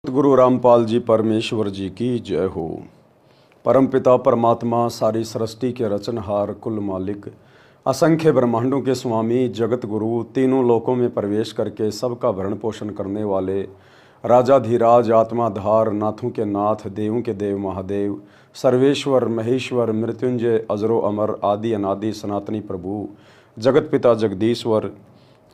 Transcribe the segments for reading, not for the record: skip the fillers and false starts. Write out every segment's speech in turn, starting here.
गुरु रामपाल जी परमेश्वर जी की जय हो। परमपिता परमात्मा सारी सृष्टि के रचनहार कुल मालिक असंख्य ब्रह्मांडों के स्वामी जगत गुरु तीनों लोकों में प्रवेश करके सबका भरण पोषण करने वाले राजाधिराज आत्माधार नाथों के नाथ देवों के देव महादेव सर्वेश्वर महेश्वर मृत्युंजय अजरो अमर आदि अनादि सनातनी प्रभु जगत पिता जगदीश्वर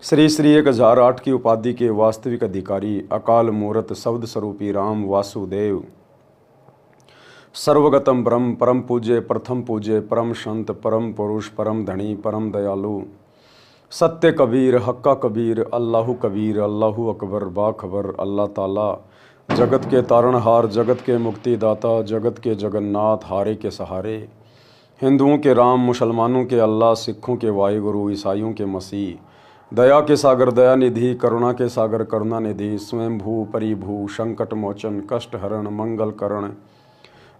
श्री श्री 1008 की उपाधि के वास्तविक अधिकारी अकाल मूर्त शब्द स्वरूपी राम वासुदेव सर्वगतम ब्रह्म परम पूज्य प्रथम पूज्य परम संत परम पुरुष परम धनी परम दयालु सत्य कबीर हक्का कबीर अल्लाहु कबीर अल्लाहु अकबर बाखबर अल्लाह ताला जगत के तारणहार जगत के मुक्तिदाता जगत के जगन्नाथ हारे के सहारे हिंदुओं के राम मुसलमानों के अल्लाह सिखों के वाहिगुरु ईसाइयों के मसीह दया के सागर दया निधि करुणा के सागर करुणा निधि स्वयं भू परिभू संकट मोचन कष्ट हरण मंगल करण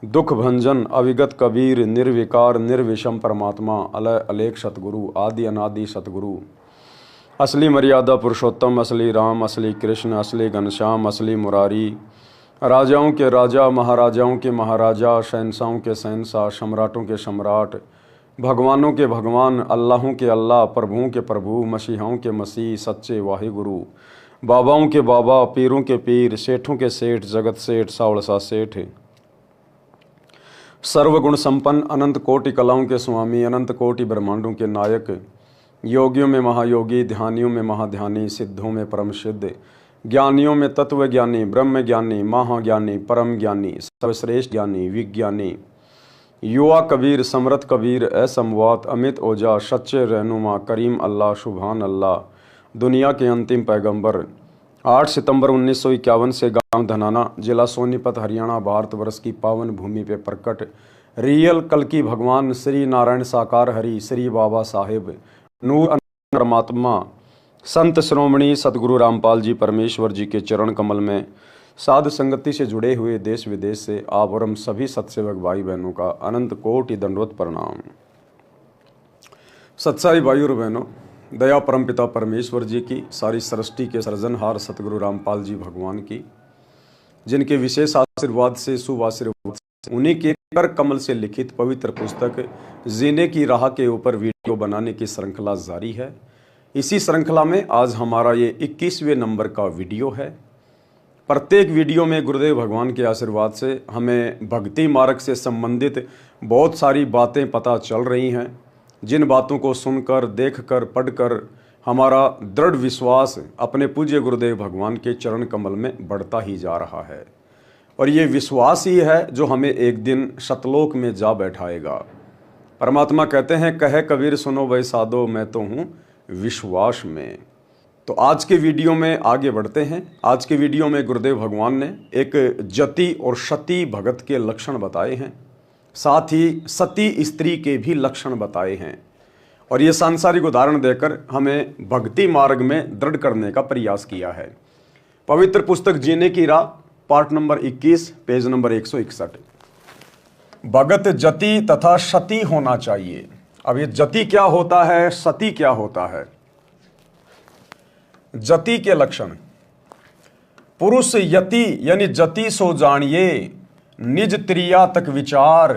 दुख भंजन अविगत कबीर निर्विकार निर्विषम परमात्मा अलय अलेख सतगुरु आदि अनादि सतगुरु असली मर्यादा पुरुषोत्तम असली राम असली कृष्ण असली घनश्याम असली मुरारी राजाओं के राजा महाराजाओं के महाराजा शहंशाहों के शहंशाह सम्राटों के सम्राट भगवानों के भगवान अल्लाहों के अल्लाह प्रभुओं के प्रभु मसीहाओं के मसीह सच्चे वाहिगुरु बाबाओं के बाबा पीरों के पीर सेठों के सेठ जगत सेठ सावड़सा सेठ सर्वगुण संपन्न अनंत कोटि कलाओं के स्वामी अनंत कोटि ब्रह्मांडों के नायक योगियों में महायोगी ध्यानियों में महाध्यानी सिद्धों में परम सिद्ध ज्ञानियों में तत्व ज्ञानी ब्रह्म ज्ञानी महाज्ञानी परम ज्ञानी सर्वश्रेष्ठ ज्ञानी विज्ञानी युवा कबीर समरथ कबीर असमवात अमित ओझा सच्चे रहनुमा करीम अल्लाह शुभान अल्लाह दुनिया के अंतिम पैगंबर 8 सितंबर 1951 से गांव धनाना जिला सोनीपत हरियाणा भारतवर्ष की पावन भूमि पे प्रकट रियल कल की भगवान श्री नारायण साकार हरि श्री बाबा साहेब नूर परमात्मा संत श्रोमणी सतगुरु रामपाल जी परमेश्वर जी के चरण कमल में साध संगति से जुड़े हुए देश विदेश से आप और हम सभी सत्सेवक भाई बहनों का अनंत कोटि दंडवत प्रणाम। सत्साई भाई और बहनों, दया परमपिता परमेश्वर जी की सारी सृष्टि के सृजनहार सतगुरु रामपाल जी भगवान की जिनके विशेष आशीर्वाद से शुभ आशीर्वाद से उन्हीं के कर कमल से लिखित पवित्र पुस्तक जीने की राह के ऊपर वीडियो बनाने की श्रृंखला जारी है। इसी श्रृंखला में आज हमारा ये 21वें नंबर का वीडियो है। प्रत्येक वीडियो में गुरुदेव भगवान के आशीर्वाद से हमें भक्ति मार्ग से संबंधित बहुत सारी बातें पता चल रही हैं, जिन बातों को सुनकर देखकर पढ़कर हमारा दृढ़ विश्वास अपने पूज्य गुरुदेव भगवान के चरण कमल में बढ़ता ही जा रहा है और ये विश्वास ही है जो हमें एक दिन सतलोक में जा बैठाएगा। परमात्मा कहते हैं कहे कबीर सुनो वै साधो मैं तो हूँ विश्वास में। तो आज के वीडियो में आगे बढ़ते हैं। आज के वीडियो में गुरुदेव भगवान ने एक जति और सती भगत के लक्षण बताए हैं, साथ ही सती स्त्री के भी लक्षण बताए हैं और ये सांसारिक उदाहरण देकर हमें भक्ति मार्ग में दृढ़ करने का प्रयास किया है। पवित्र पुस्तक जीने की राह पार्ट नंबर 21 पेज नंबर 161 भगत जति तथा सती होना चाहिए। अब ये जति क्या होता है, सती क्या होता है? जति के लक्षण पुरुष यति यानी जति सो जानिए निज त्रिया तक विचार,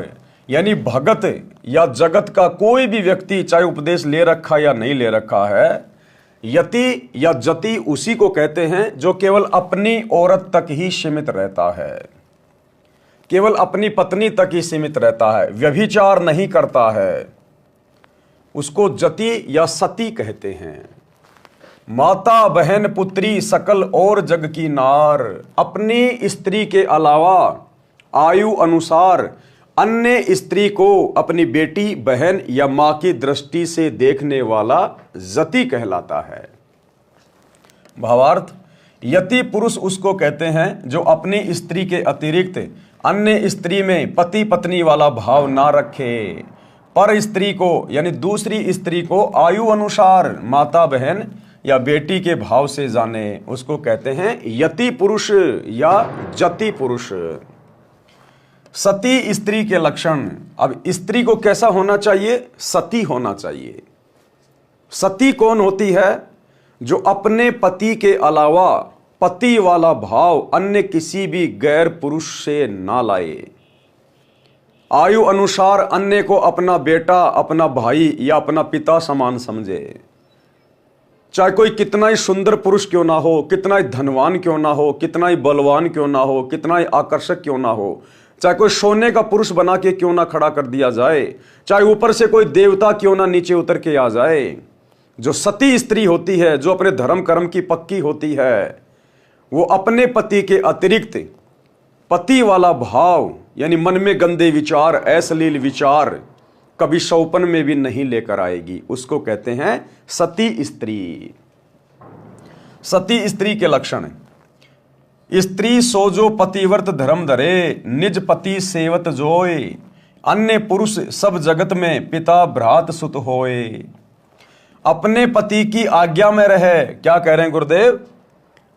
यानी भगत या जगत का कोई भी व्यक्ति चाहे उपदेश ले रखा या नहीं ले रखा है, यति या जति उसी को कहते हैं जो केवल अपनी औरत तक ही सीमित रहता है, केवल अपनी पत्नी तक ही सीमित रहता है, व्यभिचार नहीं करता है, उसको जति या सती कहते हैं। माता बहन पुत्री सकल और जग की नार, अपनी स्त्री के अलावा आयु अनुसार अन्य स्त्री को अपनी बेटी बहन या मां की दृष्टि से देखने वाला जति कहलाता है। भावार्थ, यति पुरुष उसको कहते हैं जो अपनी स्त्री के अतिरिक्त अन्य स्त्री में पति पत्नी वाला भाव ना रखे, पर स्त्री को यानी दूसरी स्त्री को आयु अनुसार माता बहन या बेटी के भाव से जाने, उसको कहते हैं यति पुरुष या जति पुरुष। सती स्त्री के लक्षण, अब स्त्री को कैसा होना चाहिए? सती होना चाहिए। सती कौन होती है? जो अपने पति के अलावा पति वाला भाव अन्य किसी भी गैर पुरुष से ना लाए। आयु अनुसार अन्य को अपना बेटा, अपना भाई या अपना पिता समान समझे। चाहे कोई कितना ही सुंदर पुरुष क्यों ना हो, कितना ही धनवान क्यों ना हो, कितना ही बलवान क्यों ना हो, कितना ही आकर्षक क्यों ना हो, चाहे कोई सोने का पुरुष बना के क्यों ना खड़ा कर दिया जाए, चाहे ऊपर से कोई देवता क्यों ना नीचे उतर के आ जाए, जो सती स्त्री होती है, जो अपने धर्म कर्म की पक्की होती है, वो अपने पति के अतिरिक्त पति वाला भाव यानी मन में गंदे विचार, अश्लील विचार कभी सौपन में भी नहीं लेकर आएगी। उसको कहते हैं सती स्त्री। सती स्त्री के लक्षण: स्त्री सो जो पतिव्रत धर्म धरे, निज पति सेवत जोय, अन्य पुरुष सब जगत में पिता भ्रात सुत होए। अपने पति की आज्ञा में रहे। क्या कह रहे हैं गुरुदेव?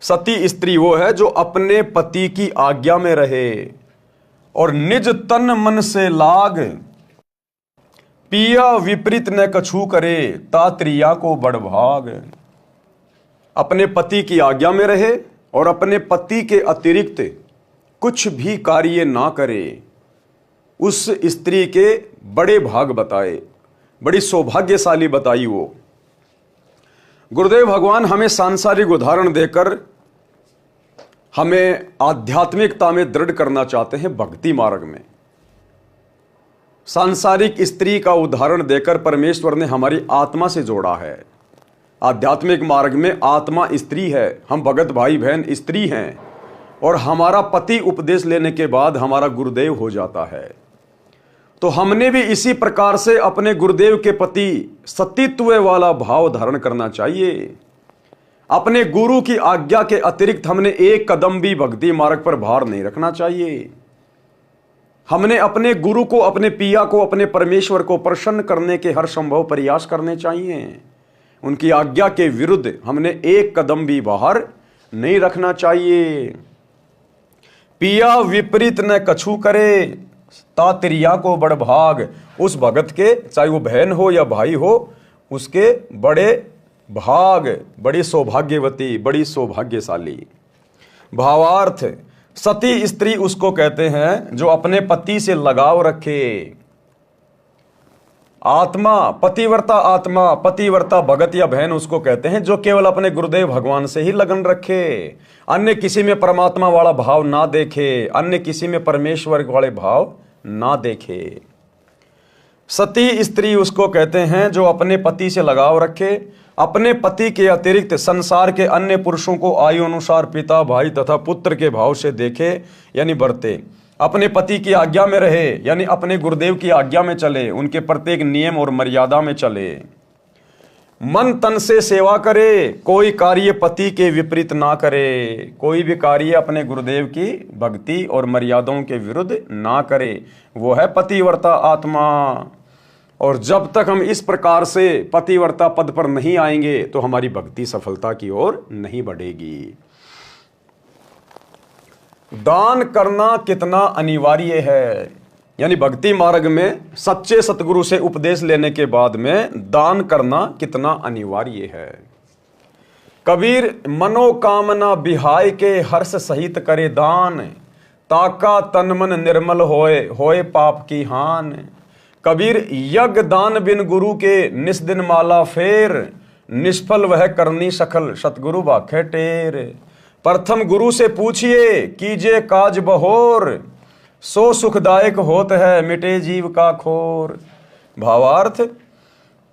सती स्त्री वो है जो अपने पति की आज्ञा में रहे और निज तन मन से लाग, पिया विपरीत न कछु करे, तात्रिया को बड़भाग। अपने पति की आज्ञा में रहे और अपने पति के अतिरिक्त कुछ भी कार्य ना करे। उस स्त्री के बड़े भाग बताए, बड़ी सौभाग्यशाली बताई वो। गुरुदेव भगवान हमें सांसारिक उदाहरण देकर हमें आध्यात्मिकता में दृढ़ करना चाहते हैं। भक्ति मार्ग में सांसारिक स्त्री का उदाहरण देकर परमेश्वर ने हमारी आत्मा से जोड़ा है। आध्यात्मिक मार्ग में आत्मा स्त्री है, हम भगत भाई बहन स्त्री हैं और हमारा पति उपदेश लेने के बाद हमारा गुरुदेव हो जाता है। तो हमने भी इसी प्रकार से अपने गुरुदेव के प्रति सतीत्व वाला भाव धारण करना चाहिए। अपने गुरु की आज्ञा के अतिरिक्त हमने एक कदम भी भक्ति मार्ग पर भार नहीं रखना चाहिए। हमने अपने गुरु को, अपने पिया को, अपने परमेश्वर को प्रसन्न करने के हर संभव प्रयास करने चाहिए। उनकी आज्ञा के विरुद्ध हमने एक कदम भी बाहर नहीं रखना चाहिए। पिया विपरीत न कछु करे, तात्रिया को बड़ भाग। उस भगत के, चाहे वो बहन हो या भाई हो, उसके बड़े भाग, बड़ी सौभाग्यवती, बड़ी सौभाग्यशाली। भावार्थ: सती स्त्री उसको कहते हैं जो अपने पति से लगाव रखे। आत्मा, पतिव्रता आत्मा, पतिव्रता भगत या बहन उसको कहते हैं जो केवल अपने गुरुदेव भगवान से ही लगन रखे, अन्य किसी में परमात्मा वाला भाव ना देखे, अन्य किसी में परमेश्वर वाले भाव ना देखे। सती स्त्री उसको कहते हैं जो अपने पति से लगाव रखे, अपने पति के अतिरिक्त संसार के अन्य पुरुषों को आयु अनुसार पिता, भाई तथा पुत्र के भाव से देखे यानी बरते, अपने पति की आज्ञा में रहे यानी अपने गुरुदेव की आज्ञा में चले, उनके प्रत्येक नियम और मर्यादा में चले, मन तन से सेवा करे, कोई कार्य पति के विपरीत ना करे, कोई भी कार्य अपने गुरुदेव की भक्ति और मर्यादाओं के विरुद्ध ना करे, वो है पतिव्रता आत्मा। और जब तक हम इस प्रकार से पतिव्रता पद पर नहीं आएंगे तो हमारी भक्ति सफलता की ओर नहीं बढ़ेगी। दान करना कितना अनिवार्य है, यानी भक्ति मार्ग में सच्चे सतगुरु से उपदेश लेने के बाद में दान करना कितना अनिवार्य है। कबीर मनोकामना बिहाय के हर्ष सहित करे दान, ताका तन मन निर्मल होए, होए पाप की हान। कबीर यज्ञ दान बिन गुरु के निस्दिन माला फेर, निष्फल वह करनी सखल सतगुरु बाखे टेर। प्रथम गुरु से पूछिए कीजिए काज बहोर, सो सुखदायक होत है मिटे जीव का खोर। भावार्थ: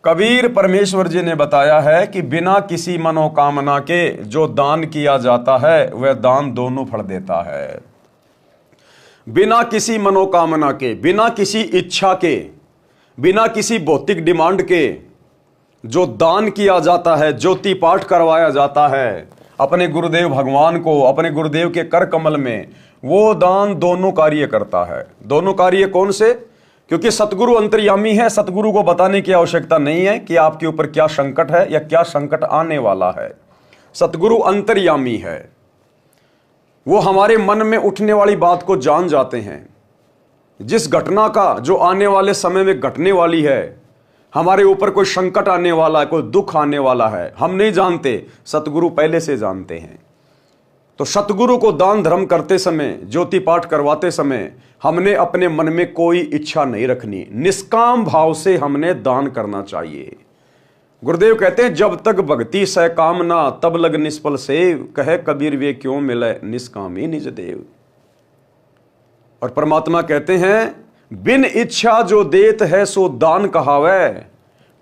कबीर परमेश्वर जी ने बताया है कि बिना किसी मनोकामना के जो दान किया जाता है वह दान दोनों फल देता है। बिना किसी मनोकामना के, बिना किसी इच्छा के, बिना किसी भौतिक डिमांड के जो दान किया जाता है, ज्योति पाठ करवाया जाता है अपने गुरुदेव भगवान को, अपने गुरुदेव के कर कमल में, वो दान दोनों कार्य करता है। दोनों कार्य कौन से? क्योंकि सतगुरु अंतर्यामी है, सतगुरु को बताने की आवश्यकता नहीं है कि आपके ऊपर क्या संकट है या क्या संकट आने वाला है। सतगुरु अंतर्यामी है, वो हमारे मन में उठने वाली बात को जान जाते हैं। जिस घटना का जो आने वाले समय में घटने वाली है, हमारे ऊपर कोई संकट आने वाला है, कोई दुख आने वाला है, हम नहीं जानते, सतगुरु पहले से जानते हैं। तो सतगुरु को दान धर्म करते समय, ज्योति पाठ करवाते समय हमने अपने मन में कोई इच्छा नहीं रखनी, निष्काम भाव से हमने दान करना चाहिए। गुरुदेव कहते हैं जब तक भक्ति सकामना तब लग निष्फल सेव, कहे कबीर वे क्यों मिले निष्कामी निज देव। और परमात्मा कहते हैं बिन इच्छा जो देत है सो दान कहावे,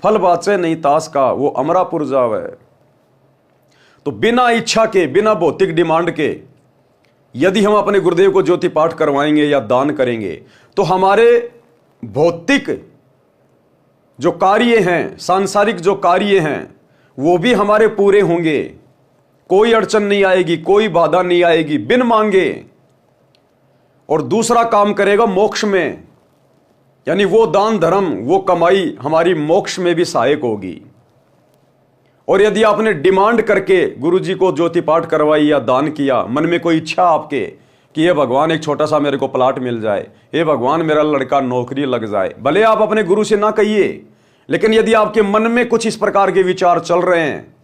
फल बाचे नहीं तास का वो अमरापुर जावे। तो बिना इच्छा के, बिना भौतिक डिमांड के यदि हम अपने गुरुदेव को ज्योति पाठ करवाएंगे या दान करेंगे तो हमारे भौतिक जो कार्य हैं, सांसारिक जो कार्य हैं वो भी हमारे पूरे होंगे, कोई अड़चन नहीं आएगी, कोई बाधा नहीं आएगी बिन मांगे। और दूसरा काम करेगा मोक्ष में, यानी वो दान धर्म, वो कमाई हमारी मोक्ष में भी सहायक होगी। और यदि आपने डिमांड करके गुरुजी को ज्योति पाठ करवाई या दान किया, मन में कोई इच्छा आपके कि ये भगवान एक छोटा सा मेरे को प्लाट मिल जाए, ये भगवान मेरा लड़का नौकरी लग जाए, भले आप अपने गुरु से ना कहिए, लेकिन यदि आपके मन में कुछ इस प्रकार के विचार चल रहे हैं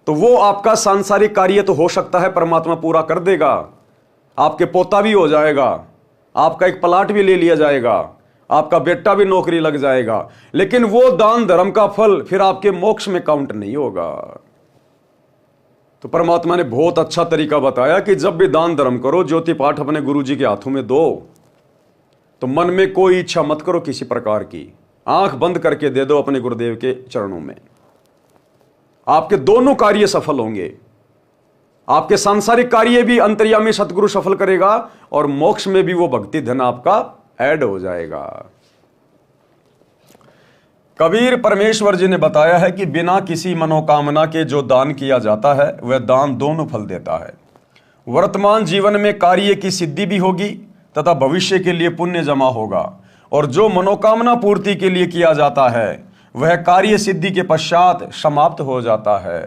तो वो आपका सांसारिक कार्य तो हो सकता है परमात्मा पूरा कर देगा, आपके पोता भी हो जाएगा, आपका एक प्लाट भी ले लिया जाएगा, आपका बेटा भी नौकरी लग जाएगा, लेकिन वो दान धर्म का फल फिर आपके मोक्ष में काउंट नहीं होगा। तो परमात्मा ने बहुत अच्छा तरीका बताया कि जब भी दान धर्म करो, ज्योति पाठ अपने गुरुजी के हाथों में दो, तो मन में कोई इच्छा मत करो किसी प्रकार की, आंख बंद करके दे दो अपने गुरुदेव के चरणों में। आपके दोनों कार्य सफल होंगे, आपके सांसारिक कार्य भी अंतर्यामी सतगुरु सफल करेगा और मोक्ष में भी वो भक्ति धन आपका ऐड हो जाएगा। कबीर परमेश्वर जी ने बताया है कि बिना किसी मनोकामना के जो दान किया जाता है वह दान दोनों फल देता है। वर्तमान जीवन में कार्य की सिद्धि भी होगी तथा भविष्य के लिए पुण्य जमा होगा, और जो मनोकामना पूर्ति के लिए किया जाता है वह कार्य सिद्धि के पश्चात समाप्त हो जाता है।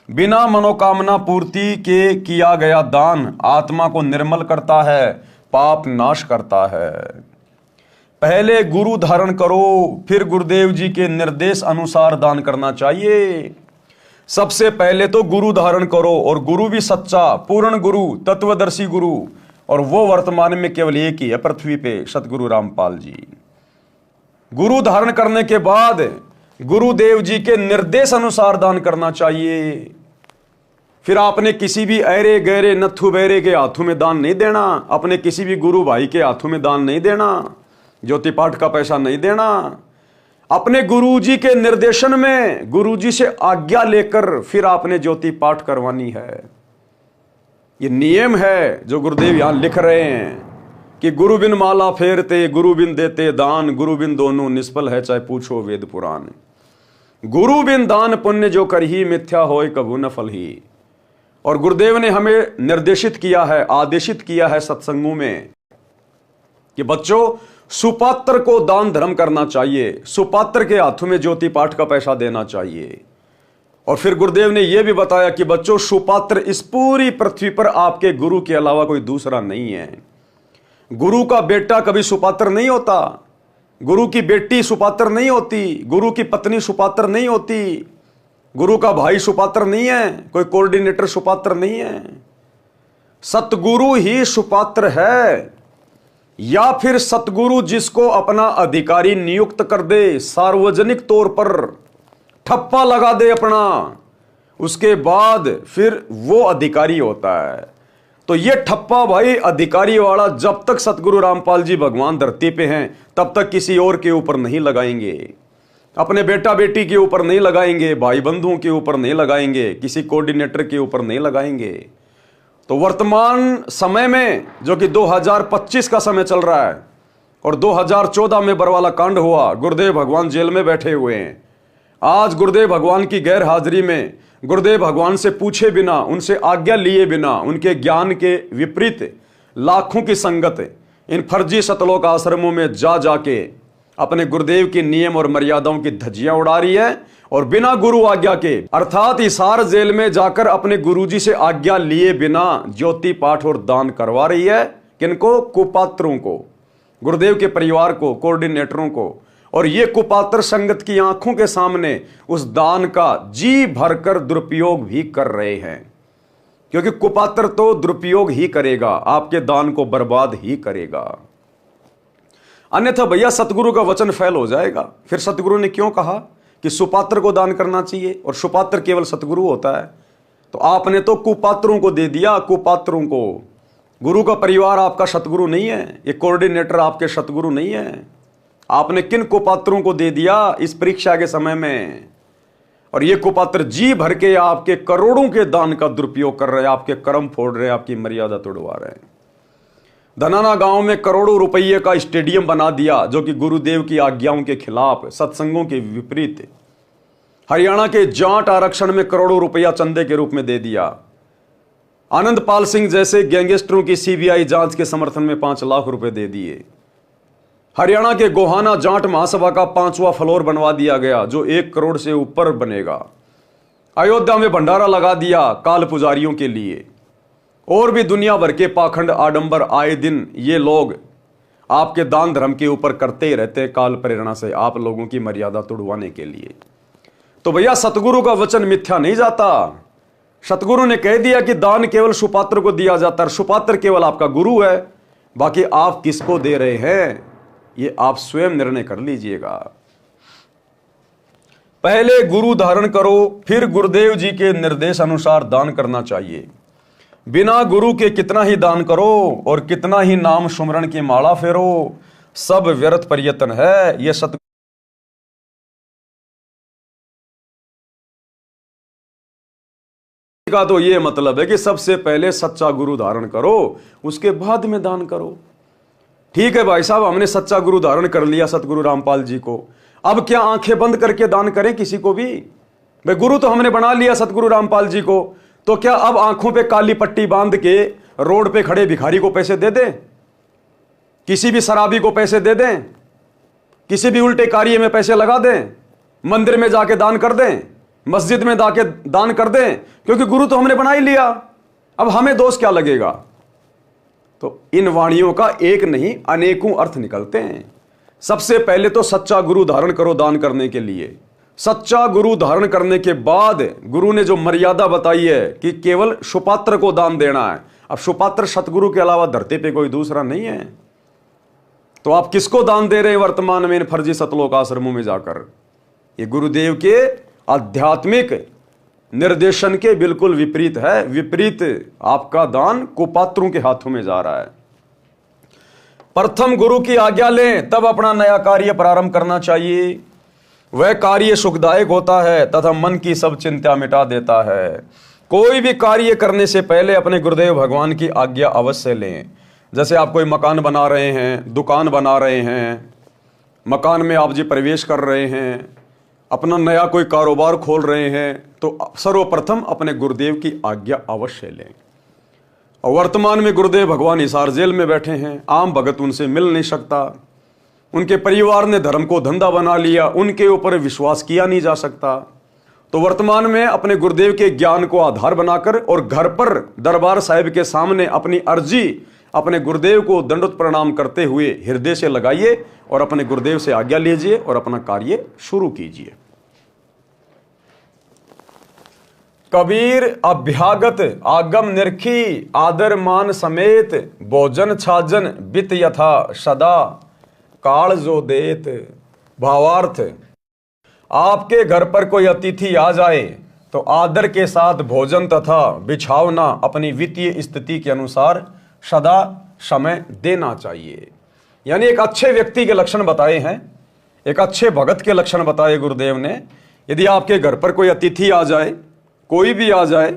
बिना मनोकामना पूर्ति के किया गया दान आत्मा को निर्मल करता है, पाप नाश करता है। पहले गुरु धारण करो, फिर गुरुदेव जी के निर्देश अनुसार दान करना चाहिए। सबसे पहले तो गुरु धारण करो, और गुरु भी सच्चा पूर्ण गुरु, तत्वदर्शी गुरु, और वो वर्तमान में केवल एक ही है पृथ्वी पे, सतगुरु रामपाल जी। गुरु धारण करने के बाद गुरुदेव जी के निर्देश अनुसार दान करना चाहिए। फिर आपने किसी भी ऐरे गहरे नथु बैरे के हाथों में दान नहीं देना, अपने किसी भी गुरु भाई के हाथों में दान नहीं देना, ज्योति पाठ का पैसा नहीं देना। अपने गुरुजी के निर्देशन में, गुरुजी से आज्ञा लेकर फिर आपने ज्योति पाठ करवानी है। ये नियम है जो गुरुदेव यहां लिख रहे हैं कि गुरु बिन माला फेरते, गुरु बिन देते दान, गुरु बिन दोनों निष्फल है चाहे पूछो वेद पुराण। गुरु बिन दान पुण्य जो कर ही मिथ्या होए कभू न फल ही। और गुरुदेव ने हमें निर्देशित किया है, आदेशित किया है सत्संगों में कि बच्चों सुपात्र को दान धर्म करना चाहिए, सुपात्र के हाथों में ज्योति पाठ का पैसा देना चाहिए। और फिर गुरुदेव ने यह भी बताया कि बच्चों सुपात्र इस पूरी पृथ्वी पर आपके गुरु के अलावा कोई दूसरा नहीं है। गुरु का बेटा कभी सुपात्र नहीं होता, गुरु की बेटी सुपात्र नहीं होती, गुरु की पत्नी सुपात्र नहीं होती, गुरु का भाई सुपात्र नहीं है, कोई कोऑर्डिनेटर सुपात्र नहीं है। सतगुरु ही सुपात्र है, या फिर सतगुरु जिसको अपना अधिकारी नियुक्त कर दे, सार्वजनिक तौर पर ठप्पा लगा दे अपना, उसके बाद फिर वो अधिकारी होता है। तो ये ठप्पा भाई अधिकारी वाला जब तक सतगुरु रामपाल जी भगवान धरती पे हैं तब तक किसी और के ऊपर नहीं लगाएंगे, अपने बेटा बेटी के ऊपर नहीं लगाएंगे, भाई बंधुओं के ऊपर नहीं लगाएंगे, किसी कोऑर्डिनेटर के ऊपर नहीं लगाएंगे। तो वर्तमान समय में जो कि 2025 का समय चल रहा है और 2014 में बरवाला कांड हुआ, गुरुदेव भगवान जेल में बैठे हुए हैं। आज गुरुदेव भगवान की गैर हाजिरी में, गुरुदेव भगवान से पूछे बिना, उनसे आज्ञा लिए बिना, उनके ज्ञान के विपरीत लाखों की संगत इन फर्जी सतलोक आश्रमों में जा जाके अपने गुरुदेव के नियम और मर्यादाओं की धज्जियां उड़ा रही है, और बिना गुरु आज्ञा के अर्थात हिसार जेल में जाकर अपने गुरुजी से आज्ञा लिए बिना ज्योति पाठ और दान करवा रही है। किनको? कुपात्रों को, गुरुदेव के परिवार को, कोऑर्डिनेटरों को। और ये कुपात्र संगत की आंखों के सामने उस दान का जी भरकर दुरुपयोग भी कर रहे हैं, क्योंकि कुपात्र तो दुरुपयोग ही करेगा, आपके दान को बर्बाद ही करेगा। अन्यथा भैया सतगुरु का वचन फैल हो जाएगा। फिर सतगुरु ने क्यों कहा कि सुपात्र को दान करना चाहिए और सुपात्र केवल सतगुरु होता है? तो आपने तो कुपात्रों को दे दिया, कुपात्रों को। गुरु का परिवार आपका सतगुरु नहीं है, ये कोऑर्डिनेटर आपके सतगुरु नहीं है। आपने किन कुपात्रों को दे दिया इस परीक्षा के समय में? और ये कुपात्र जी भर के आपके करोड़ों के दान का दुरुपयोग कर रहे हैं, आपके कर्म फोड़ रहे हैं, आपकी मर्यादा तोड़वा रहे हैं। धनाना गांव में करोड़ों रुपये का स्टेडियम बना दिया, जो कि गुरुदेव की आज्ञाओं के खिलाफ, सत्संगों के विपरीत। हरियाणा के जाट आरक्षण में करोड़ों रुपया चंदे के रूप में दे दिया। आनंदपाल सिंह जैसे गैंगस्टरों की सीबीआई जांच के समर्थन में 5 लाख रुपए दे दिए। हरियाणा के गोहाना जाट महासभा का 5वां फ्लोर बनवा दिया गया, जो 1 करोड़ से ऊपर बनेगा। अयोध्या में भंडारा लगा दिया काल पुजारियों के लिए। और भी दुनिया भर के पाखंड आडंबर आए दिन ये लोग आपके दान धर्म के ऊपर करते ही रहते हैं, काल प्रेरणा से आप लोगों की मर्यादा तोड़वाने के लिए। तो भैया सतगुरु का वचन मिथ्या नहीं जाता। सतगुरु ने कह दिया कि दान केवल सुपात्र को दिया जाता है, सुपात्र केवल आपका गुरु है। बाकी आप किसको दे रहे हैं ये आप स्वयं निर्णय कर लीजिएगा। पहले गुरु धारण करो, फिर गुरुदेव जी के निर्देश अनुसार दान करना चाहिए। बिना गुरु के कितना ही दान करो और कितना ही नाम सुमरण की माला फेरो, सब व्यर्थ प्रयत्न है। यह सत का तो ये मतलब है कि सबसे पहले सच्चा गुरु धारण करो, उसके बाद में दान करो। ठीक है भाई साहब, हमने सच्चा गुरु धारण कर लिया सतगुरु रामपाल जी को, अब क्या आंखें बंद करके दान करें किसी को भी? भाई गुरु तो हमने बना लिया सतगुरु रामपाल जी को, तो क्या अब आंखों पे काली पट्टी बांध के रोड पे खड़े भिखारी को पैसे दे दें, किसी भी शराबी को पैसे दे दें, किसी भी उल्टे कार्य में पैसे लगा दें, मंदिर में जाके दान कर दें, मस्जिद में जाके दान कर दें? क्योंकि गुरु तो हमने बना ही लिया, अब हमें दोष क्या लगेगा? तो इन वाणियों का एक नहीं अनेकों अर्थ निकलते हैं। सबसे पहले तो सच्चा गुरु धारण करो दान करने के लिए। सच्चा गुरु धारण करने के बाद गुरु ने जो मर्यादा बताई है कि केवल सुपात्र को दान देना है। अब सुपात्र सतगुरु के अलावा धरती पे कोई दूसरा नहीं है, तो आप किसको दान दे रहे हैं वर्तमान में इन फर्जी सतलोक आश्रमों में जाकर? ये गुरुदेव के आध्यात्मिक निर्देशन के बिल्कुल विपरीत है। विपरीत आपका दान कुपात्रों के हाथों में जा रहा है। प्रथम गुरु की आज्ञा लें, तब अपना नया कार्य प्रारंभ करना चाहिए। वह कार्य सुखदायक होता है तथा मन की सब चिंता मिटा देता है। कोई भी कार्य करने से पहले अपने गुरुदेव भगवान की आज्ञा अवश्य लें। जैसे आप कोई मकान बना रहे हैं, दुकान बना रहे हैं, मकान में आप जी प्रवेश कर रहे हैं, अपना नया कोई कारोबार खोल रहे हैं, तो सर्वप्रथम अपने गुरुदेव की आज्ञा अवश्य लें। और वर्तमान में गुरुदेव भगवान हिसार जेल में बैठे हैं, आम भगत उनसे मिल नहीं सकता, उनके परिवार ने धर्म को धंधा बना लिया, उनके ऊपर विश्वास किया नहीं जा सकता। तो वर्तमान में अपने गुरुदेव के ज्ञान को आधार बनाकर और घर पर दरबार साहिब के सामने अपनी अर्जी अपने गुरुदेव को दंडवत प्रणाम करते हुए हृदय से लगाइए और अपने गुरुदेव से आज्ञा लीजिए और अपना कार्य शुरू कीजिए। कबीर अभ्यागत आगम निरखी, आदर मान समेत, भोजन छाजन बित यथा सदा, काल जो देत। भावार्थ, आपके घर पर कोई अतिथि आ जाए तो आदर के साथ भोजन तथा बिछावना अपनी वित्तीय स्थिति के अनुसार सदा समय देना चाहिए। यानी एक अच्छे व्यक्ति के लक्षण बताए हैं, एक अच्छे भगत के लक्षण बताए गुरुदेव ने। यदि आपके घर पर कोई अतिथि आ जाए, कोई भी आ जाए,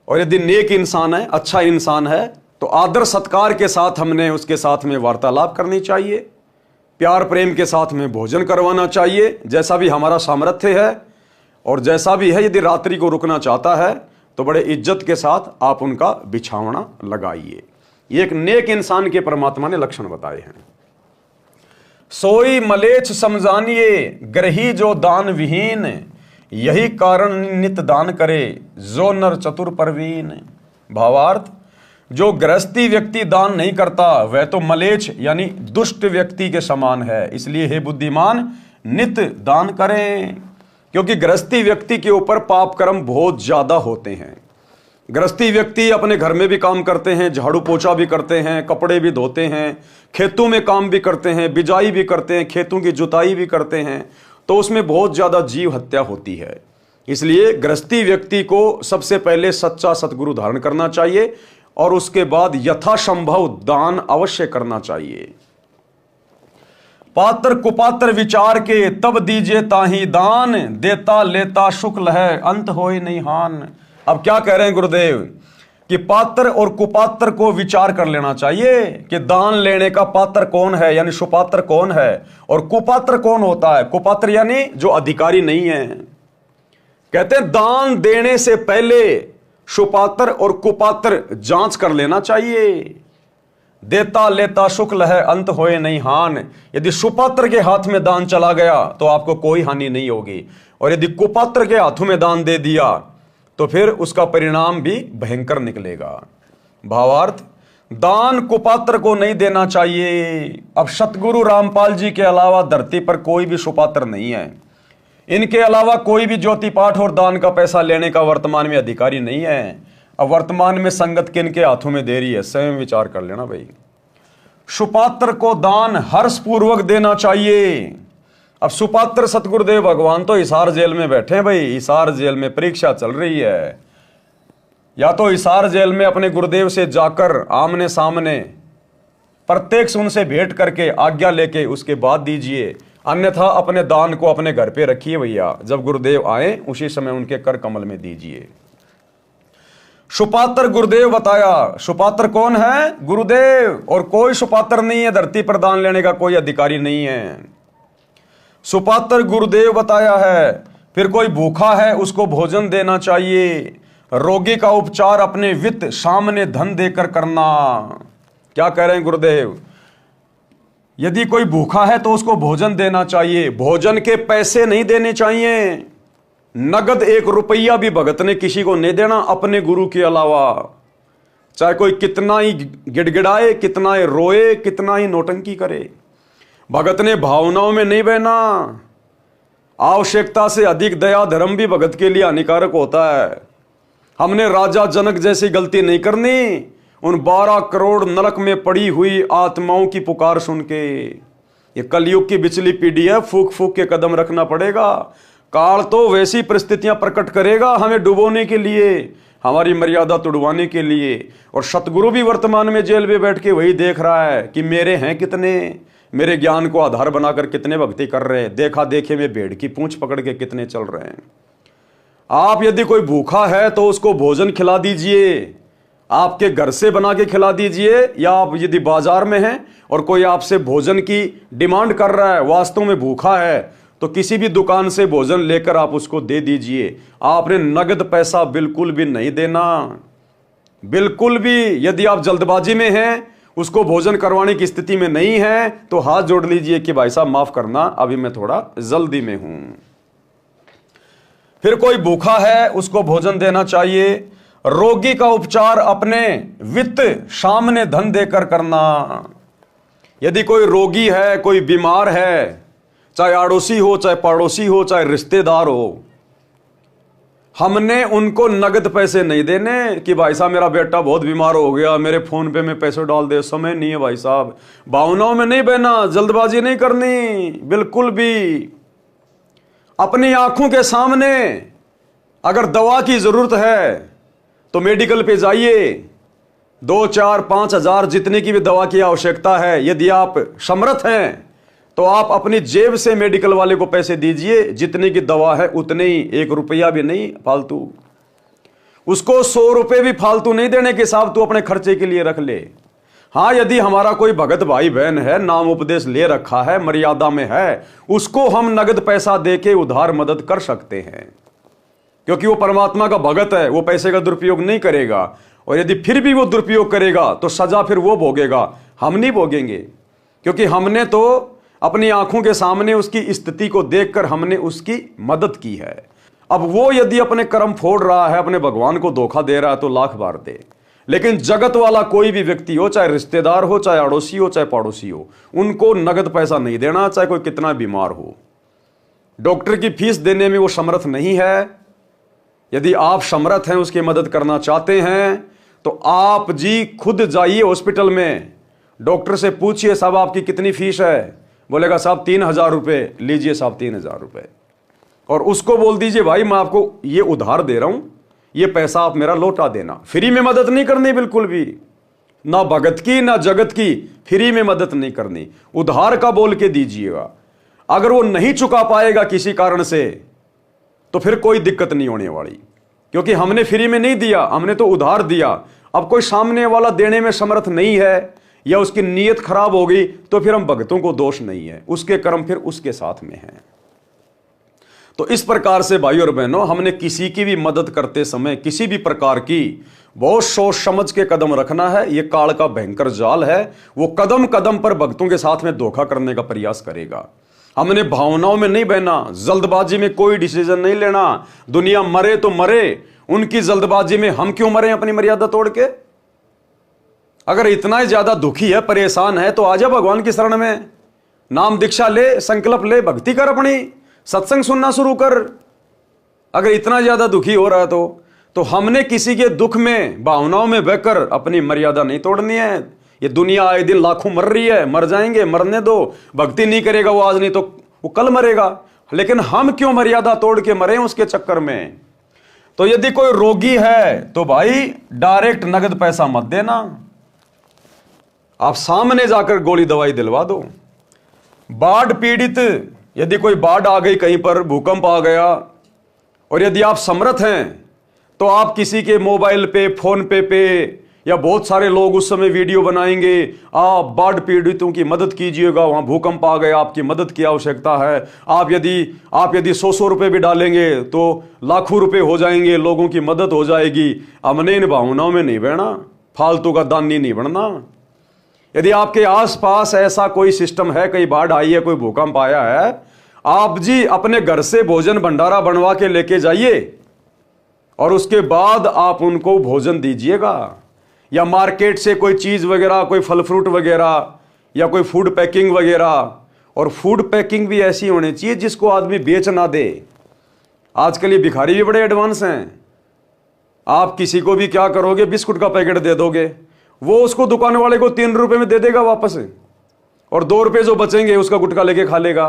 और यदि नेक इंसान है, अच्छा इंसान है, तो आदर सत्कार के साथ हमने उसके साथ में वार्तालाप करनी चाहिए, प्यार प्रेम के साथ में भोजन करवाना चाहिए, जैसा भी हमारा सामर्थ्य है। और जैसा भी है, यदि रात्रि को रुकना चाहता है तो बड़े इज्जत के साथ आप उनका बिछावना लगाइए। ये एक नेक इंसान के परमात्मा ने लक्षण बताए हैं। सोई मलेच्छ समझानिए, ग्रही जो दान विहीन, यही कारण नित दान करे, जो नर चतुर परवीन। भावार्थ, जो गृहस्थी व्यक्ति दान नहीं करता वह तो मलेच्छ यानी दुष्ट व्यक्ति के समान है। इसलिए हे बुद्धिमान, नित दान करें, क्योंकि गृहस्थी व्यक्ति के ऊपर पाप कर्म बहुत ज्यादा होते हैं। गृहस्थी व्यक्ति अपने घर में भी काम करते हैं, झाड़ू पोछा भी करते हैं, कपड़े भी धोते हैं, खेतों में काम भी करते हैं, बिजाई भी करते हैं, खेतों की जुताई भी करते हैं, तो उसमें बहुत ज़्यादा जीव हत्या होती है। इसलिए गृहस्थी व्यक्ति को सबसे पहले सच्चा सतगुरु धारण करना चाहिए और उसके बाद यथासंभव दान अवश्य करना चाहिए। पात्र कुपात्र विचार के तब दीजिए ताही दान, देता लेता शुक्ल है अंत होए नहीं हान। अब क्या कह रहे हैं गुरुदेव कि पात्र और कुपात्र को विचार कर लेना चाहिए कि दान लेने का पात्र कौन है, यानी सुपात्र कौन है, और कुपात्र कौन होता है। कुपात्र यानी जो अधिकारी नहीं है। कहते हैं दान देने से पहले सुपात्र और कुपात्र जांच कर लेना चाहिए। देता लेता शुक्ल है अंत होए नहीं हान। यदि सुपात्र के हाथ में दान चला गया तो आपको कोई हानि नहीं होगी, और यदि कुपात्र के हाथों में दान दे दिया तो फिर उसका परिणाम भी भयंकर निकलेगा। भावार्थ, दान कुपात्र को नहीं देना चाहिए। अब सतगुरु रामपाल जी के अलावा धरती पर कोई भी सुपात्र नहीं है। इनके अलावा कोई भी ज्योति पाठ और दान का पैसा लेने का वर्तमान में अधिकारी नहीं है। अब वर्तमान में संगत किनके हाथों में दे रही है, स्वयं विचार कर लेना भाई। सुपात्र को दान हर्षपूर्वक देना चाहिए। अब सुपात्र सतगुरुदेव भगवान तो हिसार जेल में बैठे हैं भाई। हिसार जेल में परीक्षा चल रही है। या तो हिसार जेल में अपने गुरुदेव से जाकर आमने सामने प्रत्यक्ष उनसे भेंट करके आज्ञा लेके उसके बाद दीजिए, अन्यथा अपने दान को अपने घर पे रखिए भैया। जब गुरुदेव आए उसी समय उनके कर कमल में दीजिए। सुपात्र गुरुदेव बताया। सुपात्र कौन है? गुरुदेव। और कोई सुपात्र नहीं है धरती पर, दान लेने का कोई अधिकारी नहीं है। सुपात्र गुरुदेव बताया है। फिर कोई भूखा है उसको भोजन देना चाहिए। रोगी का उपचार अपने वित्त सामने धन देकर करना। क्या कह रहे हैं गुरुदेव? यदि कोई भूखा है तो उसको भोजन देना चाहिए। भोजन के पैसे नहीं देने चाहिए। नगद 1 रुपया भी भगत ने किसी को नहीं देना अपने गुरु के अलावा। चाहे कोई कितना ही गिड़गिड़ाए, कितना ही रोए, कितना ही नौटंकी करे, भगत ने भावनाओं में नहीं बहना। आवश्यकता से अधिक दया धर्म भी भगत के लिए हानिकारक होता है। हमने राजा जनक जैसी गलती नहीं करनी। उन 12 करोड़ नरक में पड़ी हुई आत्माओं की पुकार सुन के, ये कलयुग की बिचली पीढ़ी है, फूक फूक के कदम रखना पड़ेगा। काल तो वैसी परिस्थितियां प्रकट करेगा हमें डुबोने के लिए, हमारी मर्यादा तुड़वाने के लिए। और सतगुरु भी वर्तमान में जेल में बैठ के वही देख रहा है कि मेरे हैं कितने, मेरे ज्ञान को आधार बनाकर कितने भक्ति कर रहे हैं, देखा देखे में भेड़ की पूंछ पकड़ के कितने चल रहे हैं। आप यदि कोई भूखा है तो उसको भोजन खिला दीजिए। आपके घर से बना के खिला दीजिए, या आप यदि बाजार में हैं और कोई आपसे भोजन की डिमांड कर रहा है, वास्तव में भूखा है, तो किसी भी दुकान से भोजन लेकर आप उसको दे दीजिए। आपने नगद पैसा बिल्कुल भी नहीं देना, बिल्कुल भी। यदि आप जल्दबाजी में हैं, उसको भोजन करवाने की स्थिति में नहीं है, तो हाथ जोड़ लीजिए कि भाई साहब माफ करना, अभी मैं थोड़ा जल्दी में हूं। फिर कोई भूखा है उसको भोजन देना चाहिए। रोगी का उपचार अपने वित्त सामने धन देकर करना। यदि कोई रोगी है, कोई बीमार है, चाहे आड़ोसी हो, चाहे पड़ोसी हो, चाहे रिश्तेदार हो, हमने उनको नगद पैसे नहीं देने कि भाई साहब मेरा बेटा बहुत बीमार हो गया, मेरे फोन पे में पैसे डाल दे। समय नहीं है भाई साहब, भावनाओं में नहीं बहना, जल्दबाजी नहीं करनी बिल्कुल भी। अपनी आंखों के सामने अगर दवा की जरूरत है तो मेडिकल पे जाइए। 2, 4, 5 हजार जितने की भी दवा की आवश्यकता है, यदि आप समर्थ हैं तो आप अपनी जेब से मेडिकल वाले को पैसे दीजिए। जितने की दवा है उतने ही, 1 रुपया भी नहीं फालतू। उसको 100 रुपए भी फालतू नहीं देने के हिसाब तू अपने खर्चे के लिए रख ले। हाँ, यदि हमारा कोई भगत भाई बहन है, नाम उपदेश ले रखा है, मर्यादा में है, उसको हम नगद पैसा देके उधार मदद कर सकते हैं, क्योंकि वो परमात्मा का भगत है, वो पैसे का दुरुपयोग नहीं करेगा। और यदि फिर भी वो दुरुपयोग करेगा तो सजा फिर वो भोगेगा, हम नहीं भोगेंगे, क्योंकि हमने तो अपनी आंखों के सामने उसकी स्थिति को देखकर हमने उसकी मदद की है। अब वो यदि अपने कर्म फोड़ रहा है, अपने भगवान को धोखा दे रहा है, तो लाख बार दे। लेकिन जगत वाला कोई भी व्यक्ति हो, चाहे रिश्तेदार हो, चाहे अड़ोसी हो, चाहे पड़ोसी हो, उनको नगद पैसा नहीं देना, चाहे कोई कितना बीमार हो। डॉक्टर की फीस देने में वो समर्थ नहीं है, यदि आप समर्थ हैं, उसकी मदद करना चाहते हैं, तो आप जी खुद जाइए हॉस्पिटल में, डॉक्टर से पूछिए साहब आपकी कितनी फीस है, बोलेगा साहब 3,000 रुपये, लीजिए साहब 3,000 रुपये, और उसको बोल दीजिए भाई मैं आपको ये उधार दे रहा हूं, ये पैसा आप मेरा लौटा देना। फ्री में मदद नहीं करनी, बिल्कुल भी ना भगत की ना जगत की, फ्री में मदद नहीं करनी, उधार का बोल के दीजिएगा। अगर वो नहीं चुका पाएगा किसी कारण से, तो फिर कोई दिक्कत नहीं होने वाली, क्योंकि हमने फ्री में नहीं दिया, हमने तो उधार दिया। अब कोई सामने वाला देने में समर्थ नहीं है या उसकी नीयत खराब हो गई, तो फिर हम भक्तों को दोष नहीं है, उसके कर्म फिर उसके साथ में हैं। तो इस प्रकार से भाई और बहनों, हमने किसी की भी मदद करते समय किसी भी प्रकार की बहुत सोच समझ के कदम रखना है। यह काल का भयंकर जाल है, वो कदम कदम पर भक्तों के साथ में धोखा करने का प्रयास करेगा। हमने भावनाओं में नहीं बहना, जल्दबाजी में कोई डिसीजन नहीं लेना। दुनिया मरे तो मरे, उनकी जल्दबाजी में हम क्यों मरे अपनी मर्यादा तोड़ के। अगर इतना ही ज्यादा दुखी है, परेशान है, तो आजा भगवान की शरण में, नाम दीक्षा ले, संकल्प ले, भक्ति कर, अपनी सत्संग सुनना शुरू कर। अगर इतना ज्यादा दुखी हो रहा है तो हमने किसी के दुख में भावनाओं में बहकर अपनी मर्यादा नहीं तोड़नी है। ये दुनिया आए दिन लाखों मर रही है, मर जाएंगे, मरने दो। भक्ति नहीं करेगा वो आज, नहीं तो वो कल मरेगा, लेकिन हम क्यों मर्यादा तोड़ के मरे उसके चक्कर में। तो यदि कोई रोगी है तो भाई डायरेक्ट नगद पैसा मत देना, आप सामने जाकर गोली दवाई दिलवा दो। बाढ़ पीड़ित, यदि कोई बाढ़ आ गई, कहीं पर भूकंप आ गया, और यदि आप समर्थ हैं, तो आप किसी के मोबाइल पे, फोन पे या बहुत सारे लोग उस समय वीडियो बनाएंगे, आप बाढ़ पीड़ितों की मदद कीजिएगा, वहां भूकंप आ गया, आपकी मदद की आवश्यकता है। आप यदि 100 रुपए भी डालेंगे तो लाखों रुपए हो जाएंगे, लोगों की मदद हो जाएगी। हमने इन भावनाओं में नहीं बहना, फालतू का दानी नहीं बनना। यदि आपके आसपास ऐसा कोई सिस्टम है, कहीं बाढ़ आई है, कोई भूकंप आया है, आप जी अपने घर से भोजन भंडारा बनवा के लेके जाइए, और उसके बाद आप उनको भोजन दीजिएगा। या मार्केट से कोई चीज वगैरह, कोई फल फ्रूट वगैरह, या कोई फूड पैकिंग वगैरह, और फूड पैकिंग भी ऐसी होनी चाहिए जिसको आदमी बेच ना दे। आजकल ये भिखारी भी बड़े एडवांस हैं। आप किसी को भी क्या करोगे, बिस्कुट का पैकेट दे दोगे, वो उसको दुकान वाले को 3 रुपए में दे देगा वापस, और 2 रुपए जो बचेंगे उसका गुटखा लेके खा लेगा।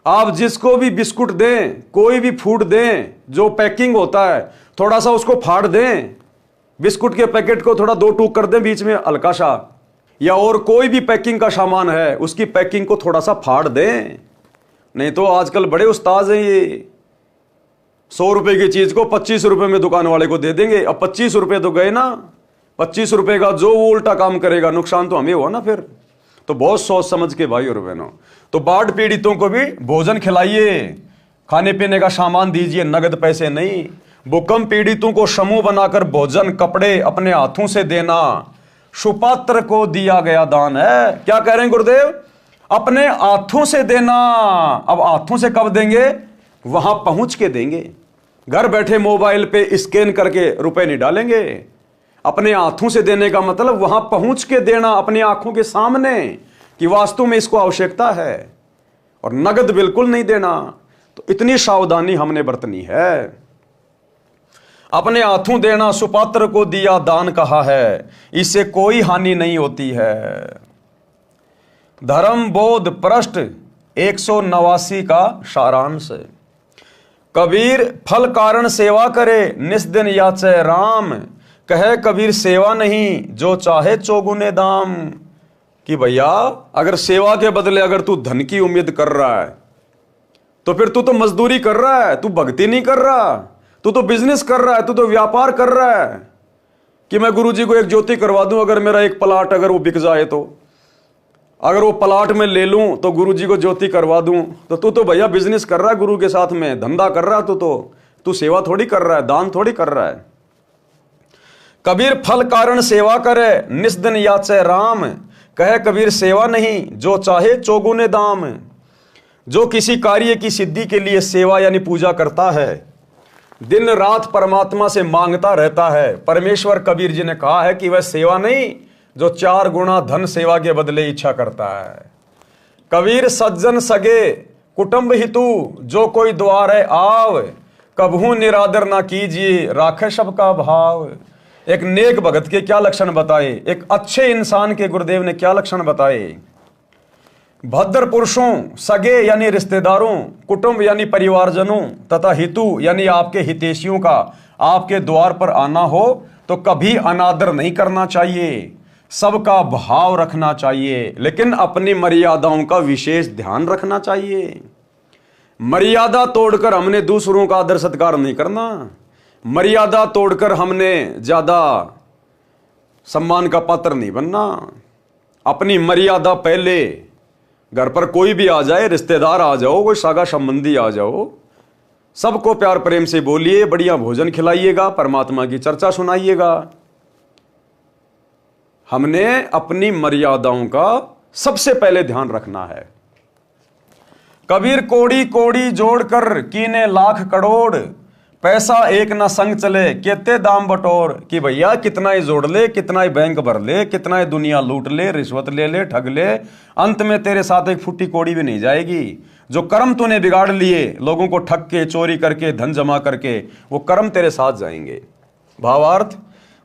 आप जिसको भी बिस्कुट दें, कोई भी फूड दें, जो पैकिंग होता है, थोड़ा सा उसको फाड़ दें, बिस्कुट के पैकेट को थोड़ा 2 टूक कर दें बीच में हल्का सा, या और कोई भी पैकिंग का सामान है उसकी पैकिंग को थोड़ा सा फाड़ दें। नहीं तो आजकल बड़े उस्ताद हैं, ये 100 रुपए की चीज को 25 रुपए में दुकान वाले को दे देंगे। अब 25 रुपए तो गए ना, 25 रुपए का जो वो उल्टा काम करेगा, नुकसान तो हमें हुआ ना फिर। तो बहुत सोच समझ के भाई और बहनों, तो बाढ़ पीड़ितों को भी भोजन खिलाइए, खाने पीने का सामान दीजिए, नगद पैसे नहीं। भूकंप पीड़ितों को समूह बनाकर भोजन, कपड़े अपने हाथों से देना सुपात्र को दिया गया दान है। क्या कह रहे हैं गुरुदेव, अपने हाथों से देना। अब हाथों से कब देंगे, वहां पहुंच के देंगे। घर बैठे मोबाइल पे स्कैन करके रुपए नहीं डालेंगे। अपने हाथों से देने का मतलब वहां पहुंच के देना, अपनी आंखों के सामने, कि वास्तव में इसको आवश्यकता है, और नगद बिल्कुल नहीं देना। तो इतनी सावधानी हमने बरतनी है। अपने हाथों देना, सुपात्र को दिया दान कहा है, इससे कोई हानि नहीं होती है। धर्म बोध पृष्ठ 189 का सारांश। कबीर फल कारण सेवा करे, निस्दिन याचे राम, कहे कबीर सेवा नहीं, जो चाहे चौगुने दाम। कि भैया अगर सेवा के बदले अगर तू धन की उम्मीद कर रहा है, तो फिर तू तो मजदूरी कर रहा है, तू भक्ति नहीं कर रहा, तू तो बिजनेस कर रहा है, तू तो व्यापार कर रहा है। कि मैं गुरुजी को एक ज्योति करवा दूं, अगर मेरा एक प्लाट अगर वो बिक जाए, तो अगर वो प्लाट में ले लूं तो गुरुजी को ज्योति करवा दूं, तो तू तो भैया बिजनेस कर रहा है, गुरु के साथ में धंधा कर रहा है। तू सेवा थोड़ी कर रहा है, दान थोड़ी कर रहा है। कबीर फल कारण सेवा करे, निस्दिन याचे राम, कहे कबीर सेवा नहीं, जो चाहे चौगुने दाम। जो किसी कार्य की सिद्धि के लिए सेवा यानी पूजा करता है, दिन रात परमात्मा से मांगता रहता है, परमेश्वर कबीर जी ने कहा है कि वह सेवा नहीं, जो 4 गुना धन सेवा के बदले इच्छा करता है। कबीर सज्जन सगे कुटुंब हितु, जो कोई द्वारे आव, कबहू निरादर ना कीजिए, राखे सबका भाव। एक नेक भगत के क्या लक्षण बताए, एक अच्छे इंसान के गुरुदेव ने क्या लक्षण बताए। भद्र पुरुषों, सगे यानी रिश्तेदारों, कुटुंब यानी परिवारजनों तथा हितु यानी आपके हितैषियों का आपके द्वार पर आना हो तो कभी अनादर नहीं करना चाहिए, सबका भाव रखना चाहिए, लेकिन अपनी मर्यादाओं का विशेष ध्यान रखना चाहिए। मर्यादा तोड़कर हमने दूसरों का आदर सत्कार नहीं करना, मर्यादा तोड़कर हमने ज्यादा सम्मान का पात्र नहीं बनना। अपनी मर्यादा पहले, घर पर कोई भी आ जाए, रिश्तेदार आ जाओ, कोई सगा संबंधी आ जाओ, सबको प्यार प्रेम से बोलिए, बढ़िया भोजन खिलाइएगा, परमात्मा की चर्चा सुनाइएगा। हमने अपनी मर्यादाओं का सबसे पहले ध्यान रखना है। कबीर कोड़ी कोड़ी जोड़कर कीने लाख करोड़, पैसा एक ना संग चले केते दाम बटोर। कि भैया कितना ही जोड़ ले, कितना ही बैंक भर ले, कितना ही दुनिया लूट ले, रिश्वत ले ले, ठग ले, अंत में तेरे साथ एक फुट्टी कोड़ी भी नहीं जाएगी। जो कर्म तूने बिगाड़ लिए, लोगों को ठग के, चोरी करके, धन जमा करके, वो कर्म तेरे साथ जाएंगे। भावार्थ,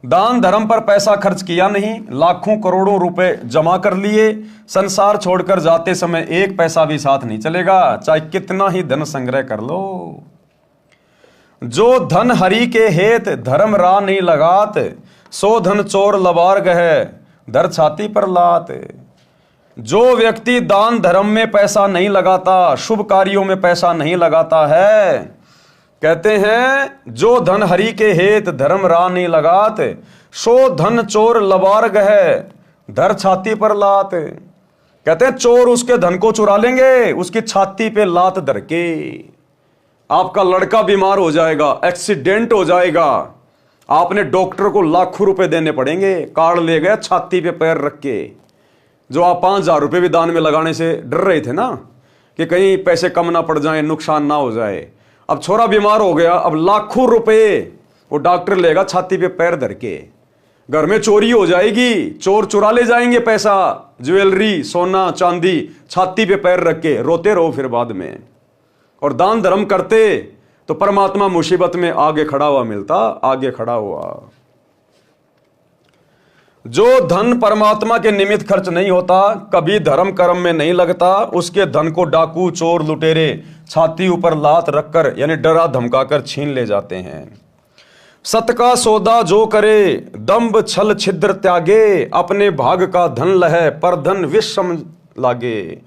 दान धर्म पर पैसा खर्च किया नहीं, लाखों करोड़ों रुपए जमा कर लिए, संसार छोड़कर जाते समय एक पैसा भी साथ नहीं चलेगा, चाहे कितना ही धन संग्रह कर लो। जो धन हरि के हेत धर्म रा नहीं लगात, सो धन चोर लबार गहे धर छाती पर लात। जो व्यक्ति दान धर्म में पैसा नहीं लगाता, शुभ कार्यों में पैसा नहीं लगाता है, कहते हैं जो धन हरि के हेत धर्म रा नहीं लगात, सो धन चोर लबार गहे धर छाती पर लात। कहते हैं चोर उसके धन को चुरा लेंगे, उसकी छाती पे लात धर के। आपका लड़का बीमार हो जाएगा, एक्सीडेंट हो जाएगा, आपने डॉक्टर को लाखों रुपए देने पड़ेंगे, कार्ड ले गए छाती पे पैर रख के। जो आप 5,000 रुपए भी दान में लगाने से डर रहे थे ना, कि कहीं पैसे कम ना पड़ जाए, नुकसान ना हो जाए, अब छोरा बीमार हो गया, अब लाखों रुपए वो डॉक्टर लेगा छाती पे पैर धर के। घर में चोरी हो जाएगी, चोर चुरा ले जाएंगे पैसा, ज्वेलरी, सोना चांदी, छाती पे पैर रख के रोते रहो फिर बाद में। और दान धर्म करते तो परमात्मा मुसीबत में आगे खड़ा हुआ मिलता, आगे खड़ा हुआ। जो धन परमात्मा के निमित्त खर्च नहीं होता, कभी धर्म कर्म में नहीं लगता, उसके धन को डाकू चोर लुटेरे छाती ऊपर लात रखकर यानी डरा धमकाकर छीन ले जाते हैं। सत का सौदा जो करे दंभ छल छिद्र त्यागे, अपने भाग का धन लहे पर धन विषम लागे।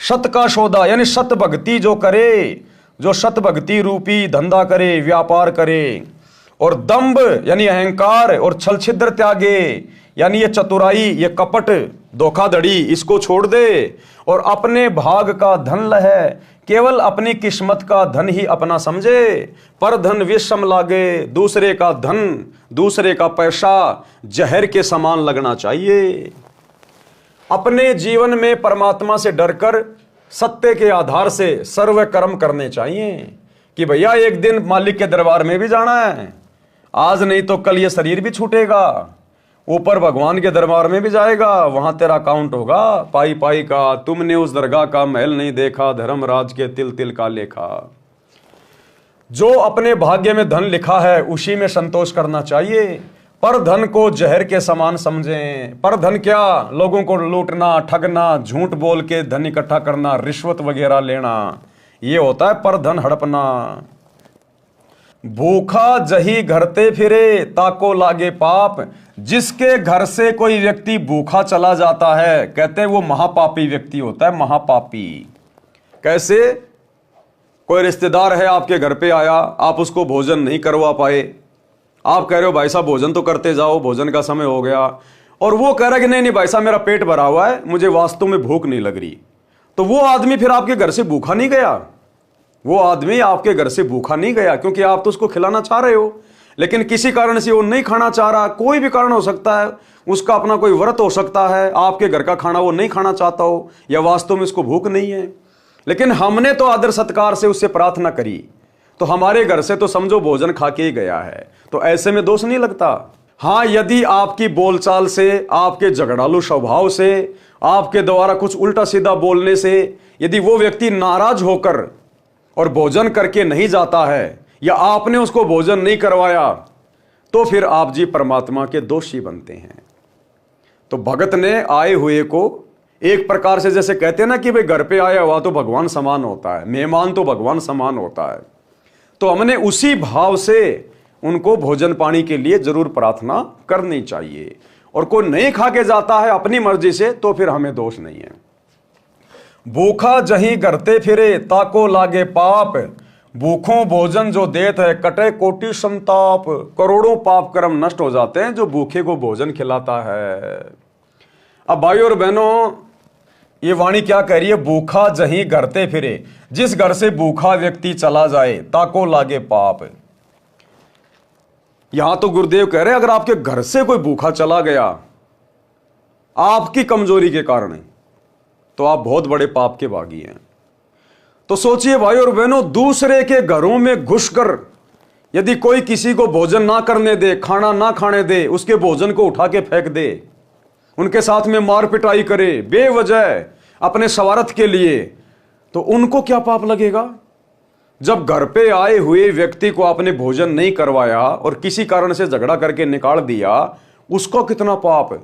सत का सौदा यानी सत भक्ति जो करे, जो सत भक्ति रूपी धंधा करे, व्यापार करे, और दंभ यानी अहंकार और छल छिद्र त्यागे यानी ये चतुराई, ये कपट, धोखाधड़ी, इसको छोड़ दे और अपने भाग का धन लहे, केवल अपनी किस्मत का धन ही अपना समझे, पर धन विषम लागे। दूसरे का धन, दूसरे का पैसा जहर के समान लगना चाहिए। अपने जीवन में परमात्मा से डरकर सत्य के आधार से सर्व कर्म करने चाहिए कि भैया एक दिन मालिक के दरबार में भी जाना है, आज नहीं तो कल ये शरीर भी छूटेगा, ऊपर भगवान के दरबार में भी जाएगा, वहां तेरा काउंट होगा पाई पाई का। तुमने उस दरगाह का महल नहीं देखा, धर्मराज के तिल तिल का लेखा। जो अपने भाग्य में धन लिखा है उसी में संतोष करना चाहिए, पर धन को जहर के समान समझें। पर धन क्या, लोगों को लूटना, ठगना, झूठ बोल के धन इकट्ठा करना, रिश्वत वगैरह लेना, ये होता है पर धन हड़पना। भूखा जही घरते फिरे ताको लागे पाप, जिसके घर से कोई व्यक्ति भूखा चला जाता है, कहते हैं वो महापापी व्यक्ति होता है, महापापी। कैसे? कोई रिश्तेदार है आपके घर पे आया, आप उसको भोजन नहीं करवा पाए, आप कह रहे हो भाई साहब भोजन तो करते जाओ, भोजन का समय हो गया, और वो कह रहा है कि नहीं नहीं भाई साहब मेरा पेट भरा हुआ है, मुझे वास्तव में भूख नहीं लग रही। तो वो आदमी फिर आपके घर से भूखा नहीं गया, वो आदमी आपके घर से भूखा नहीं गया, क्योंकि आप तो उसको खिलाना चाह रहे हो, लेकिन किसी कारण से वो नहीं खाना चाह रहा। कोई भी कारण हो सकता है, उसका अपना कोई व्रत हो सकता है, आपके घर का खाना वो नहीं खाना चाहता हो, या वास्तव में उसको भूख नहीं है, लेकिन हमने तो आदर सत्कार से उससे प्रार्थना करी, तो हमारे घर से तो समझो भोजन खा के ही गया है, तो ऐसे में दोष नहीं लगता। हाँ, यदि आपकी बोलचाल से, आपके झगड़ालू स्वभाव से, आपके द्वारा कुछ उल्टा सीधा बोलने से यदि वो व्यक्ति नाराज होकर और भोजन करके नहीं जाता है, या आपने उसको भोजन नहीं करवाया, तो फिर आप जी परमात्मा के दोषी बनते हैं। तो भगत ने आए हुए को एक प्रकार से, जैसे कहते हैं ना कि भाई घर पे आया हुआ तो भगवान समान होता है, मेहमान तो भगवान समान होता है, तो हमने उसी भाव से उनको भोजन पानी के लिए जरूर प्रार्थना करनी चाहिए। और कोई नहीं खा के जाता है अपनी मर्जी से, तो फिर हमें दोष नहीं है। भूखा जहीं करते फिरे ताको लागे पाप, भूखों भोजन जो देत है कटे कोटि संताप। करोड़ों पाप कर्म नष्ट हो जाते हैं जो भूखे को भोजन खिलाता है। अब भाई और बहनों, ये वाणी क्या कह रही है? भूखा जहीं घरते फिरे, जिस घर से भूखा व्यक्ति चला जाए ताको लागे पाप। यहां तो गुरुदेव कह रहे हैं अगर आपके घर से कोई भूखा चला गया आपकी कमजोरी के कारण, तो आप बहुत बड़े पाप के भागी हैं। तो सोचिए भाई और बहनों, दूसरे के घरों में घुसकर यदि कोई किसी को भोजन ना करने दे, खाना ना खाने दे, उसके भोजन को उठा के फेंक दे, उनके साथ में मार पिटाई करे बेवजह अपने स्वार्थ के लिए, तो उनको क्या पाप लगेगा? जब घर पे आए हुए व्यक्ति को आपने भोजन नहीं करवाया और किसी कारण से झगड़ा करके निकाल दिया, उसको कितना पाप है।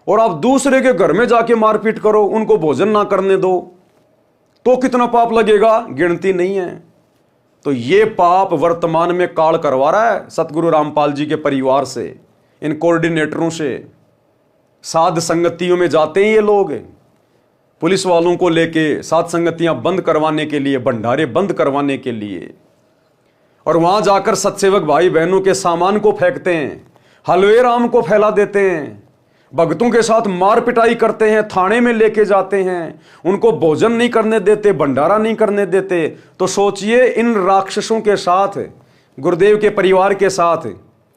और आप दूसरे के घर में जाके मारपीट करो, उनको भोजन ना करने दो, तो कितना पाप लगेगा? गिनती नहीं है। तो ये पाप वर्तमान में काल करवा रहा है सतगुरु रामपाल जी के परिवार से, इन कोऑर्डिनेटरों से। साध संगतियों में जाते हैं ये लोग, पुलिस वालों को लेके साध संगतियां बंद करवाने के लिए, भंडारे बंद करवाने के लिए, और वहां जाकर सत्सेवक भाई बहनों के सामान को फेंकते हैं, हलवे राम को फैला देते हैं, भक्तों के साथ मार पिटाई करते हैं, थाने में लेके जाते हैं, उनको भोजन नहीं करने देते, भंडारा नहीं करने देते। तो सोचिए इन राक्षसों के साथ, गुरुदेव के परिवार के साथ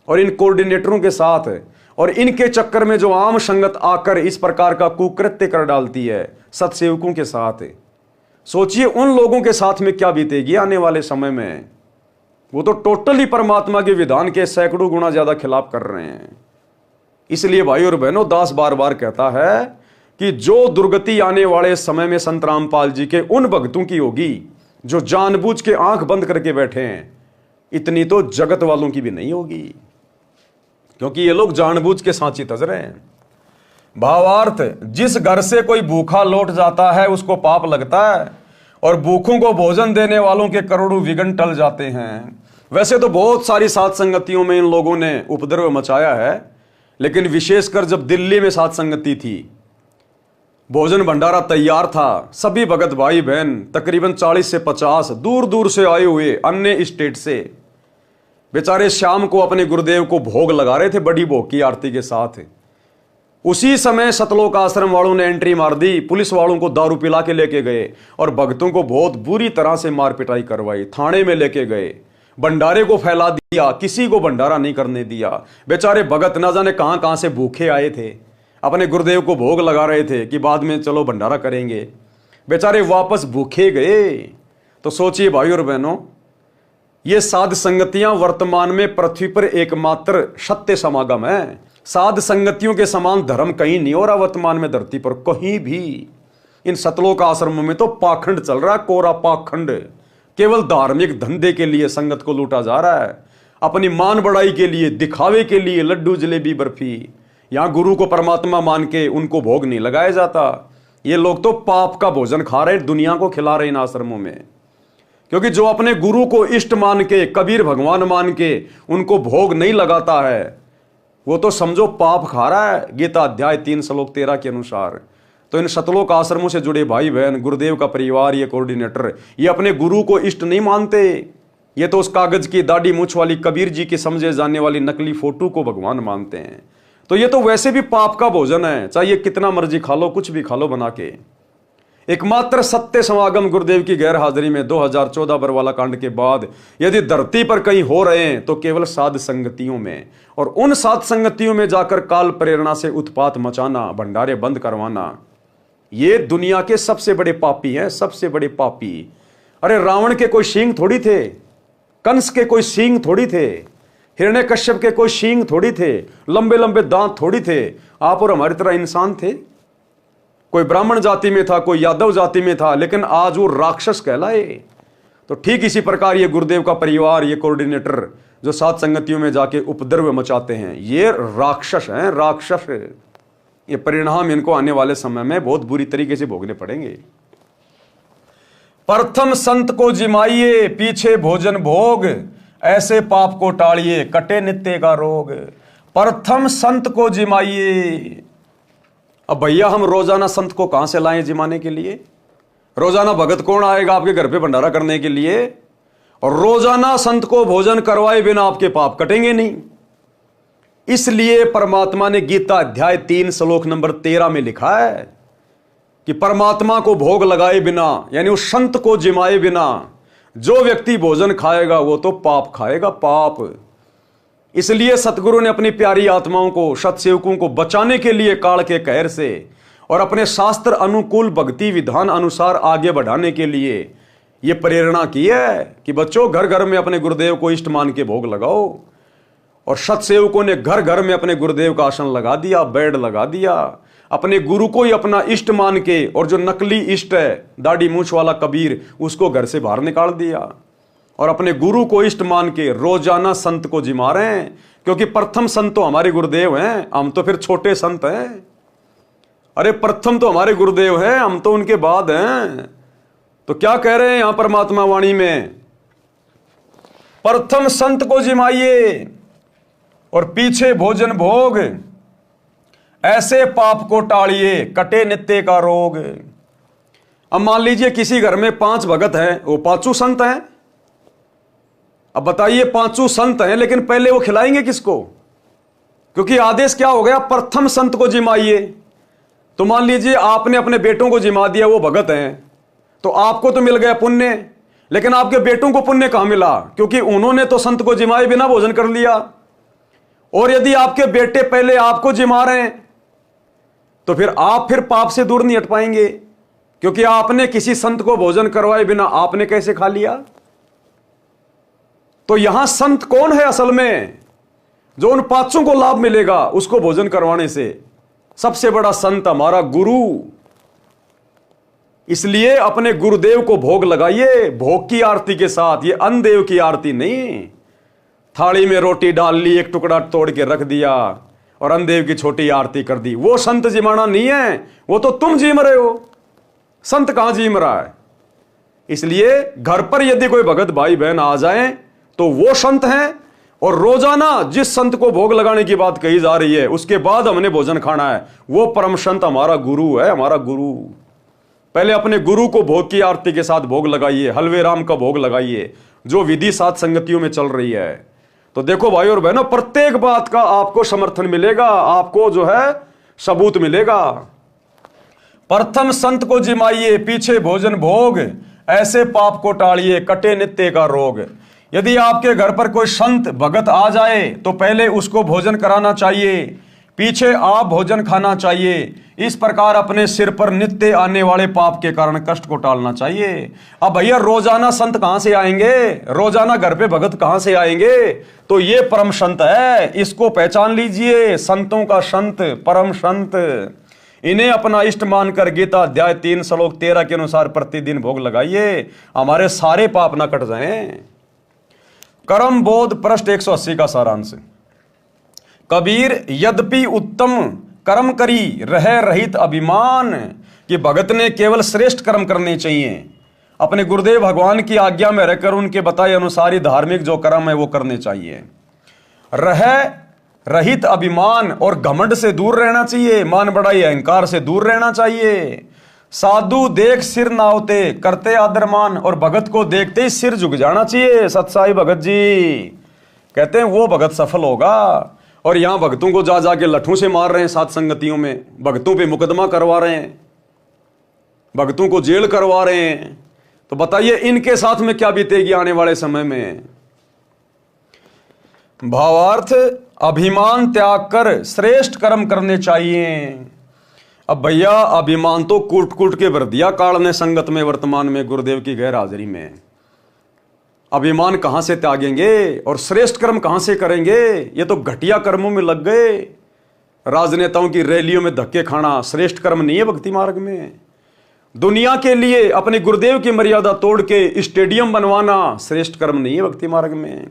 और इन कोऑर्डिनेटरों के साथ और इनके चक्कर में जो आम संगत आकर इस प्रकार का कुकृत्य कर डालती है सत्सेवकों के साथ, सोचिए उन लोगों के साथ में क्या बीतेगी आने वाले समय में। वो तो टोटली परमात्मा के विधान के सैकड़ों गुना ज्यादा खिलाफ कर रहे हैं। इसलिए भाई और बहनों, दास बार बार कहता है कि जो दुर्गति आने वाले समय में संत रामपाल जी के उन भक्तों की होगी जो जानबूझ के आंख बंद करके बैठे हैं, इतनी तो जगत वालों की भी नहीं होगी, क्योंकि ये लोग जानबूझ के सांची तज रहे हैं। भावार्थ, जिस घर से कोई भूखा लौट जाता है उसको पाप लगता है, और भूखों को भोजन देने वालों के करोड़ों विघ्न टल जाते हैं। वैसे तो बहुत सारी साध संगतियों में इन लोगों ने उपद्रव मचाया है, लेकिन विशेषकर जब दिल्ली में साध संगति थी, भोजन भंडारा तैयार था, सभी भगत भाई बहन तकरीबन 40 से 50 दूर दूर से आए हुए अन्य स्टेट से बेचारे शाम को अपने गुरुदेव को भोग लगा रहे थे, बड़ी भोग की आरती के साथ। उसी समय सतलोक आश्रम वालों ने एंट्री मार दी, पुलिस वालों को दारू पिला के लेके गए और भक्तों को बहुत बुरी तरह से मार पिटाई करवाई, थाने में लेके गए, भंडारे को फैला दिया, किसी को भंडारा नहीं करने दिया। बेचारे भगत ना जाने कहां कहां से भूखे आए थे, अपने गुरुदेव को भोग लगा रहे थे कि बाद में चलो भंडारा करेंगे, बेचारे वापस भूखे गए। तो सोचिए भाई और बहनों, ये साध संगतियां वर्तमान में पृथ्वी पर एकमात्र सत्य समागम है। साध संगतियों के समान धर्म कहीं नहीं हो रहा वर्तमान में धरती पर कहीं भी। इन सतलोक आश्रमों में तो पाखंड चल रहा है, कोरा पाखंड। केवल धार्मिक धंधे के लिए संगत को लूटा जा रहा है, अपनी मान बढ़ाई के लिए, दिखावे के लिए लड्डू जलेबी बर्फी। यहां गुरु को परमात्मा मान के उनको भोग नहीं लगाया जाता। ये लोग तो पाप का भोजन खा रहे, दुनिया को खिला रहे इन आश्रमों में। क्योंकि जो अपने गुरु को इष्ट मान के, कबीर भगवान मान के उनको भोग नहीं लगाता है, वो तो समझो पाप खा रहा है, गीता अध्याय 3 श्लोक 13 के अनुसार। तो इन सतलोक आश्रमों से जुड़े भाई बहन, गुरुदेव का परिवार, ये कोऑर्डिनेटर, ये अपने गुरु को इष्ट नहीं मानते। ये तो उस कागज की दाढ़ी मूछ वाली कबीर जी की समझे जाने वाली नकली फोटो को भगवान मानते हैं। तो ये तो वैसे भी पाप का भोजन है, चाहे ये कितना मर्जी खा लो, कुछ भी खा लो बना के। एकमात्र सत्य समागम गुरुदेव की गैर हाजिरी में 2014 बरवाला कांड के बाद यदि धरती पर कहीं हो रहे हैं तो केवल साध संगतियों में, और उन साध संगतियों में जाकर काल प्रेरणा से उत्पात मचाना, भंडारे बंद करवाना, ये दुनिया के सबसे बड़े पापी हैं, सबसे बड़े पापी। अरे रावण के कोई सींग थोड़ी थे, कंस के कोई सींग थोड़ी थे, हिरण्यकश्यप के कोई सींग थोड़ी थे, लंबे लंबे दांत थोड़ी थे। आप और हमारी तरह इंसान थे। कोई ब्राह्मण जाति में था, कोई यादव जाति में था, लेकिन आज वो राक्षस कहलाए। तो ठीक इसी प्रकार ये गुरुदेव का परिवार, ये कोऑर्डिनेटर जो सात संगतियों में जाके उपद्रव मचाते हैं, ये राक्षस हैं, राक्षस। ये परिणाम इनको आने वाले समय में बहुत बुरी तरीके से भोगने पड़ेंगे। प्रथम संत को जिमाइए, पीछे भोजन भोग, ऐसे पाप को टाड़िए, कटे नित्य का रोग। प्रथम संत को जिमाइए। अब भैया हम रोजाना संत को कहां से लाएं जिमाने के लिए? रोजाना भगत कौन आएगा आपके घर पे भंडारा करने के लिए? और रोजाना संत को भोजन करवाए बिना आपके पाप कटेंगे नहीं। इसलिए परमात्मा ने गीता अध्याय 3 श्लोक नंबर 13 में लिखा है कि परमात्मा को भोग लगाए बिना, यानी उस संत को जिमाए बिना जो व्यक्ति भोजन खाएगा वो तो पाप खाएगा, पाप। इसलिए सतगुरु ने अपनी प्यारी आत्माओं को, सत्सेवकों को बचाने के लिए काल के कहर से और अपने शास्त्र अनुकूल भक्ति विधान अनुसार आगे बढ़ाने के लिए यह प्रेरणा की है कि बच्चों घर घर में अपने गुरुदेव को इष्ट मान के भोग लगाओ। और सत्सेवकों ने घर घर में अपने गुरुदेव का आसन लगा दिया, बेड लगा दिया, अपने गुरु को ही अपना इष्ट मान के, और जो नकली इष्ट है दाढ़ी मूछ वाला कबीर, उसको घर से बाहर निकाल दिया और अपने गुरु को इष्ट मान के रोजाना संत को जिमा रहे हैं। क्योंकि प्रथम संत तो हमारे गुरुदेव हैं, हम तो फिर छोटे संत हैं। अरे प्रथम तो हमारे गुरुदेव हैं, हम तो उनके बाद हैं। तो क्या कह रहे हैं यहां परमात्मा वाणी में? प्रथम संत को जिमाइए और पीछे भोजन भोग, ऐसे पाप को टाड़िए, कटे नित्य का रोग। अब मान लीजिए किसी घर में 5 भगत हैं, वो 5 संत हैं। अब बताइए 5 संत हैं, लेकिन पहले वो खिलाएंगे किसको? क्योंकि आदेश क्या हो गया? प्रथम संत को जिमाइए। तो मान लीजिए आपने अपने बेटों को जिमा दिया, वो भगत हैं, तो आपको तो मिल गया पुण्य, लेकिन आपके बेटों को पुण्य कहां मिला? क्योंकि उन्होंने तो संत को जिमाए बिना भोजन कर लिया। और यदि आपके बेटे पहले आपको जिमा रहे हैं तो फिर आप पाप से दूर नहीं हट पाएंगे, क्योंकि आपने किसी संत को भोजन करवाए बिना आपने कैसे खा लिया? तो यहां संत कौन है असल में? जो उन 5 को लाभ मिलेगा उसको भोजन करवाने से। सबसे बड़ा संत हमारा गुरु। इसलिए अपने गुरुदेव को भोग लगाइए, भोग की आरती के साथ। ये अन्नदेव की आरती नहीं। थाली में रोटी डाल ली, एक टुकड़ा तोड़ के रख दिया और अन्नदेव की छोटी आरती कर दी, वो संत जिमाना नहीं है, वो तो तुम जिम रहे हो। संत कहां जिम रहा है? इसलिए घर पर यदि कोई भगत भाई बहन आ जाए तो वो संत हैं। और रोजाना जिस संत को भोग लगाने की बात कही जा रही है उसके बाद हमने भोजन खाना है, वो परम संत हमारा गुरु है, हमारा गुरु। पहले अपने गुरु को भोग की आरती के साथ भोग लगाइए, हलवे राम का भोग लगाइए, जो विधि सात संगतियों में चल रही है। तो देखो भाई और बहनों, प्रत्येक बात का आपको समर्थन मिलेगा, आपको जो है सबूत मिलेगा। प्रथम संत को जिमाइए, पीछे भोजन भोग, ऐसे पाप को टाड़िए, कटे नित्य का रोग। यदि आपके घर पर कोई संत भगत आ जाए तो पहले उसको भोजन कराना चाहिए, पीछे आप भोजन खाना चाहिए। इस प्रकार अपने सिर पर नित्य आने वाले पाप के कारण कष्ट को टालना चाहिए। अब भैया रोजाना संत कहां से आएंगे? रोजाना घर पे भगत कहां से आएंगे? तो ये परम संत है, इसको पहचान लीजिए। संतों का संत, परम संत, इन्हें अपना इष्ट मानकर गीता अध्याय 3 श्लोक 13 के अनुसार प्रतिदिन भोग लगाइए, हमारे सारे पाप ना कट जाएं। कर्म बोध पृष्ठ 180 का सारांश। कबीर यद्यपि उत्तम कर्म करी रह रहित अभिमान, कि भगत ने केवल श्रेष्ठ कर्म करने चाहिए, अपने गुरुदेव भगवान की आज्ञा में रहकर उनके बताए अनुसार ही धार्मिक जो कर्म है वो करने चाहिए। रह रहित अभिमान और घमंड से दूर रहना चाहिए, मान बड़ाई अहंकार से दूर रहना चाहिए। साधु देख सिर नावते करते आदरमान, और भगत को देखते ही सिर झुक जाना चाहिए। सतसाई भगत जी कहते हैं वो भगत सफल होगा। और यहां भक्तों को जा जाके लठों से मार रहे हैं, सात संगतियों में भक्तों पे मुकदमा करवा रहे हैं, भक्तों को जेल करवा रहे हैं। तो बताइए इनके साथ में क्या बीतेगी आने वाले समय में? भावार्थ, अभिमान त्याग कर श्रेष्ठ कर्म करने चाहिए। अब भैया अभिमान तो कूट कूट के भर दिया काल ने संगत में, वर्तमान में गुरुदेव की गैर हाजिरी में। अभिमान कहां से त्यागेंगे और श्रेष्ठ कर्म कहां से करेंगे? ये तो घटिया कर्मों में लग गए। राजनेताओं की रैलियों में धक्के खाना श्रेष्ठ कर्म नहीं है भक्ति मार्ग में। दुनिया के लिए अपने गुरुदेव की मर्यादा तोड़ के स्टेडियम बनवाना श्रेष्ठ कर्म नहीं है भक्ति मार्ग में।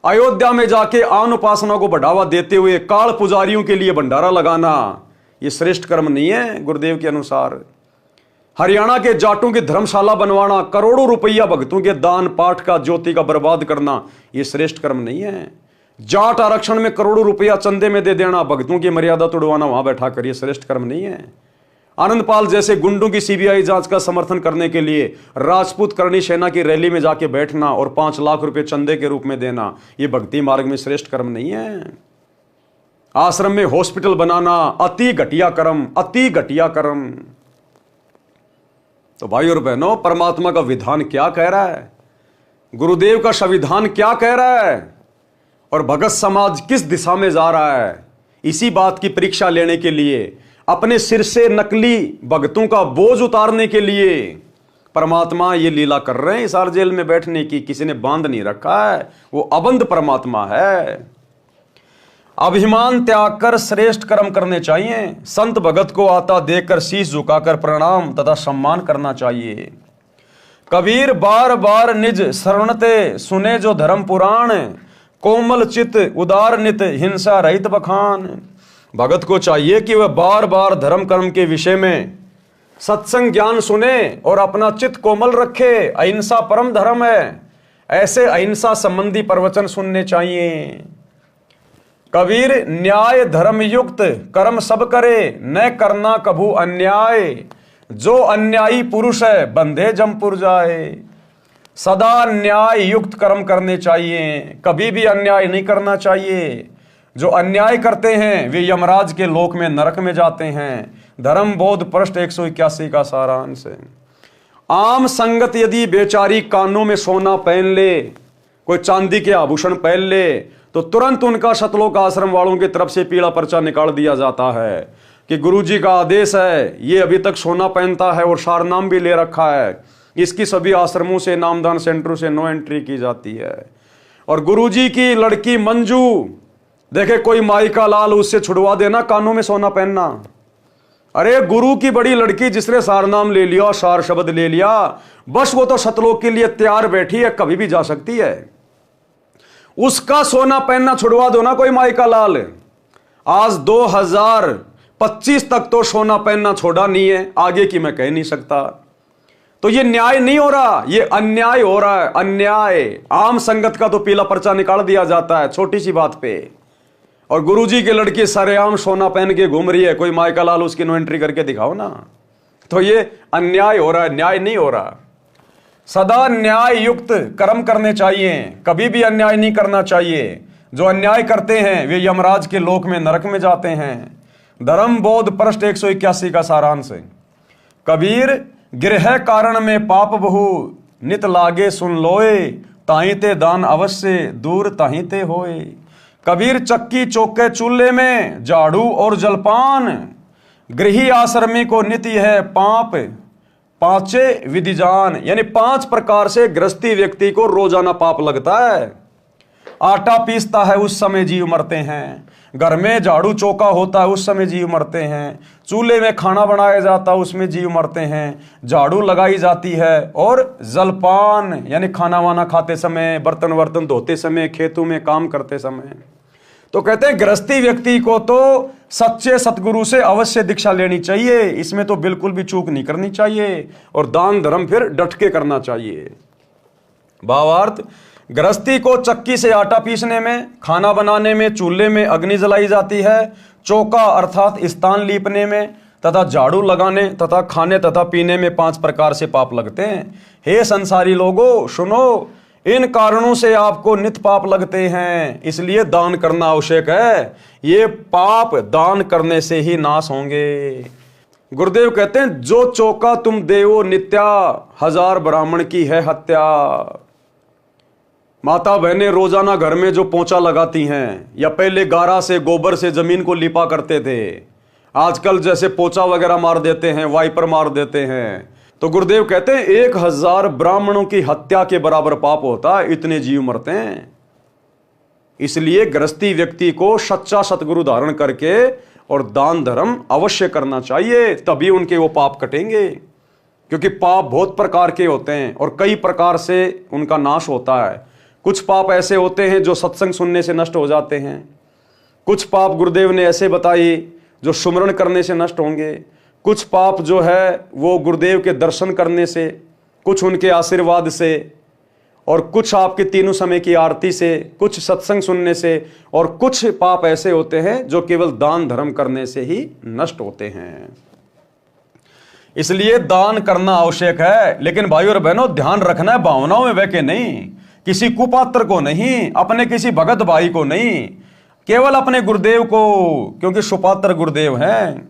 अयोध्या में जाके आन उपासना को बढ़ावा देते हुए काल पुजारियों के लिए भंडारा लगाना यह श्रेष्ठ कर्म नहीं है गुरुदेव के अनुसार। हरियाणा के जाटों की धर्मशाला बनवाना, करोड़ों रुपया भक्तों के दान पाठ का ज्योति का बर्बाद करना यह श्रेष्ठ कर्म नहीं है। जाट आरक्षण में करोड़ों रुपया चंदे में दे देना, भक्तों की मर्यादा तोड़वाना वहां बैठा कर, यह श्रेष्ठ कर्म नहीं है। आनंदपाल जैसे गुंडों की सीबीआई जांच का समर्थन करने के लिए राजपूत करणी सेना की रैली में जाके बैठना और 5 लाख रुपए चंदे के रूप में देना यह भक्ति मार्ग में श्रेष्ठ कर्म नहीं है। आश्रम में हॉस्पिटल बनाना अति घटिया कर्म, अति घटिया कर्म। तो भाई और बहनों, परमात्मा का विधान क्या कह रहा है, गुरुदेव का संविधान क्या कह रहा है और भगत समाज किस दिशा में जा रहा है, इसी बात की परीक्षा लेने के लिए, अपने सिर से नकली भक्तों का बोझ उतारने के लिए परमात्मा ये लीला कर रहे हैं। हिसार जेल में बैठने की किसी ने बांध नहीं रखा है, वो अबंध परमात्मा है। अभिमान त्याग कर श्रेष्ठ कर्म करने चाहिए। संत भगत को आता देखकर शीश झुकाकर प्रणाम तथा सम्मान करना चाहिए। कबीर बार बार निज शरणते सुने जो धर्म पुराण, कोमल चित उदार नित हिंसा रहित बखान। भगत को चाहिए कि वह बार बार धर्म कर्म के विषय में सत्संग ज्ञान सुने और अपना चित्त कोमल रखे। अहिंसा परम धर्म है, ऐसे अहिंसा संबंधी प्रवचन सुनने चाहिए। कबीर न्याय धर्म युक्त कर्म सब करे, न करना कभू अन्याय। जो अन्यायी पुरुष है बंधे जमपुर जाए। सदा न्याय युक्त कर्म करने चाहिए, कभी भी अन्याय नहीं करना चाहिए। जो अन्याय करते हैं वे यमराज के लोक में नरक में जाते हैं। धर्म बोध पृष्ठ 181 का सारांश है। आम संगत यदि बेचारी कानों में सोना पहन ले, कोई चांदी के आभूषण पहन ले, तो तुरंत उनका सतलोक आश्रम वालों की तरफ से पीला पर्चा निकाल दिया जाता है कि गुरुजी का आदेश है, ये अभी तक सोना पहनता है और सारनाम भी ले रखा है, इसकी सभी आश्रमों से नामदान सेंटरों से नो एंट्री की जाती है। और गुरुजी की लड़की मंजू, देखे कोई माई का लाल, उससे छुड़वा देना कानों में सोना पहनना। अरे गुरु की बड़ी लड़की जिसने सारनाम ले लिया, सार शब्द ले लिया, बस वो तो सतलोक के लिए तैयार बैठी है, कभी भी जा सकती है। उसका सोना पहनना छुड़वा दो ना कोई माई का लाल। आज 2025 तक तो सोना पहनना छोड़ा नहीं है, आगे की मैं कह नहीं सकता। तो ये न्याय नहीं हो रहा, ये अन्याय हो रहा है, अन्याय। आम संगत का तो पीला पर्चा निकाल दिया जाता है छोटी सी बात पे, और गुरुजी की लड़की सरेआम सोना पहन के घूम रही है, कोई माई का लाल उसकी नो एंट्री करके दिखाओ ना। तो ये अन्याय हो रहा है, न्याय नहीं हो रहा। सदा न्याय युक्त कर्म करने चाहिए, कभी भी अन्याय नहीं करना चाहिए। जो अन्याय करते हैं वे यमराज के लोक में नरक में जाते हैं। धर्म बोध पृष्ठ 181 का सारांश है। कबीर गृह कारण में पाप बहु नित लागे सुन लोए, ताही ते दान अवश्य दूर ताही ते होए। कबीर चक्की चौके चूल्हे में झाड़ू और जलपान, गृही आश्रमी को नित्य है पाप पांचे विधिजान। यानी 5 प्रकार से गृहस्थी व्यक्ति को रोजाना पाप लगता है। आटा पीसता है उस समय जीव मरते हैं, घर में झाड़ू चौका होता है उस समय जीव मरते हैं, चूल्हे में खाना बनाया जाता है उसमें जीव मरते हैं, झाड़ू लगाई जाती है, और जलपान यानी खाना वाना खाते समय, बर्तन वर्तन धोते समय, खेतों में काम करते समय। तो कहते हैं गृहस्थी व्यक्ति को तो सच्चे सतगुरु से अवश्य दीक्षा लेनी चाहिए, इसमें तो बिल्कुल भी चूक नहीं करनी चाहिए, और दान धर्म फिर डट के करना चाहिए। भावार्थ, गृहस्थी को चक्की से आटा पीसने में, खाना बनाने में, चूल्हे में अग्नि जलाई जाती है, चौका अर्थात स्थान लीपने में, तथा झाड़ू लगाने तथा खाने तथा पीने में 5 प्रकार से पाप लगते हैं। हे संसारी लोगों सुनो, इन कारणों से आपको नित पाप लगते हैं, इसलिए दान करना आवश्यक है। ये पाप दान करने से ही नाश होंगे। गुरुदेव कहते हैं जो चौका तुम देवो नित्या, 1000 ब्राह्मण की है हत्या। माता बहनें रोजाना घर में जो पोंछा लगाती हैं, या पहले गारा से गोबर से जमीन को लिपा करते थे, आजकल जैसे पोंछा वगैरह मार देते हैं, वाइपर मार देते हैं। तो गुरुदेव कहते हैं 1000 ब्राह्मणों की हत्या के बराबर पाप होता है, इतने जीव मरते हैं। इसलिए गृहस्थी व्यक्ति को सच्चा सतगुरु धारण करके और दान धर्म अवश्य करना चाहिए, तभी उनके वो पाप कटेंगे। क्योंकि पाप बहुत प्रकार के होते हैं और कई प्रकार से उनका नाश होता है। कुछ पाप ऐसे होते हैं जो सत्संग सुनने से नष्ट हो जाते हैं, कुछ पाप गुरुदेव ने ऐसे बताए जो सुमरण करने से नष्ट होंगे, कुछ पाप जो है वो गुरुदेव के दर्शन करने से, कुछ उनके आशीर्वाद से, और कुछ आपके तीनों समय की आरती से, कुछ सत्संग सुनने से, और कुछ पाप ऐसे होते हैं जो केवल दान धर्म करने से ही नष्ट होते हैं। इसलिए दान करना आवश्यक है, लेकिन भाइयों और बहनों ध्यान रखना है भावनाओं में बह के नहीं, किसी कुपात्र को नहीं, अपने किसी भगत भाई को नहीं, केवल अपने गुरुदेव को, क्योंकि सुपात्र गुरुदेव हैं।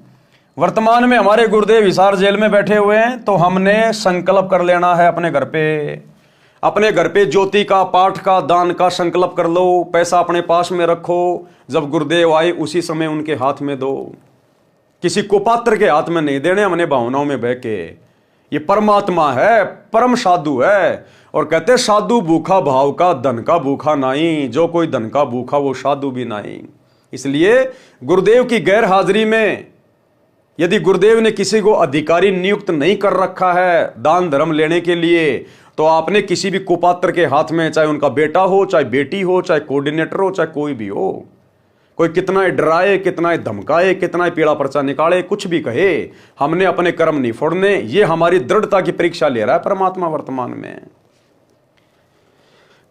वर्तमान में हमारे गुरुदेव हिसार जेल में बैठे हुए हैं, तो हमने संकल्प कर लेना है अपने घर पे ज्योति का, पाठ का, दान का संकल्प कर लो। पैसा अपने पास में रखो, जब गुरुदेव आए उसी समय उनके हाथ में दो, किसी कुपात्र के हाथ में नहीं देने हमने भावनाओं में बह के। ये परमात्मा है, परम साधु है, और कहते साधु भूखा भाव का, धन का भूखा नहीं, जो कोई धन का भूखा वो साधु भी नहीं। इसलिए गुरुदेव की गैर हाजिरी में यदि गुरुदेव ने किसी को अधिकारी नियुक्त नहीं कर रखा है दान धर्म लेने के लिए, तो आपने किसी भी कुपात्र के हाथ में, चाहे उनका बेटा हो, चाहे बेटी हो, चाहे कोऑर्डिनेटर हो, चाहे कोई भी हो, कोई कितना ही डराए, कितना ही धमकाए, कितना ही पीड़ा पर्चा निकाले, कुछ भी कहे, हमने अपने कर्म नहीं फोड़ने। ये हमारी दृढ़ता की परीक्षा ले रहा है परमात्मा वर्तमान में।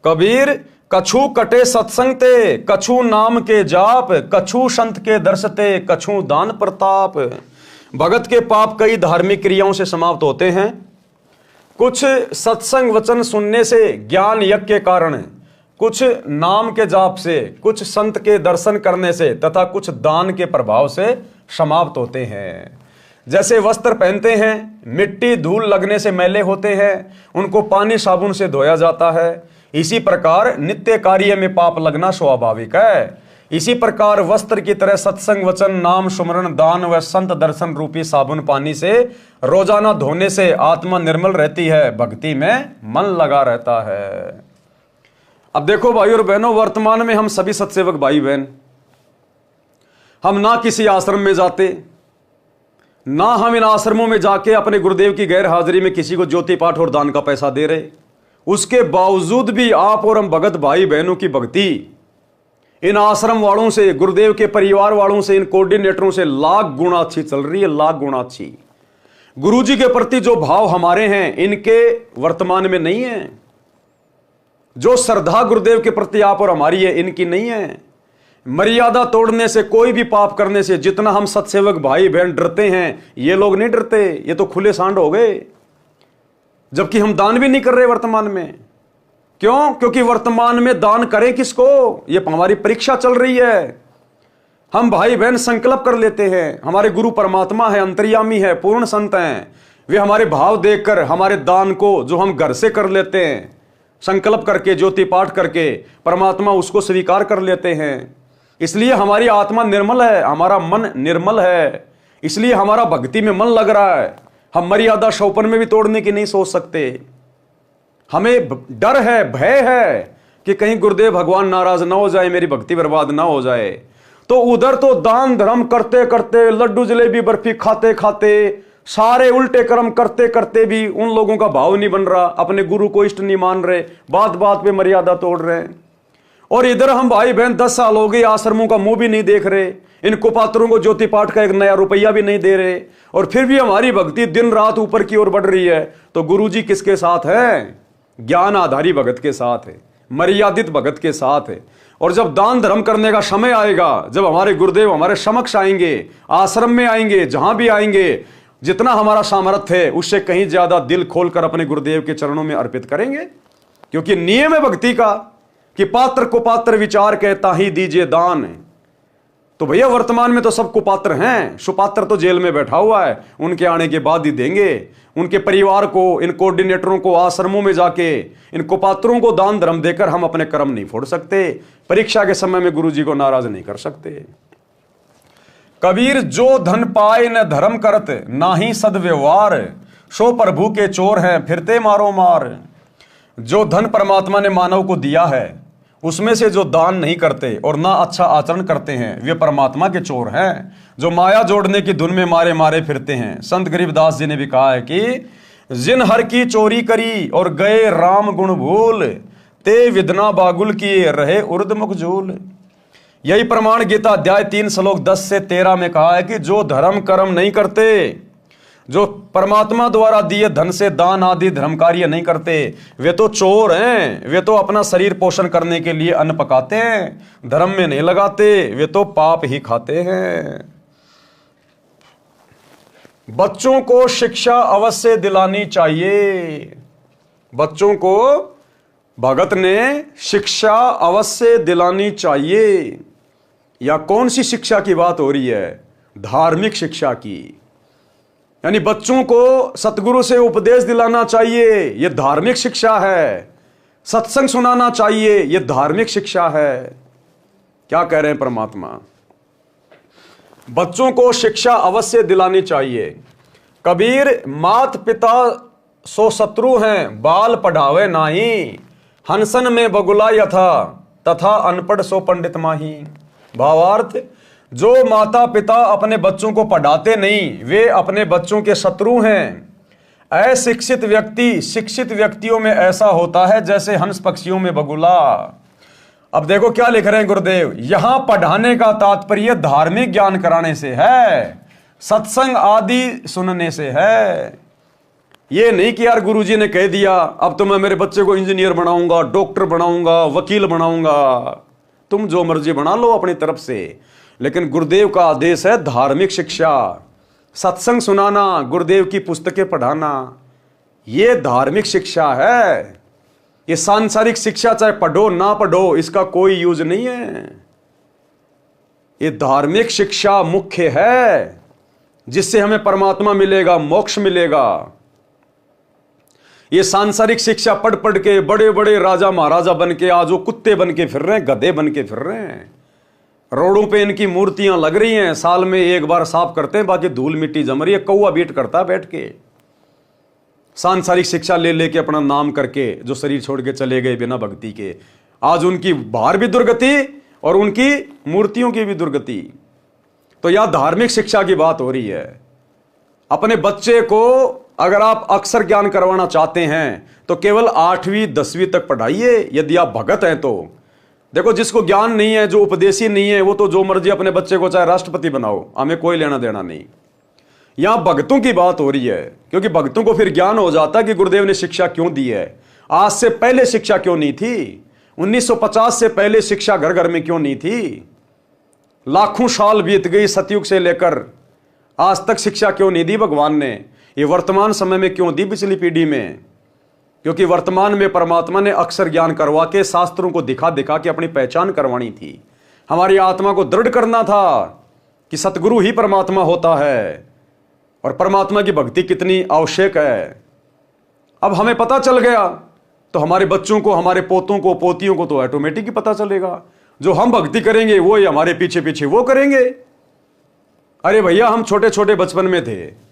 कबीर कछु कटे सत्संग ते, कछु नाम के जाप, कछु संत के दर्शते, कछु दान प्रताप। भगत के पाप कई धार्मिक क्रियाओं से समाप्त होते हैं, कुछ सत्संग वचन सुनने से, ज्ञान यज्ञ के कारण, कुछ नाम के जाप से, कुछ संत के दर्शन करने से, तथा कुछ दान के प्रभाव से समाप्त होते हैं। जैसे वस्त्र पहनते हैं, मिट्टी धूल लगने से मैले होते हैं, उनको पानी साबुन से धोया जाता है, इसी प्रकार नित्य कार्य में पाप लगना स्वाभाविक है। इसी प्रकार वस्त्र की तरह सत्संग वचन नाम सुमरण दान व संत दर्शन रूपी साबुन पानी से रोजाना धोने से आत्मा निर्मल रहती है, भक्ति में मन लगा रहता है। अब देखो भाई और बहनों, वर्तमान में हम सभी सत्सेवक भाई बहन, हम ना किसी आश्रम में जाते, ना हम इन आश्रमों में जाके अपने गुरुदेव की गैर हाजिरी में किसी को ज्योति पाठ और दान का पैसा दे रहे। उसके बावजूद भी आप और हम भगत भाई बहनों की भक्ति इन आश्रम वालों से, गुरुदेव के परिवार वालों से, इन कोऑर्डिनेटरों से लाख गुना अच्छी चल रही है, लाख गुना अच्छी। गुरुजी के प्रति जो भाव हमारे हैं इनके वर्तमान में नहीं है। जो श्रद्धा गुरुदेव के प्रति आप और हमारी है इनकी नहीं है। मर्यादा तोड़ने से, कोई भी पाप करने से जितना हम सत्सेवक भाई बहन डरते हैं, ये लोग नहीं डरते, ये तो खुले सांड हो गए। जबकि हम दान भी नहीं कर रहे वर्तमान में। क्यों? क्योंकि वर्तमान में दान करें किसको, ये हमारी परीक्षा चल रही है। हम भाई बहन संकल्प कर लेते हैं, हमारे गुरु परमात्मा है, अंतर्यामी है, पूर्ण संत हैं, वे हमारे भाव देखकर हमारे दान को जो हम घर से कर लेते हैं, संकल्प करके, ज्योति पाठ करके, परमात्मा उसको स्वीकार कर लेते हैं। इसलिए हमारी आत्मा निर्मल है, हमारा मन निर्मल है, इसलिए हमारा भक्ति में मन लग रहा है। हम मर्यादा शौपन में भी तोड़ने की नहीं सोच सकते। हमें डर है, भय है कि कहीं गुरुदेव भगवान नाराज ना हो जाए, मेरी भक्ति बर्बाद ना हो जाए। तो उधर तो दान धर्म करते करते, लड्डू जलेबी बर्फी खाते खाते, सारे उल्टे कर्म करते करते भी उन लोगों का भाव नहीं बन रहा, अपने गुरु को इष्ट नहीं मान रहे, बात बात पे मर्यादा तोड़ रहे हैं। और इधर हम भाई बहन 10 साल हो गए आश्रमों का मुंह भी नहीं देख रहे, इन कुपात्रों को ज्योति पाठ का एक नया रुपया भी नहीं दे रहे, और फिर भी हमारी भक्ति दिन रात ऊपर की ओर बढ़ रही है। तो गुरुजी किसके साथ है? ज्ञान आधारी भगत के साथ है, मर्यादित भगत के साथ है। और जब दान धर्म करने का समय आएगा, जब हमारे गुरुदेव हमारे समक्ष आएंगे, आश्रम में आएंगे, जहां भी आएंगे, जितना हमारा सामर्थ्य है उससे कहीं ज्यादा दिल खोलकर अपने गुरुदेव के चरणों में अर्पित करेंगे। क्योंकि नियम है भक्ति का कि पात्र को पात्र विचार कहता ही दीजिए दान। तो भैया वर्तमान में तो सब कुपात्र हैं, सुपात्र तो जेल में बैठा हुआ है, उनके आने के बाद ही देंगे। उनके परिवार को, इन कोऑर्डिनेटरों को आश्रमों में जाके इन कुपात्रों को दान धर्म देकर हम अपने कर्म नहीं फोड़ सकते, परीक्षा के समय में गुरुजी को नाराज नहीं कर सकते। कबीर जो धन पाए न धर्म करत, ना ही सदव्यवहार, सो प्रभु के चोर हैं फिरते मारो मार। जो धन परमात्मा ने मानव को दिया है उसमें से जो दान नहीं करते और ना अच्छा आचरण करते हैं वे परमात्मा के चोर हैं, जो माया जोड़ने की धुन में मारे मारे फिरते हैं। संत गरीबदास जी ने भी कहा है कि जिन हर की चोरी करी और गए राम गुण भूल, ते विदना बागुल किए रहे उर्द मुखजूल। यही प्रमाण गीता अध्याय 3 श्लोक 10 से 13 में कहा है कि जो धर्म कर्म नहीं करते, जो परमात्मा द्वारा दिए धन से दान आदि धर्म कार्य नहीं करते, वे तो चोर हैं। वे तो अपना शरीर पोषण करने के लिए अन्न पकाते हैं, धर्म में नहीं लगाते, वे तो पाप ही खाते हैं। बच्चों को शिक्षा अवश्य दिलानी चाहिए। बच्चों को भगत ने शिक्षा अवश्य दिलानी चाहिए। या कौन सी शिक्षा की बात हो रही है? धार्मिक शिक्षा की। यानी बच्चों को सतगुरु से उपदेश दिलाना चाहिए, यह धार्मिक शिक्षा है। सत्संग सुनाना चाहिए, यह धार्मिक शिक्षा है। क्या कह रहे हैं परमात्मा? बच्चों को शिक्षा अवश्य दिलानी चाहिए। कबीर मात पिता सो शत्रु हैं, बाल पढ़ावे नाही, हंसन में बगुला यथा तथा अनपढ़ सो पंडित माही। भावार्थ, जो माता पिता अपने बच्चों को पढ़ाते नहीं, वे अपने बच्चों के शत्रु हैं। अशिक्षित व्यक्ति शिक्षित व्यक्तियों में ऐसा होता है जैसे हंस पक्षियों में बगुला। अब देखो क्या लिख रहे हैं गुरुदेव, यहां पढ़ाने का तात्पर्य धार्मिक ज्ञान कराने से है, सत्संग आदि सुनने से है। ये नहीं कि यार गुरुजी ने कह दिया अब तो मैं मेरे बच्चे को इंजीनियर बनाऊंगा, डॉक्टर बनाऊंगा, वकील बनाऊंगा। तुम जो मर्जी बना लो अपनी तरफ से, लेकिन गुरुदेव का आदेश है धार्मिक शिक्षा, सत्संग सुनाना, गुरुदेव की पुस्तकें पढ़ाना। यह धार्मिक शिक्षा है। ये सांसारिक शिक्षा चाहे पढ़ो ना पढ़ो, इसका कोई यूज नहीं है। ये धार्मिक शिक्षा मुख्य है, जिससे हमें परमात्मा मिलेगा, मोक्ष मिलेगा। ये सांसारिक शिक्षा पढ़ पढ़ के बड़े बड़े राजा महाराजा बन के आज वो कुत्ते बन के फिर रहे हैं, गधे बन के फिर रहे हैं। रोडों पे इनकी मूर्तियां लग रही हैं, साल में एक बार साफ करते हैं, बाकी धूल मिट्टी जम रही है, कौवा बीट करता बैठ के। सांसारिक शिक्षा ले लेके अपना नाम करके जो शरीर छोड़ के चले गए बिना भक्ति के, आज उनकी बाहर भी दुर्गति और उनकी मूर्तियों की भी दुर्गति। तो यह धार्मिक शिक्षा की बात हो रही है। अपने बच्चे को अगर आप अक्षर ज्ञान करवाना चाहते हैं तो केवल 8वीं 10वीं तक पढ़ाइए, यदि आप भगत हैं तो। देखो, जिसको ज्ञान नहीं है, जो उपदेशी नहीं है, वो तो जो मर्जी अपने बच्चे को चाहे राष्ट्रपति बनाओ, हमें कोई लेना देना नहीं। यहां भक्तों की बात हो रही है, क्योंकि भक्तों को फिर ज्ञान हो जाता है कि गुरुदेव ने शिक्षा क्यों दी है। आज से पहले शिक्षा क्यों नहीं थी? 1950 से पहले शिक्षा घर घर में क्यों नहीं थी? लाखों साल बीत गई सतयुग से लेकर आज तक, शिक्षा क्यों नहीं दी भगवान ने? ये वर्तमान समय में क्यों दी पिछली पीढ़ी में? क्योंकि वर्तमान में परमात्मा ने अक्षर ज्ञान करवा के शास्त्रों को दिखा दिखा के अपनी पहचान करवानी थी। हमारी आत्मा को दृढ़ करना था कि सतगुरु ही परमात्मा होता है और परमात्मा की भक्ति कितनी आवश्यक है। अब हमें पता चल गया तो हमारे बच्चों को, हमारे पोतों को, पोतियों को तो ऑटोमेटिक ही पता चलेगा। जो हम भक्ति करेंगे वो ही हमारे पीछे पीछे वो करेंगे। अरे भैया, हम छोटे छोटे बचपन में थे,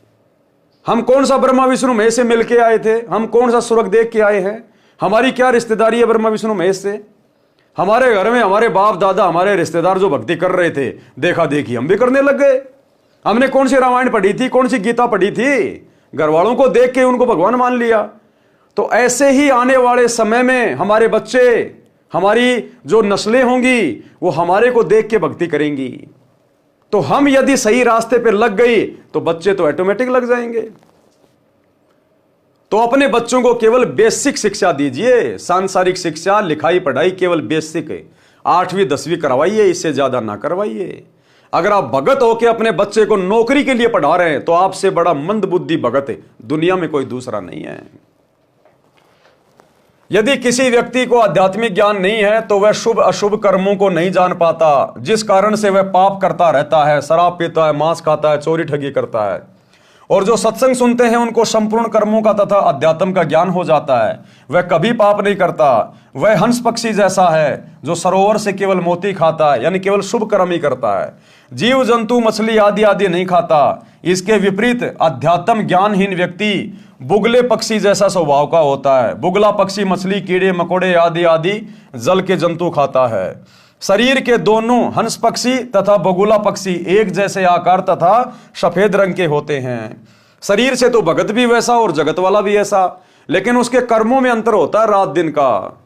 हम कौन सा ब्रह्मा विष्णु महेश से मिलके आए थे? हम कौन सा स्वर्ग देख के आए हैं? हमारी क्या रिश्तेदारी है ब्रह्मा विष्णु महेश से? हमारे घर में हमारे बाप दादा, हमारे रिश्तेदार जो भक्ति कर रहे थे, देखा देखी हम भी करने लग गए। हमने कौन सी रामायण पढ़ी थी, कौन सी गीता पढ़ी थी? घर वालों को देख के उनको भगवान मान लिया। तो ऐसे ही आने वाले समय में हमारे बच्चे, हमारी जो नस्लें होंगी, वो हमारे को देख के भक्ति करेंगी। तो हम यदि सही रास्ते पे लग गई तो बच्चे तो ऑटोमेटिक लग जाएंगे। तो अपने बच्चों को केवल बेसिक शिक्षा दीजिए, सांसारिक शिक्षा, लिखाई पढ़ाई केवल बेसिक 8वीं 10वीं करवाइए, इससे ज्यादा ना करवाइए। अगर आप भगत होकर अपने बच्चे को नौकरी के लिए पढ़ा रहे हैं तो आपसे बड़ा मंदबुद्धि भगत दुनिया में कोई दूसरा नहीं है। यदि किसी व्यक्ति को आध्यात्मिक ज्ञान नहीं है तो वह शुभ अशुभ कर्मों को नहीं जान पाता, जिस कारण से वह पाप करता रहता है, शराब पीता है, मांस खाता है, चोरी ठगी करता है। और जो सत्संग सुनते हैं उनको संपूर्ण कर्मों का तथा अध्यात्म का ज्ञान हो जाता है, वह कभी पाप नहीं करता। वह हंस पक्षी जैसा है जो सरोवर से केवल मोती खाता है, यानी केवल शुभ कर्म ही करता है। जीव जंतु मछली आदि आदि नहीं खाता। इसके विपरीत अध्यात्म ज्ञानहीन व्यक्ति बुगले पक्षी जैसा स्वभाव का होता है। बुगला पक्षी मछली, कीड़े मकोड़े आदि आदि जल के जंतु खाता है। शरीर के दोनों हंस पक्षी तथा बगुला पक्षी एक जैसे आकार तथा सफेद रंग के होते हैं। शरीर से तो भगत भी वैसा और जगत वाला भी ऐसा, लेकिन उसके कर्मों में अंतर होता है रात दिन का।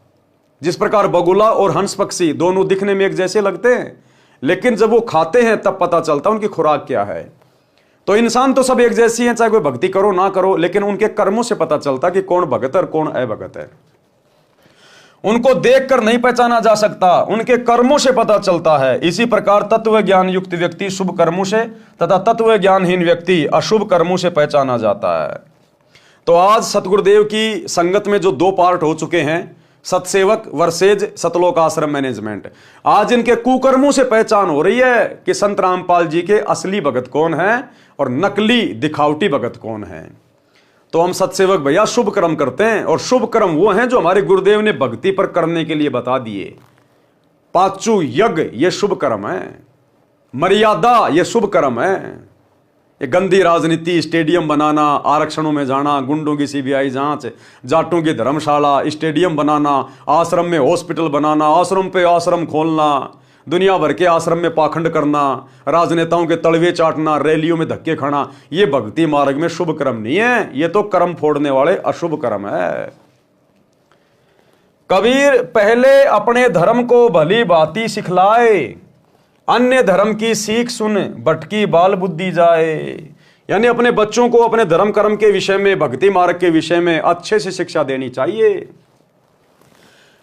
जिस प्रकार बगुला और हंस पक्षी दोनों दिखने में एक जैसे लगते हैं, लेकिन जब वो खाते हैं तब पता चलता है उनकी खुराक क्या है। तो इंसान तो सब एक जैसी हैं, चाहे कोई भक्ति करो ना करो, लेकिन उनके कर्मों से पता चलता कि कौन भगत है और कौन अभगत है। उनको देखकर नहीं पहचाना जा सकता, उनके कर्मों से पता चलता है। इसी प्रकार तत्व ज्ञान युक्त व्यक्ति शुभ कर्मों से तथा तत्व ज्ञानहीन व्यक्ति अशुभ कर्मों से पहचाना जाता है। तो आज सतगुरुदेव की संगत में जो 2 पार्ट हो चुके हैं, सतसेवक वर्सेज सतलोक आश्रम मैनेजमेंट, आज इनके कुकर्मों से पहचान हो रही है कि संत रामपाल जी के असली भगत कौन है और नकली दिखावटी भगत कौन है। तो हम सतसेवक भैया शुभ कर्म करते हैं, और शुभ कर्म वो हैं जो हमारे गुरुदेव ने भक्ति पर करने के लिए बता दिए। पांचू यज्ञ ये शुभ कर्म है, मर्यादा ये शुभ कर्म है। ये गंदी राजनीति, स्टेडियम बनाना, आरक्षणों में जाना, गुंडों की सीबीआई जांच, जाटों की धर्मशाला, स्टेडियम बनाना, आश्रम में हॉस्पिटल बनाना, आश्रम पे आश्रम खोलना, दुनिया भर के आश्रम में पाखंड करना, राजनेताओं के तलवे चाटना, रैलियों में धक्के खाना, ये भक्ति मार्ग में शुभ कर्म नहीं है, ये तो कर्म फोड़ने वाले अशुभ कर्म है। कबीर पहले अपने धर्म को भली भांति सिखलाए, अन्य धर्म की सीख सुन भटकी बाल बुद्धि जाए। यानी अपने बच्चों को अपने धर्म कर्म के विषय में, भक्ति मार्ग के विषय में अच्छे से शिक्षा देनी चाहिए।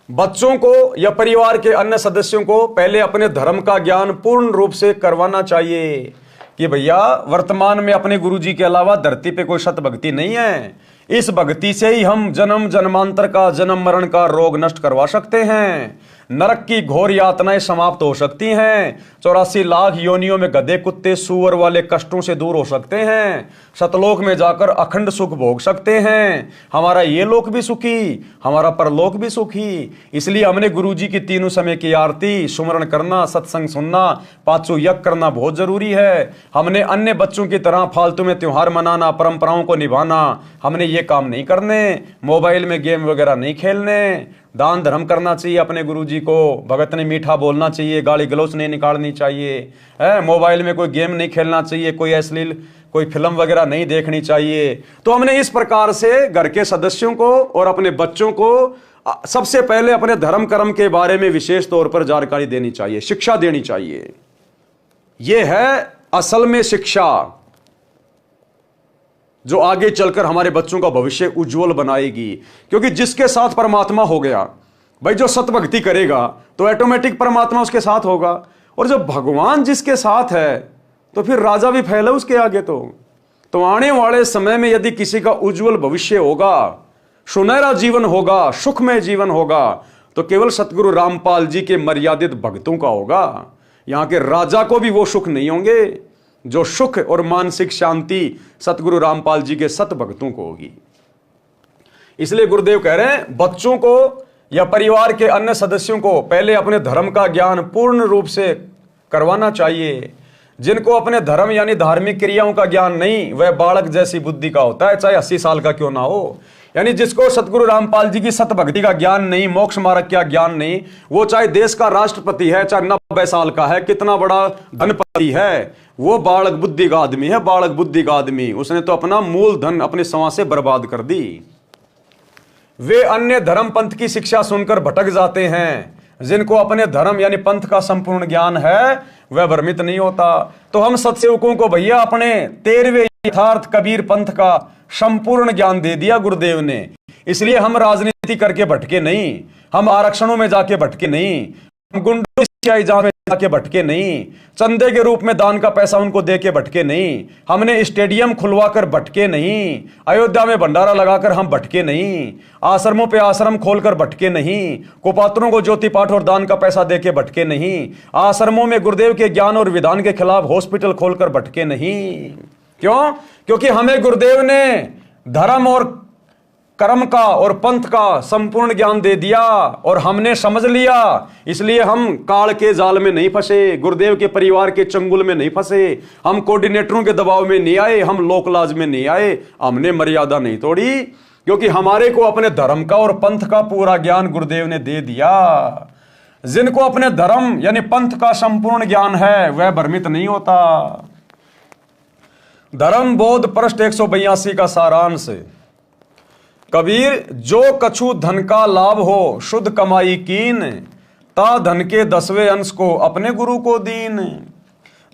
बच्चों को या परिवार के अन्य सदस्यों को पहले अपने धर्म का ज्ञान पूर्ण रूप से करवाना चाहिए कि भैया वर्तमान में अपने गुरुजी के अलावा धरती पे कोई सत भक्ति नहीं है। इस भक्ति से ही हम जन्म जन्मांतर का, जन्म मरण का रोग नष्ट करवा सकते हैं, नरक की घोर यातनाएं समाप्त हो सकती हैं, 84 लाख योनियों में गधे कुत्ते सूअर वाले कष्टों से दूर हो सकते हैं, सतलोक में जाकर अखंड सुख भोग सकते हैं, हमारा ये लोक भी सुखी, हमारा परलोक भी सुखी। इसलिए हमने गुरुजी की 3 समय की आरती, सुमरण करना, सत्संग सुनना, 5 यज्ञ करना बहुत जरूरी है। हमने अन्य बच्चों की तरह फालतू में त्योहार मनाना, परंपराओं को निभाना, हमने ये काम नहीं करने। मोबाइल में गेम वगैरह नहीं खेलने, दान धर्म करना चाहिए अपने गुरुजी को, भगत ने मीठा बोलना चाहिए, गाली गलौच नहीं निकालनी चाहिए, है मोबाइल में कोई गेम नहीं खेलना चाहिए, कोई अश्लील कोई फिल्म वगैरह नहीं देखनी चाहिए। तो हमने इस प्रकार से घर के सदस्यों को और अपने बच्चों को सबसे पहले अपने धर्म कर्म के बारे में विशेष तौर पर जानकारी देनी चाहिए, शिक्षा देनी चाहिए। यह है असल में शिक्षा जो आगे चलकर हमारे बच्चों का भविष्य उज्जवल बनाएगी। क्योंकि जिसके साथ परमात्मा हो गया भाई, जो सत भक्ति करेगा तो ऑटोमेटिक परमात्मा उसके साथ होगा, और जब भगवान जिसके साथ है तो फिर राजा भी फैले उसके आगे। तो आने वाले समय में यदि किसी का उज्जवल भविष्य होगा, सुनहरा जीवन होगा, सुखमय जीवन होगा, तो केवल सतगुरु रामपाल जी के मर्यादित भक्तों का होगा। यहां के राजा को भी वो सुख नहीं होंगे जो सुख और मानसिक शांति सतगुरु रामपाल जी के सत भक्तों को होगी। इसलिए गुरुदेव कह रहे हैं बच्चों को या परिवार के अन्य सदस्यों को पहले अपने धर्म का ज्ञान पूर्ण रूप से करवाना चाहिए। जिनको अपने धर्म यानी धार्मिक क्रियाओं का ज्ञान नहीं, वह बालक जैसी बुद्धि का होता है, चाहे 80 साल का क्यों ना हो। यानी जिसको सतगुरु रामपाल जी की सत भक्ति का ज्ञान नहीं, मोक्ष मार्ग का ज्ञान नहीं, वो चाहे देश का राष्ट्रपति है, चाहे 90 साल का है, कितना बड़ा धनपति है, वो बालक बुद्धि का आदमी है, बालक बुद्धि का आदमी। उसने तो अपना मूल धन अपने समाज से बर्बाद कर दी। वे अन्य धर्म पंथ की शिक्षा सुनकर भटक जाते हैं। जिनको अपने धर्म यानी पंथ का संपूर्ण ज्ञान है वह भ्रमित नहीं होता। तो हम सत्सेवकों को भैया अपने 13वें यथार्थ कबीर पंथ का संपूर्ण ज्ञान दे दिया गुरुदेव ने। इसलिए हम राजनीति करके भटके नहीं, हम आरक्षणों में जाके भटके नहीं, हम गुंडों में जाके भटके नहीं, चंदे के रूप में दान का पैसा उनको दे के भटके नहीं, हमने स्टेडियम खुलवा कर भटके नहीं, अयोध्या में भंडारा लगाकर हम भटके नहीं, आश्रमों पे आश्रम खोलकर भटके नहीं, कुपात्रों को ज्योति पाठ और दान का पैसा दे के भटके नहीं, आश्रमों में गुरुदेव के ज्ञान और विधान के खिलाफ हॉस्पिटल खोलकर भटके नहीं। क्यों? क्योंकि हमें गुरुदेव ने धर्म और कर्म का और पंथ का संपूर्ण ज्ञान दे दिया और हमने समझ लिया। इसलिए हम काल के जाल में नहीं फंसे, गुरुदेव के परिवार के चंगुल में नहीं फंसे, हम कोऑर्डिनेटरों के दबाव में नहीं आए, हम लोकलाज में नहीं आए, हमने मर्यादा नहीं तोड़ी, क्योंकि हमारे को अपने धर्म का और पंथ का पूरा ज्ञान गुरुदेव ने दे दिया। जिनको अपने धर्म यानी पंथ का संपूर्ण ज्ञान है वह भ्रमित नहीं होता। धर्म बोध पृष्ठ 182 का सारांश। कबीर, जो कछु धन का लाभ हो शुद्ध कमाई कीन, ता धन के 10वें अंश को अपने गुरु को दीन।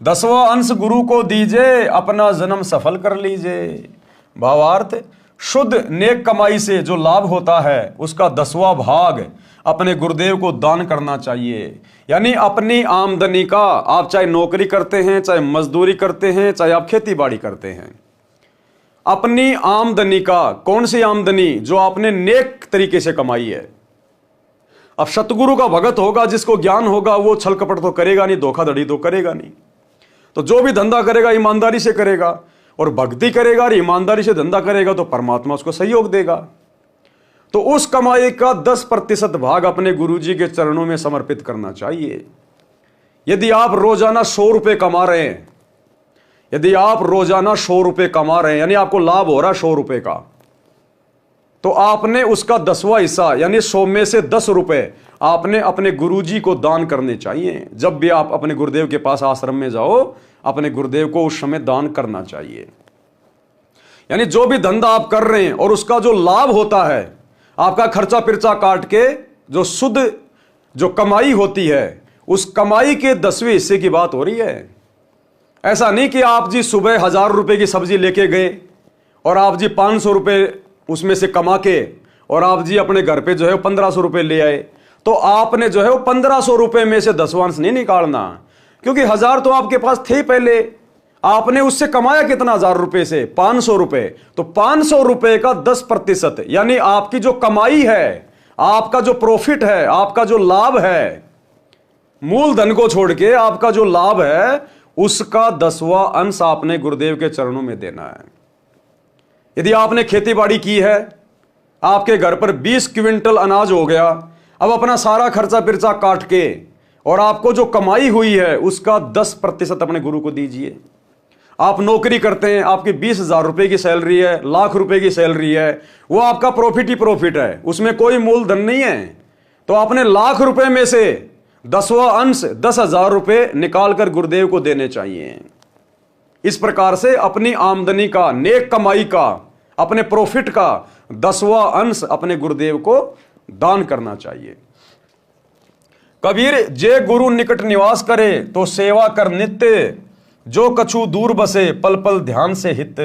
10वां अंश गुरु को दीजिए, अपना जन्म सफल कर लीजिए। भावार्थ, शुद्ध नेक कमाई से जो लाभ होता है उसका 10वां भाग अपने गुरुदेव को दान करना चाहिए। यानी अपनी आमदनी का, आप चाहे नौकरी करते हैं, चाहे मजदूरी करते हैं, चाहे आप खेती बाड़ी करते हैं, अपनी आमदनी का, कौन सी आमदनी? जो आपने नेक तरीके से कमाई है। अब सतगुरु का भगत होगा, जिसको ज्ञान होगा, वो छल कपट तो करेगा नहीं, धोखाधड़ी तो करेगा नहीं। तो जो भी धंधा करेगा ईमानदारी से करेगा, और भक्ति करेगा और ईमानदारी से धंधा करेगा तो परमात्मा उसको सहयोग देगा। तो उस कमाई का 10% भाग अपने गुरुजी के चरणों में समर्पित करना चाहिए। यदि आप रोजाना 100 रुपए कमा रहे हैं, यदि आप रोजाना 100 रुपए कमा रहे हैं, यानी आपको लाभ हो रहा है 100 रुपए का, तो आपने उसका 10वां हिस्सा यानी 100 में से 10 रुपए आपने अपने गुरुजी को दान करने चाहिए। जब भी आप अपने गुरुदेव के पास आश्रम में जाओ, अपने गुरुदेव को उस समय दान करना चाहिए। यानी जो भी धंधा आप कर रहे हैं और उसका जो लाभ होता है, आपका खर्चा पिर्चा काट के जो शुद्ध जो कमाई होती है, उस कमाई के 10वें हिस्से की बात हो रही है। ऐसा नहीं कि आप जी सुबह 1000 रुपए की सब्जी लेके गए और आप जी 500 रुपए उसमें से कमा के और आप जी अपने घर पे जो है 1500 रुपए ले आए, तो आपने जो है वो 1500 रुपए में से 10वां अंश नहीं निकालना, क्योंकि 1000 तो आपके पास थे पहले। आपने उससे कमाया कितना? 1000 रुपए से 500 रुपए। तो 500 रुपए का 10% यानी आपकी जो कमाई है, आपका जो प्रॉफिट है, आपका जो लाभ है, मूलधन को छोड़ के आपका जो लाभ है, उसका 10वां अंश आपने गुरुदेव के चरणों में देना है। यदि आपने खेती बाड़ी की है, आपके घर पर 20 क्विंटल अनाज हो गया, अब अपना सारा खर्चा पिर्चा काट के और आपको जो कमाई हुई है उसका 10% अपने गुरु को दीजिए। आप नौकरी करते हैं, आपकी 20,000 रुपए की सैलरी है, लाख रुपए की सैलरी है, वो आपका प्रॉफिट ही प्रॉफिट है, उसमें कोई मूलधन नहीं है। तो आपने लाख रुपए में से 10वां अंश 10,000 रुपए निकालकर गुरुदेव को देने चाहिए। इस प्रकार से अपनी आमदनी का, नेक कमाई का, अपने प्रॉफिट का 10वां अंश अपने गुरुदेव को दान करना चाहिए। कबीर, जे गुरु निकट निवास करे तो सेवा कर नित्य, जो कछु दूर बसे पल पल ध्यान से हित।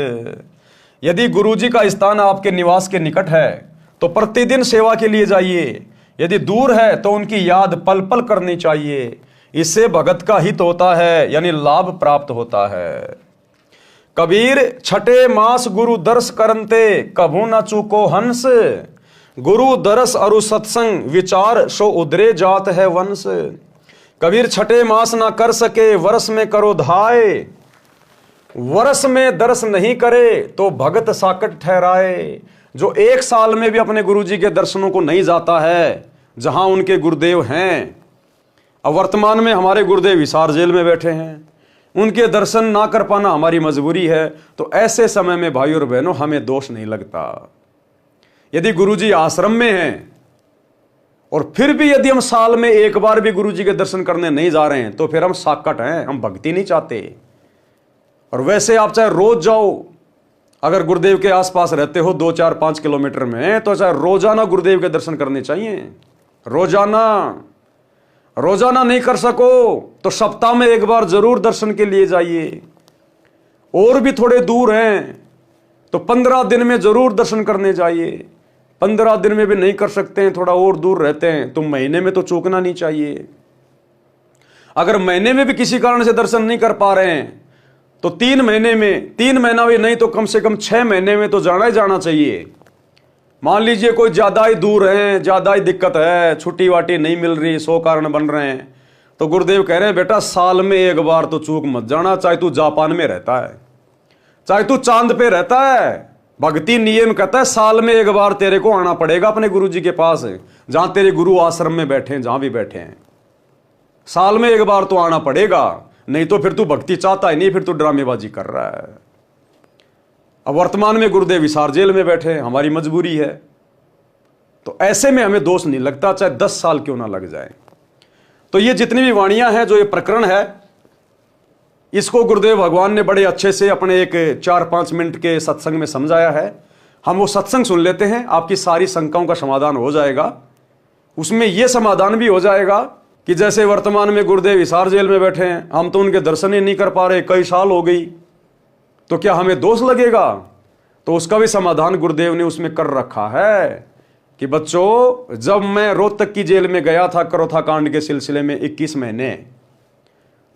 यदि गुरुजी का स्थान आपके निवास के निकट है तो प्रतिदिन सेवा के लिए जाइए, यदि दूर है तो उनकी याद पल पल करनी चाहिए। इससे भगत का हित होता है, यानी लाभ प्राप्त होता है। कबीर, छठे मास गुरु दर्श करंते कभू न चूको हंस, गुरु दरस अरु सत्संग विचार सो उदरे जात है वंश। कबीर, छठे मास ना कर सके वर्ष में करो धाय, वर्ष में दर्श नहीं करे तो भगत साकट ठहराए। जो 1 साल में भी अपने गुरुजी के दर्शनों को नहीं जाता है, जहां उनके गुरुदेव हैं, अब वर्तमान में हमारे गुरुदेव हिसार जेल में बैठे हैं, उनके दर्शन ना कर पाना हमारी मजबूरी है। तो ऐसे समय में भाई और बहनों हमें दोष नहीं लगता। यदि गुरुजी आश्रम में हैं और फिर भी यदि हम साल में 1 बार भी गुरुजी के दर्शन करने नहीं जा रहे हैं, तो फिर हम साकट हैं, हम भक्ति नहीं चाहते। और वैसे आप चाहे रोज जाओ, अगर गुरुदेव के आसपास रहते हो 2, 4, 5 किलोमीटर में, तो चाहे रोजाना गुरुदेव के दर्शन करने चाहिए। रोजाना नहीं कर सको तो सप्ताह में 1 बार जरूर दर्शन के लिए जाइए। और भी थोड़े दूर हैं तो 15 दिन में जरूर दर्शन करने जाइए। 15 दिन में भी नहीं कर सकते हैं, थोड़ा और दूर रहते हैं, तो महीने में तो चूकना नहीं चाहिए। अगर महीने में भी किसी कारण से दर्शन नहीं कर पा रहे हैं तो 3 महीने में, 3 महीना भी नहीं तो कम से कम 6 महीने में तो जाना ही जाना चाहिए। मान लीजिए कोई ज्यादा ही दूर है, ज्यादा ही दिक्कत है, छुट्टी वाटी नहीं मिल रही, 100 कारण बन रहे हैं, तो गुरुदेव कह रहे हैं बेटा साल में 1 बार तो चूक मत जाना। चाहे तू जापान में रहता है, चाहे तू चांद पे रहता है, भक्ति नियम कहता है साल में 1 बार तेरे को आना पड़ेगा अपने गुरुजी के पास, जहां तेरे गुरु आश्रम में बैठे हैं, जहां भी बैठे हैं, साल में 1 बार तो आना पड़ेगा। नहीं तो फिर तू भक्ति चाहता ही नहीं, फिर तू ड्रामेबाजी कर रहा है। अब वर्तमान में गुरुदेव हिसार जेल में बैठे हैं, हमारी मजबूरी है। तो ऐसे में हमें दोष नहीं लगता, चाहे 10 साल क्यों ना लग जाए। तो ये जितनी भी वाणियां हैं, जो ये प्रकरण है, इसको गुरुदेव भगवान ने बड़े अच्छे से अपने एक 4-5 मिनट के सत्संग में समझाया है। हम वो सत्संग सुन लेते हैं, आपकी सारी शंकाओं का समाधान हो जाएगा। उसमें यह समाधान भी हो जाएगा कि जैसे वर्तमान में गुरुदेव हिसार जेल में बैठे हैं, हम तो उनके दर्शन ही नहीं कर पा रहे, कई साल हो गई, तो क्या हमें दोष लगेगा? तो उसका भी समाधान गुरुदेव ने उसमें कर रखा है कि बच्चों, जब मैं रोहतक की जेल में गया था करोथा कांड के सिलसिले में 21 महीने,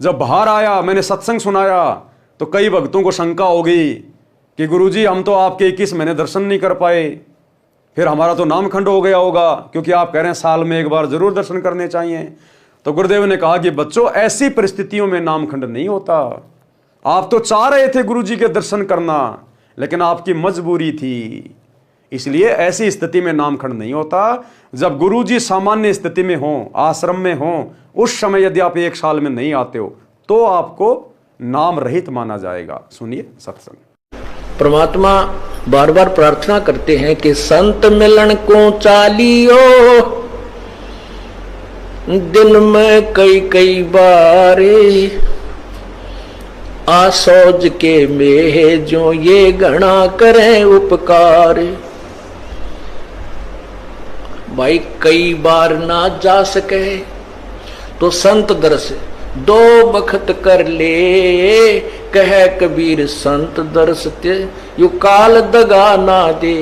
जब बाहर आया मैंने सत्संग सुनाया तो कई भक्तों को शंका हो गई कि गुरुजी हम तो आपके 21 महीने दर्शन नहीं कर पाए, फिर हमारा तो नामखंड हो गया होगा, क्योंकि आप कह रहे हैं साल में एक बार जरूर दर्शन करने चाहिए। तो गुरुदेव ने कहा कि बच्चों, ऐसी परिस्थितियों में नामखंड नहीं होता। आप तो चाह रहे थे गुरुजी के दर्शन करना, लेकिन आपकी मजबूरी थी, इसलिए ऐसी स्थिति में नामखंड नहीं होता। जब गुरुजी सामान्य स्थिति में हो, आश्रम में हो, उस समय यदि आप 1 साल में नहीं आते हो तो आपको नाम रहित माना जाएगा। सुनिए सत्संग। परमात्मा बार बार प्रार्थना करते हैं कि संत मिलन को चालियो, दिन में कई कई बारे, आसोज के में जो ये गणा करें उपकार। भाई कई बार ना जा सके तो संत दर्श 2 बखत कर ले, कह कबीर संत दर्श ते यू काल दगा ना दे।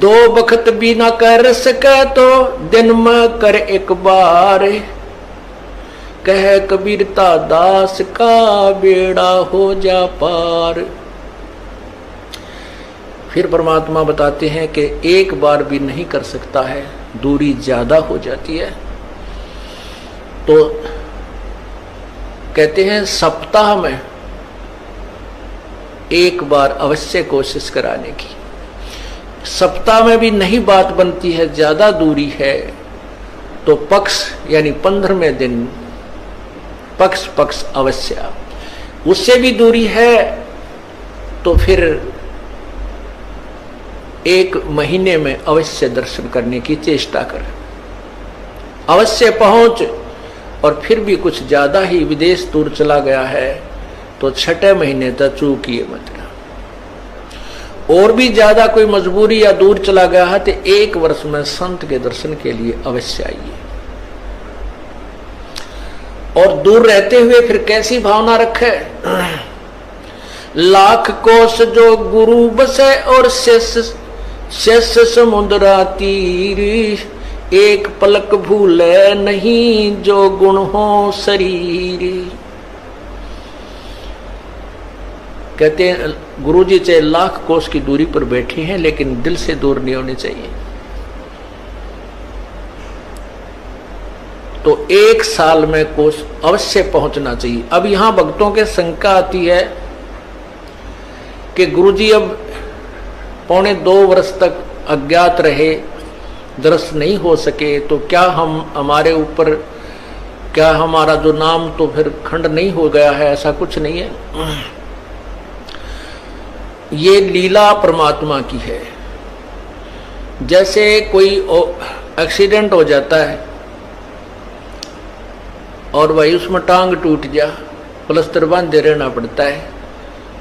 2 बखत भी ना कर सके तो दिन में कर एक बार, कह कबीरता दास का बेड़ा हो जा पार। फिर परमात्मा बताते हैं कि एक बार भी नहीं कर सकता है, दूरी ज्यादा हो जाती है, तो कहते हैं सप्ताह में एक बार अवश्य कोशिश कराने की। सप्ताह में भी नहीं बात बनती है, ज्यादा दूरी है, तो पक्ष यानी 15वें दिन पक्ष अवश्य। उससे भी दूरी है तो फिर 1 महीने में अवश्य दर्शन करने की चेष्टा कर, अवश्य पहुंच। और फिर भी कुछ ज्यादा ही विदेश दूर चला गया है तो 6 महीने तक चूकिए मत। और भी ज्यादा कोई मजबूरी या दूर चला गया है तो 1 वर्ष में संत के दर्शन के लिए अवश्य आइए। और दूर रहते हुए फिर कैसी भावना रखे? लाख कोस जो गुरु बसे और शेष समुद्रा तीर, एक पलक भूले नहीं जो गुण हो शरीर। कहते हैं गुरुजी चाहे लाख कोस की दूरी पर बैठे हैं लेकिन दिल से दूर नहीं होने चाहिए। तो 1 साल में कोस अवश्य पहुंचना चाहिए। अब यहां भक्तों के शंका आती है कि गुरुजी अब 1.25 वर्ष तक अज्ञात रहे, दर्शन नहीं हो सके, तो क्या हमारे ऊपर क्या हमारा जो नाम तो फिर खंड नहीं हो गया है? ऐसा कुछ नहीं है। ये लीला परमात्मा की है। जैसे कोई एक्सीडेंट हो जाता है और भाई उसमें टांग टूट जा, प्लास्टर बांधे रहना पड़ता है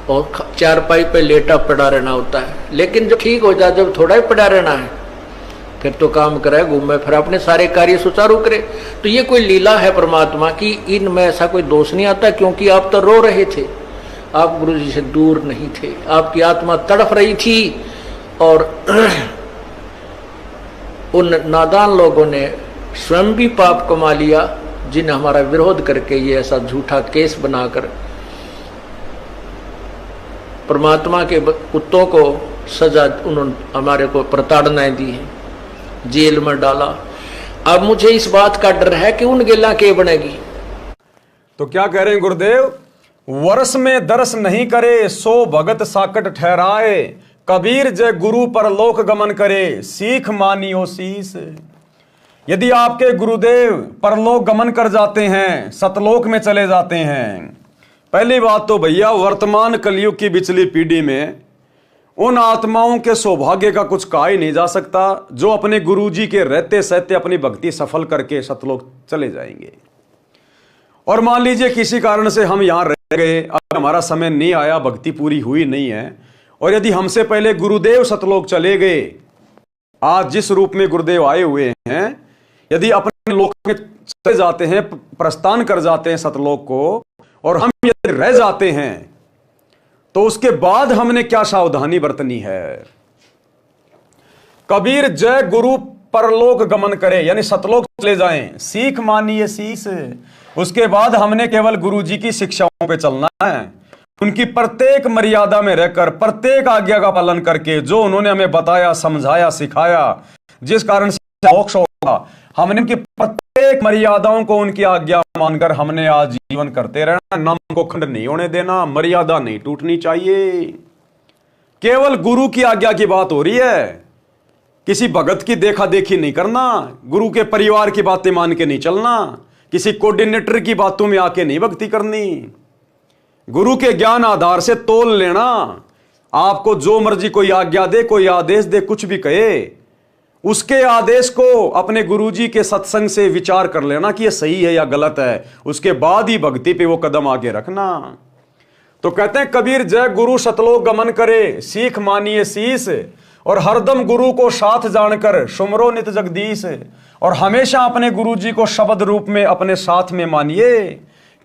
और चारपाई पे लेटा पड़ा रहना होता है। लेकिन जब ठीक हो जाए, जब थोड़ा ही पड़ा रहना है, फिर तो काम करे, घूमे, फिर अपने सारे कार्य सुचारू करे। तो ये कोई लीला है परमात्मा की, इनमें ऐसा कोई दोष नहीं आता। क्योंकि आप तो रो रहे थे, आप गुरु जी से दूर नहीं थे, आपकी आत्मा तड़फ रही थी और उन नादान लोगों ने स्वयं भी पाप कमा लिया जिन्हें हमारा विरोध करके ये ऐसा झूठा केस बनाकर परमात्मा के कुत्तों को सजा उन्होंने हमारे को प्रताड़नाएं दी है, जेल में डाला। अब मुझे इस बात का डर है कि उन गेला के बनेगी। तो क्या कह रहे हैं गुरुदेव? वर्ष में दर्श नहीं करे सो भगत साकट ठहराए, कबीर जय गुरु पर लोक गमन करे सीख मानियो शीस। यदि आपके गुरुदेव परलोक गमन कर जाते हैं, सतलोक में चले जाते हैं, पहली बात तो भैया वर्तमान कलयुग की बिचली पीढ़ी में उन आत्माओं के सौभाग्य का कुछ कहा ही नहीं जा सकता जो अपने गुरुजी के रहते सहते अपनी भक्ति सफल करके सतलोक चले जाएंगे। और मान लीजिए किसी कारण से हम यहां रह गए, अब हमारा समय नहीं आया, भक्ति पूरी हुई नहीं है, और यदि हमसे पहले गुरुदेव सतलोक चले गए, आज जिस रूप में गुरुदेव आए हुए हैं, यदि अपने लोक में चले जाते हैं, प्रस्थान कर जाते हैं सतलोक को, और हम यदि रह जाते हैं, तो उसके बाद हमने क्या सावधानी बरतनी है। कबीर जय गुरु परलोक गमन करे, यानी सतलोक चले जाएं, सीख मानिए शीस। उसके बाद हमने केवल गुरु जी की शिक्षाओं पे चलना है, उनकी प्रत्येक मर्यादा में रहकर, प्रत्येक आज्ञा का पालन करके, जो उन्होंने हमें बताया, समझाया, सिखाया, जिस कारण से मोक्ष होगा, हमने उनकी प्रत्येक मर्यादाओं को, उनकी आज्ञा मानकर हमने आज जीवन करते रहना। नाम को खंड नहीं होने देना, मर्यादा नहीं टूटनी चाहिए। केवल गुरु की आज्ञा की बात हो रही है, किसी भगत की देखा देखी नहीं करना, गुरु के परिवार की बातें मान के नहीं चलना, किसी कोऑर्डिनेटर की बातों में आके नहीं भक्ति करनी। गुरु के ज्ञान आधार से तोल लेना। आपको जो मर्जी कोई आज्ञा दे, कोई आदेश दे, कुछ भी कहे, उसके आदेश को अपने गुरुजी के सत्संग से विचार कर लेना कि यह सही है या गलत है, उसके बाद ही भक्ति पे वो कदम आगे रखना। तो कहते हैं कबीर जय गुरु सतलोक गमन करे, सीख मानिए शीस, और हरदम गुरु को साथ जानकर सुमरो नित जगदीश। और हमेशा अपने गुरुजी को शब्द रूप में अपने साथ में मानिए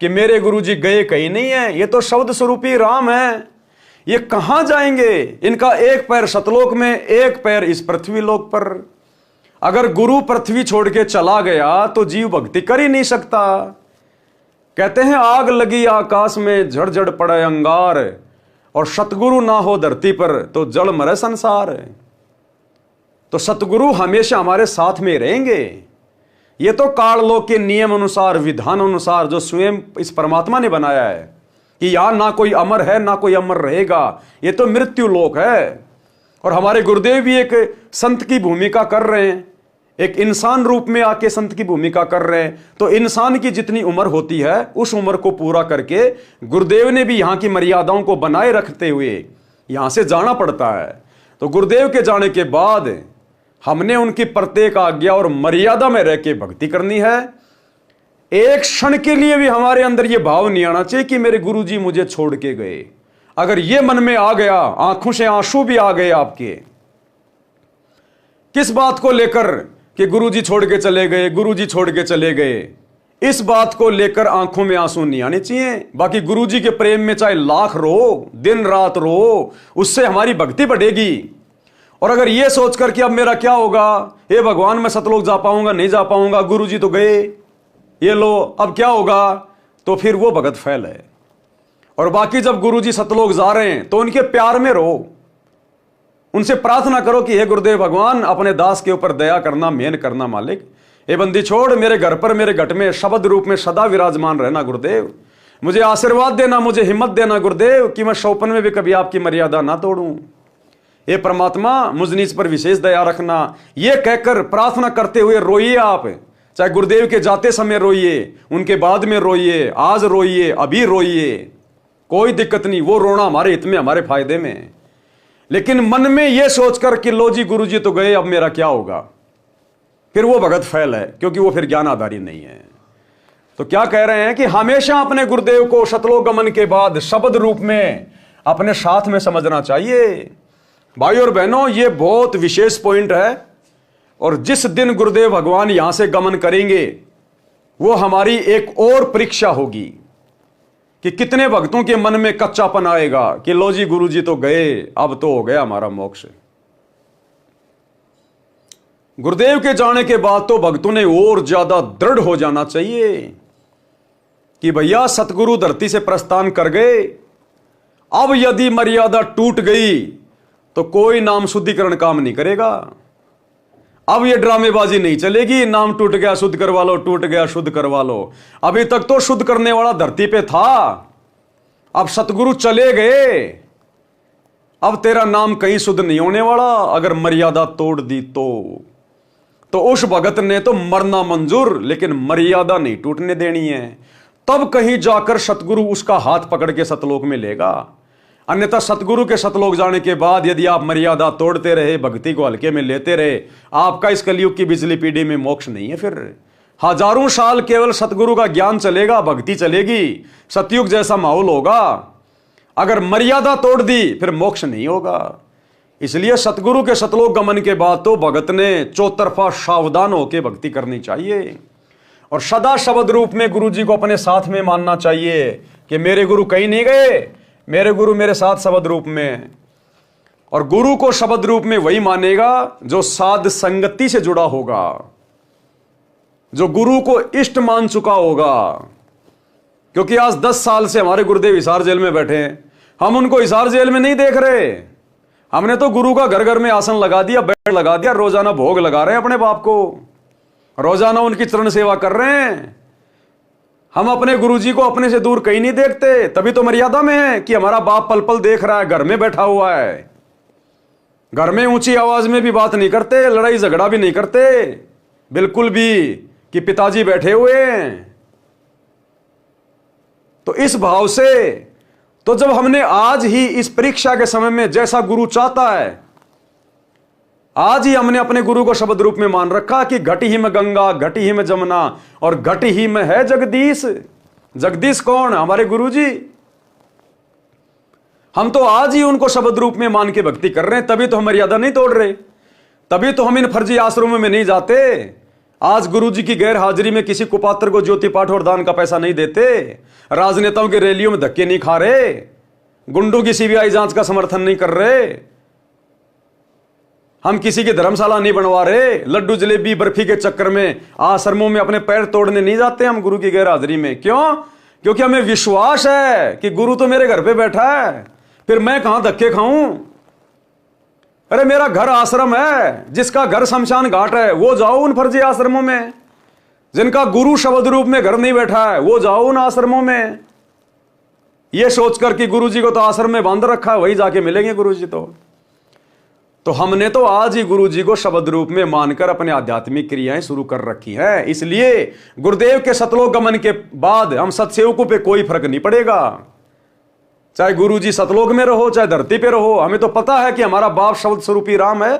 कि मेरे गुरुजी गए कहीं नहीं है, ये तो शब्द स्वरूपी राम है, ये कहां जाएंगे, इनका एक पैर सतलोक में, एक पैर इस पृथ्वी लोक पर। अगर गुरु पृथ्वी छोड़ के चला गया तो जीव भक्ति कर ही नहीं सकता। कहते हैं आग लगी आकाश में, झड़झड़ पड़े अंगार, और सतगुरु ना हो धरती पर तो जल मरे संसार। तो सतगुरु हमेशा हमारे साथ में रहेंगे। ये तो काल लोक के नियम अनुसार, विधान अनुसार जो स्वयं इस परमात्मा ने बनाया है कि यहां ना कोई अमर है ना कोई अमर रहेगा, ये तो मृत्यु लोक है। और हमारे गुरुदेव भी एक संत की भूमिका कर रहे हैं, एक इंसान रूप में आके संत की भूमिका कर रहे हैं। तो इंसान की जितनी उम्र होती है उस उम्र को पूरा करके गुरुदेव ने भी यहां की मर्यादाओं को बनाए रखते हुए यहां से जाना पड़ता है। तो गुरुदेव के जाने के बाद हमने उनकी प्रत्येक आज्ञा और मर्यादा में रह के भक्ति करनी है। एक क्षण के लिए भी हमारे अंदर यह भाव नहीं आना चाहिए कि मेरे गुरुजी मुझे छोड़ के गए। अगर यह मन में आ गया, आंखों से आंसू भी आ गए आपके, किस बात को लेकर कि गुरुजी छोड़ के चले गए, गुरुजी छोड़ के चले गए, इस बात को लेकर आंखों में आंसू नहीं आने चाहिए। बाकी गुरुजी के प्रेम में चाहे लाख रो, दिन रात रो, उससे हमारी भक्ति बढ़ेगी। और अगर यह सोचकर कि अब मेरा क्या होगा, हे भगवान मैं सतलोक जा पाऊंगा नहीं जा पाऊंगा, गुरुजी तो गए, ये लो अब क्या होगा, तो फिर वो भगत फैल है। और बाकी जब गुरुजी सतलोक जा रहे हैं तो उनके प्यार में रहो, उनसे प्रार्थना करो कि हे गुरुदेव भगवान अपने दास के ऊपर दया करना, मेहन करना मालिक, हे बंदी छोड़ मेरे घर पर, मेरे घट में शब्द रूप में सदा विराजमान रहना गुरुदेव, मुझे आशीर्वाद देना, मुझे हिम्मत देना गुरुदेव कि मैं शौपन में भी कभी आपकी मर्यादा ना तोड़ूं। हे परमात्मा मुझ नीच पर विशेष दया रखना। यह कहकर प्रार्थना करते हुए रोइए आप, चाहे गुरुदेव के जाते समय रोइए, उनके बाद में रोइए, आज रोइए, अभी रोइए, कोई दिक्कत नहीं, वो रोना हमारे हित में, हमारे फायदे में। लेकिन मन में यह सोचकर कि लो जी गुरुजी तो गए अब मेरा क्या होगा, फिर वो भगत फैल है, क्योंकि वो फिर ज्ञान आधारी नहीं है। तो क्या कह रहे हैं कि हमेशा अपने गुरुदेव को सतलोक गमन के बाद शब्द रूप में अपने साथ में समझना चाहिए। भाई और बहनों, ये बहुत विशेष पॉइंट है। और जिस दिन गुरुदेव भगवान यहां से गमन करेंगे वो हमारी एक और परीक्षा होगी कि कितने भक्तों के मन में कच्चापन आएगा कि लो जी गुरुजी तो गए, अब तो हो गया हमारा मोक्ष। गुरुदेव के जाने के बाद तो भक्तों ने और ज्यादा दृढ़ हो जाना चाहिए कि भैया सतगुरु धरती से प्रस्थान कर गए, अब यदि मर्यादा टूट गई तो कोई नाम शुद्धिकरण काम नहीं करेगा। अब ये ड्रामेबाजी नहीं चलेगी, नाम टूट गया शुद्ध करवा लो, टूट गया शुद्ध करवा लो। अभी तक तो शुद्ध करने वाला धरती पे था, अब सतगुरु चले गए, अब तेरा नाम कहीं शुद्ध नहीं होने वाला अगर मर्यादा तोड़ दी तो उस भगत ने तो मरना मंजूर, लेकिन मर्यादा नहीं टूटने देनी है। तब कहीं जाकर सतगुरु उसका हाथ पकड़ के सतलोक में लेगा। अन्यथा सतगुरु के सतलोक जाने के बाद यदि आप मर्यादा तोड़ते रहे, भक्ति को हल्के में लेते रहे, आपका इस कलयुग की बिजली पीढ़ी में मोक्ष नहीं है। फिर हजारों साल केवल सतगुरु का ज्ञान चलेगा, भक्ति चलेगी, सतयुग जैसा माहौल होगा। अगर मर्यादा तोड़ दी फिर मोक्ष नहीं होगा। इसलिए सतगुरु के सतलोक गमन के बाद तो भगत ने चौतरफा सावधान होकर भक्ति करनी चाहिए और सदा शब्द रूप में गुरु जी को अपने साथ में मानना चाहिए कि मेरे गुरु कहीं नहीं गए, मेरे गुरु मेरे साथ शब्द रूप में। और गुरु को शब्द रूप में वही मानेगा जो साध संगति से जुड़ा होगा, जो गुरु को इष्ट मान चुका होगा। क्योंकि आज 10 साल से हमारे गुरुदेव हिसार जेल में बैठे हैं, हम उनको हिसार जेल में नहीं देख रहे। हमने तो गुरु का घर घर में आसन लगा दिया, बेड लगा दिया, रोजाना भोग लगा रहे हैं अपने बाप को, रोजाना उनकी चरण सेवा कर रहे हैं। हम अपने गुरुजी को अपने से दूर कहीं नहीं देखते। तभी तो मर्यादा में है कि हमारा बाप पल पल देख रहा है, घर में बैठा हुआ है। घर में ऊंची आवाज में भी बात नहीं करते, लड़ाई झगड़ा भी नहीं करते बिल्कुल भी, कि पिताजी बैठे हुए हैं। तो इस भाव से तो जब हमने आज ही इस परीक्षा के समय में जैसा गुरु चाहता है, आज ही हमने अपने गुरु को शब्द रूप में मान रखा कि घट ही में गंगा, घट ही में जमुना और घट ही में है जगदीश। जगदीश कौन? हमारे गुरु जी। हम तो आज ही उनको शब्द रूप में मान के भक्ति कर रहे हैं, तभी तो हम मर्यादा नहीं तोड़ रहे, तभी तो हम इन फर्जी आश्रमों में नहीं जाते। आज गुरु जी की गैर हाजिरी में किसी कुपात्र को ज्योति पाठ और दान का पैसा नहीं देते, राजनेताओं की रैलियों में धक्के नहीं खा रहे, गुंडों की सीबीआई जांच का समर्थन नहीं कर रहे, हम किसी की धर्मशाला नहीं बनवा रहे, लड्डू जलेबी बर्फी के चक्कर में आश्रमों में अपने पैर तोड़ने नहीं जाते हम गुरु की गैर हाजिरी में। क्यों? क्योंकि हमें विश्वास है कि गुरु तो मेरे घर पे बैठा है, फिर मैं कहां धक्के खाऊं। अरे मेरा घर आश्रम है, जिसका घर शमशान घाट है वो जाओ उन फर्जी आश्रमों में, जिनका गुरु शब्द रूप में घर नहीं बैठा है वो जाओ उन आश्रमों में, ये सोचकर कि गुरु जी को तो आश्रम में बांध रखा है, वही जाके मिलेंगे गुरु जी। तो हमने तो आज ही गुरु जी को शब्द रूप में मानकर अपने आध्यात्मिक क्रियाएं शुरू कर रखी हैं। इसलिए गुरुदेव के सतलोक गमन के बाद हम सत्सेवकों पे कोई फर्क नहीं पड़ेगा, चाहे गुरु जी सतलोक में रहो चाहे धरती पे रहो। हमें तो पता है कि हमारा बाप शब्द स्वरूपी राम है।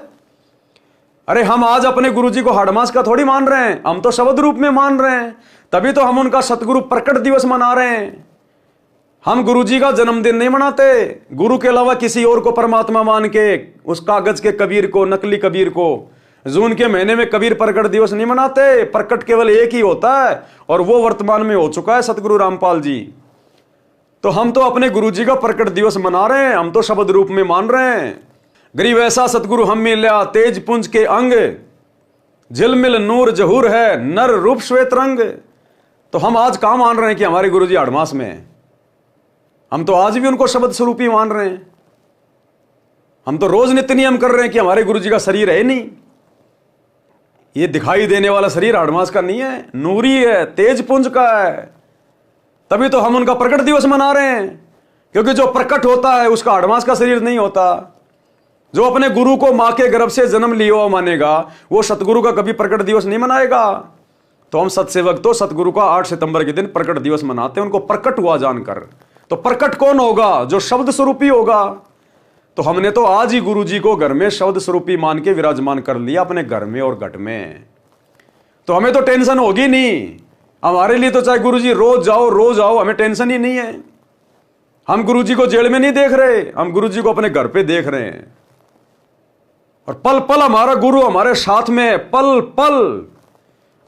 अरे हम आज अपने गुरु जी को हाड़मास का थोड़ी मान रहे हैं, हम तो शब्द रूप में मान रहे हैं, तभी तो हम उनका सतगुरु प्रकट दिवस मना रहे हैं। हम गुरु जी का जन्मदिन नहीं मनाते, गुरु के अलावा किसी और को परमात्मा मान के, उस कागज के कबीर को, नकली कबीर को, जून के महीने में कबीर प्रकट दिवस नहीं मनाते। प्रकट केवल एक ही होता है और वो वर्तमान में हो चुका है, सतगुरु रामपाल जी। तो हम तो अपने गुरु जी का प्रकट दिवस मना रहे हैं, हम तो शब्द रूप में मान रहे हैं। गरीब ऐसा सतगुरु हम मिल्या, तेज पुंज के अंग, झिलमिल नूर जहूर है, नर रूप श्वेत रंग। तो हम आज कहां मान रहे हैं कि हमारे गुरु जी हाड़मास में है? हम तो आज भी उनको शब्द स्वरूपी मान रहे हैं। हम तो रोज नित्य नियम कर रहे हैं कि हमारे गुरु जी का शरीर है नहीं, ये दिखाई देने वाला शरीर हाड़मास का नहीं है, नूरी है, तेज पुंज का है। तभी तो हम उनका प्रकट दिवस मना रहे हैं, क्योंकि जो प्रकट होता है उसका हाड़मास का शरीर नहीं होता। जो अपने गुरु को मां के गर्भ से जन्म लिया हुआ मानेगा वो सतगुरु का कभी प्रकट दिवस नहीं मनाएगा। तो हम सत्सेवक तो सतगुरु का 8 सितंबर के दिन प्रकट दिवस मनाते हैं, उनको प्रकट हुआ जानकर। तो प्रकट कौन होगा? जो शब्द स्वरूपी होगा। तो हमने तो आज ही गुरु जी को घर में शब्द स्वरूपी मान के विराजमान कर लिया, अपने घर में और घट में। तो हमें तो टेंशन होगी नहीं। हमारे लिए तो चाहे गुरु जी रोज आओ, हमें टेंशन ही नहीं है। हम गुरु जी को जेल में नहीं देख रहे, हम गुरु जी को अपने घर पे देख रहे हैं। और पल पल हमारा गुरु हमारे साथ में, पल पल।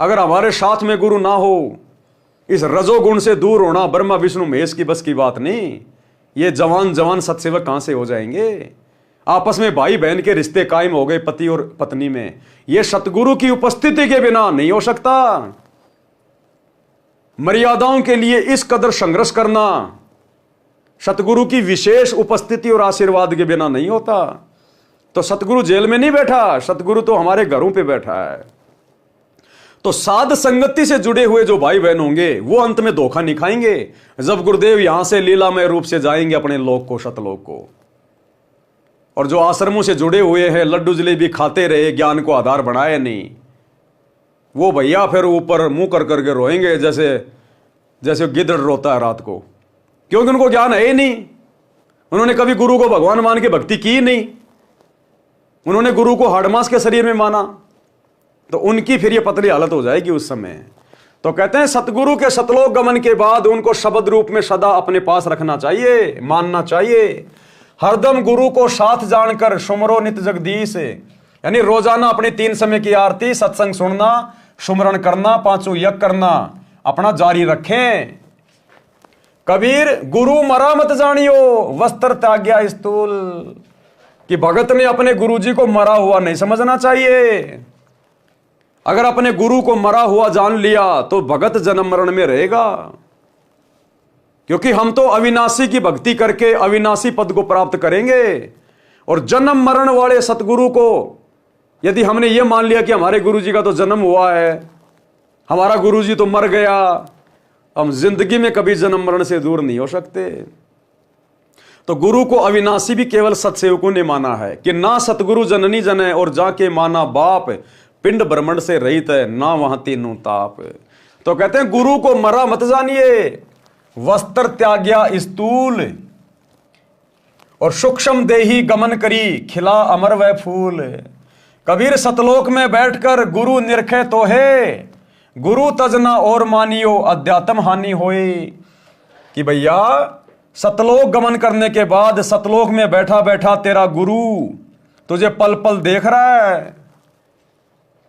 अगर हमारे साथ में गुरु ना हो, इस रजोगुण से दूर होना ब्रह्मा विष्णु महेश की बस की बात नहीं। ये जवान सत्सेवक कहां से हो जाएंगे? आपस में भाई बहन के रिश्ते कायम हो गए पति और पत्नी में, ये सतगुरु की उपस्थिति के बिना नहीं हो सकता। मर्यादाओं के लिए इस कदर संघर्ष करना सतगुरु की विशेष उपस्थिति और आशीर्वाद के बिना नहीं होता। तो सतगुरु जेल में नहीं बैठा, सतगुरु तो हमारे घरों पे बैठा है। तो साध संगति से जुड़े हुए जो भाई बहन होंगे वो अंत में धोखा नहीं खाएंगे, जब गुरुदेव यहां से लीलामय रूप से जाएंगे अपने लोक को, सतलोक को। और जो आश्रमों से जुड़े हुए हैं, लड्डू जलेबी खाते रहे, ज्ञान को आधार बनाए नहीं, वो भैया फिर ऊपर मुंह कर करके रोएंगे जैसे गिद्ध रोता है रात को, क्योंकि उनको ज्ञान है ही नहीं। उन्होंने कभी गुरु को भगवान मान के भक्ति की नहीं, उन्होंने गुरु को हाड़मास के शरीर में माना। तो उनकी फिर ये पतली हालत हो जाएगी उस समय। तो कहते हैं सतगुरु के सतलोक गमन के बाद उनको शब्द रूप में सदा अपने पास रखना चाहिए, मानना चाहिए। हरदम गुरु को साथ जानकर सुमरो नित जगदीश, यानी रोजाना अपनी 3 समय की आरती, सत्संग सुनना, सुमरण करना, 5 यज्ञ करना अपना जारी रखें। कबीर गुरु मरा मत जानियो, वस्त्र त्याग्या स्थूल, कि भगत ने अपने गुरुजी को मरा हुआ नहीं समझना चाहिए। अगर अपने गुरु को मरा हुआ जान लिया तो भगत जन्म मरण में रहेगा, क्योंकि हम तो अविनाशी की भक्ति करके अविनाशी पद को प्राप्त करेंगे। और जन्म मरण वाले सतगुरु को यदि हमने ये मान लिया कि हमारे गुरुजी का तो जन्म हुआ है, हमारा गुरुजी तो मर गया, हम जिंदगी में कभी जन्म मरण से दूर नहीं हो सकते। तो गुरु को अविनाशी भी केवल सत्सेवकों ने माना है कि ना सतगुरु जननी जने और जाके माना बाप, पिंड ब्रह्मंड से रहित है ना वहां तीनों ताप। तो कहते हैं गुरु को मरा मत जानिए, वस्त्र त्याग्या स्थूल, और सूक्ष्म देही गमन करी खिला अमर वह फूल। कबीर सतलोक में बैठकर गुरु निरखे तो है, गुरु तजना और मानियो अध्यात्म हानि होए। कि भैया सतलोक गमन करने के बाद सतलोक में बैठा बैठा तेरा गुरु तुझे पल पल देख रहा है।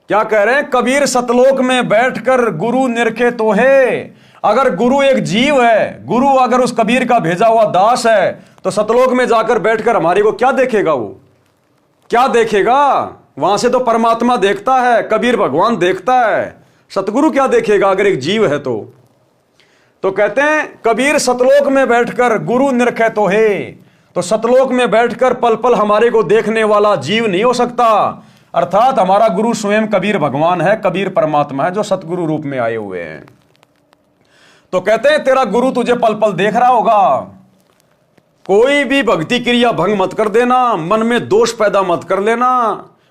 क्या कह रहे हैं कबीर, सतलोक में बैठकर गुरु निरखे तो है। अगर गुरु एक जीव है, गुरु अगर उस कबीर का भेजा हुआ दास है, तो सतलोक में जाकर बैठकर हमारे को क्या देखेगा? वो क्या देखेगा? वहां से तो परमात्मा देखता है, कबीर भगवान देखता है, सतगुरु क्या देखेगा अगर एक जीव है तो कहते हैं कबीर सतलोक में बैठकर गुरु निरखे तो है। तो सतलोक में बैठकर पल पल हमारे को देखने वाला जीव नहीं हो सकता, अर्थात हमारा गुरु स्वयं कबीर भगवान है, कबीर परमात्मा है जो सतगुरु रूप में आए हुए हैं। तो कहते हैं तेरा गुरु तुझे पल पल देख रहा होगा। कोई भी भक्ति क्रिया भंग मत कर देना, मन में दोष पैदा मत कर लेना,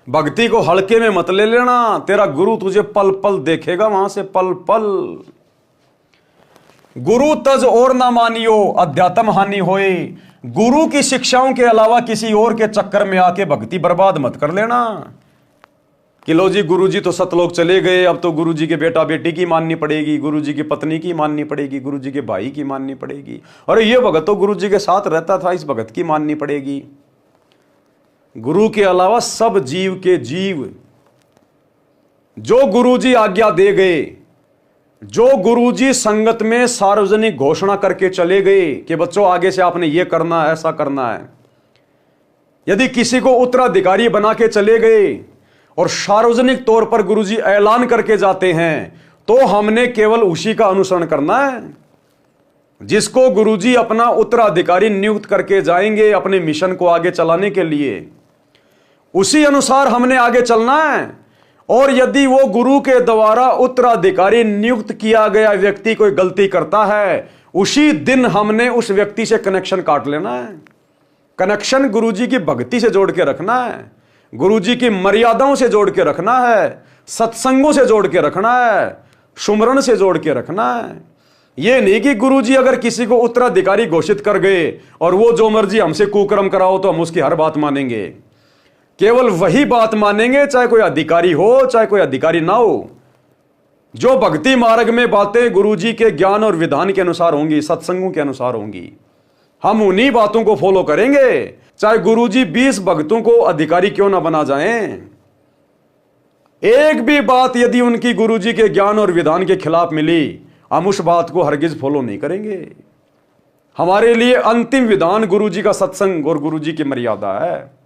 भक्ति को हल्के में मत ले लेना। तेरा गुरु तुझे पल पल देखेगा, वहां से पल पल। गुरु तज और ना मानियो अध्यात्म हानि होए। गुरु की शिक्षाओं के अलावा किसी और के चक्कर में आके भक्ति बर्बाद मत कर लेना कि लो जी गुरुजी तो सतलोक चले गए, अब तो गुरुजी के बेटा बेटी की माननी पड़ेगी, गुरुजी की पत्नी की माननी पड़ेगी, गुरुजी के भाई की माननी पड़ेगी, और ये भगत तो गुरुजी के साथ रहता था, इस भगत की माननी पड़ेगी। गुरु के अलावा सब जीव के जीव जो गुरुजी आज्ञा दे गए, जो गुरुजी संगत में सार्वजनिक घोषणा करके चले गए कि बच्चों आगे से आपने ये करना है, ऐसा करना है, यदि किसी को उत्तराधिकारी बना के चले गए और सार्वजनिक तौर पर गुरुजी ऐलान करके जाते हैं, तो हमने केवल उसी का अनुसरण करना है। जिसको गुरुजी अपना उत्तराधिकारी नियुक्त करके जाएंगे अपने मिशन को आगे चलाने के लिए, उसी अनुसार हमने आगे चलना है। और यदि वो गुरु के द्वारा उत्तराधिकारी नियुक्त किया गया व्यक्ति कोई गलती करता है, उसी दिन हमने उस व्यक्ति से कनेक्शन काट लेना है। कनेक्शन गुरुजी की भक्ति से जोड़ के रखना है, गुरुजी की मर्यादाओं से जोड़ के रखना है, सत्संगों से जोड़ के रखना है, सुमरण से जोड़ के रखना है। यह नहीं कि गुरुजी अगर किसी को उत्तराधिकारी घोषित कर गए और वो जो मर्जी हमसे कुकर्म कराओ तो हम उसकी हर बात मानेंगे। केवल वही बात मानेंगे, चाहे कोई अधिकारी हो चाहे कोई अधिकारी ना हो। जो भक्ति मार्ग में बातें गुरुजी के ज्ञान और विधान के अनुसार होंगी, सत्संगों के अनुसार होंगी, हम उन्हीं बातों को फॉलो करेंगे, चाहे गुरुजी 20 भक्तों को अधिकारी क्यों ना बना जाएं। एक भी बात यदि उनकी गुरुजी के ज्ञान और विधान के खिलाफ मिली, हम उस बात को हरगिज फॉलो नहीं करेंगे। हमारे लिए अंतिम विधान गुरुजी का सत्संग और गुरुजी की मर्यादा है।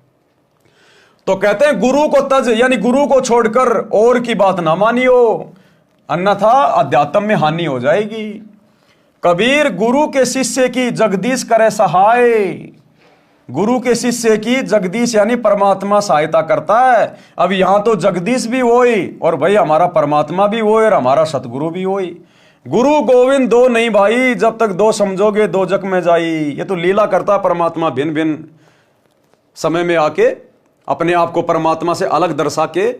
तो कहते हैं गुरु को तज, यानी गुरु को छोड़कर और की बात ना मानियो, अन्यथा अध्यात्म में हानि हो जाएगी। कबीर गुरु के शिष्य की जगदीश करे सहाय। गुरु के शिष्य की जगदीश यानी परमात्मा सहायता करता है। अब यहां तो जगदीश भी होई और भाई हमारा परमात्मा भी होई और हमारा सतगुरु भी होई। गुरु गोविंद दो नहीं भाई, जब तक दो समझोगे दो जग में जाई। ये तो लीला करता परमात्मा, भिन्न भिन्न समय में आके अपने आप को परमात्मा से अलग दर्शा के,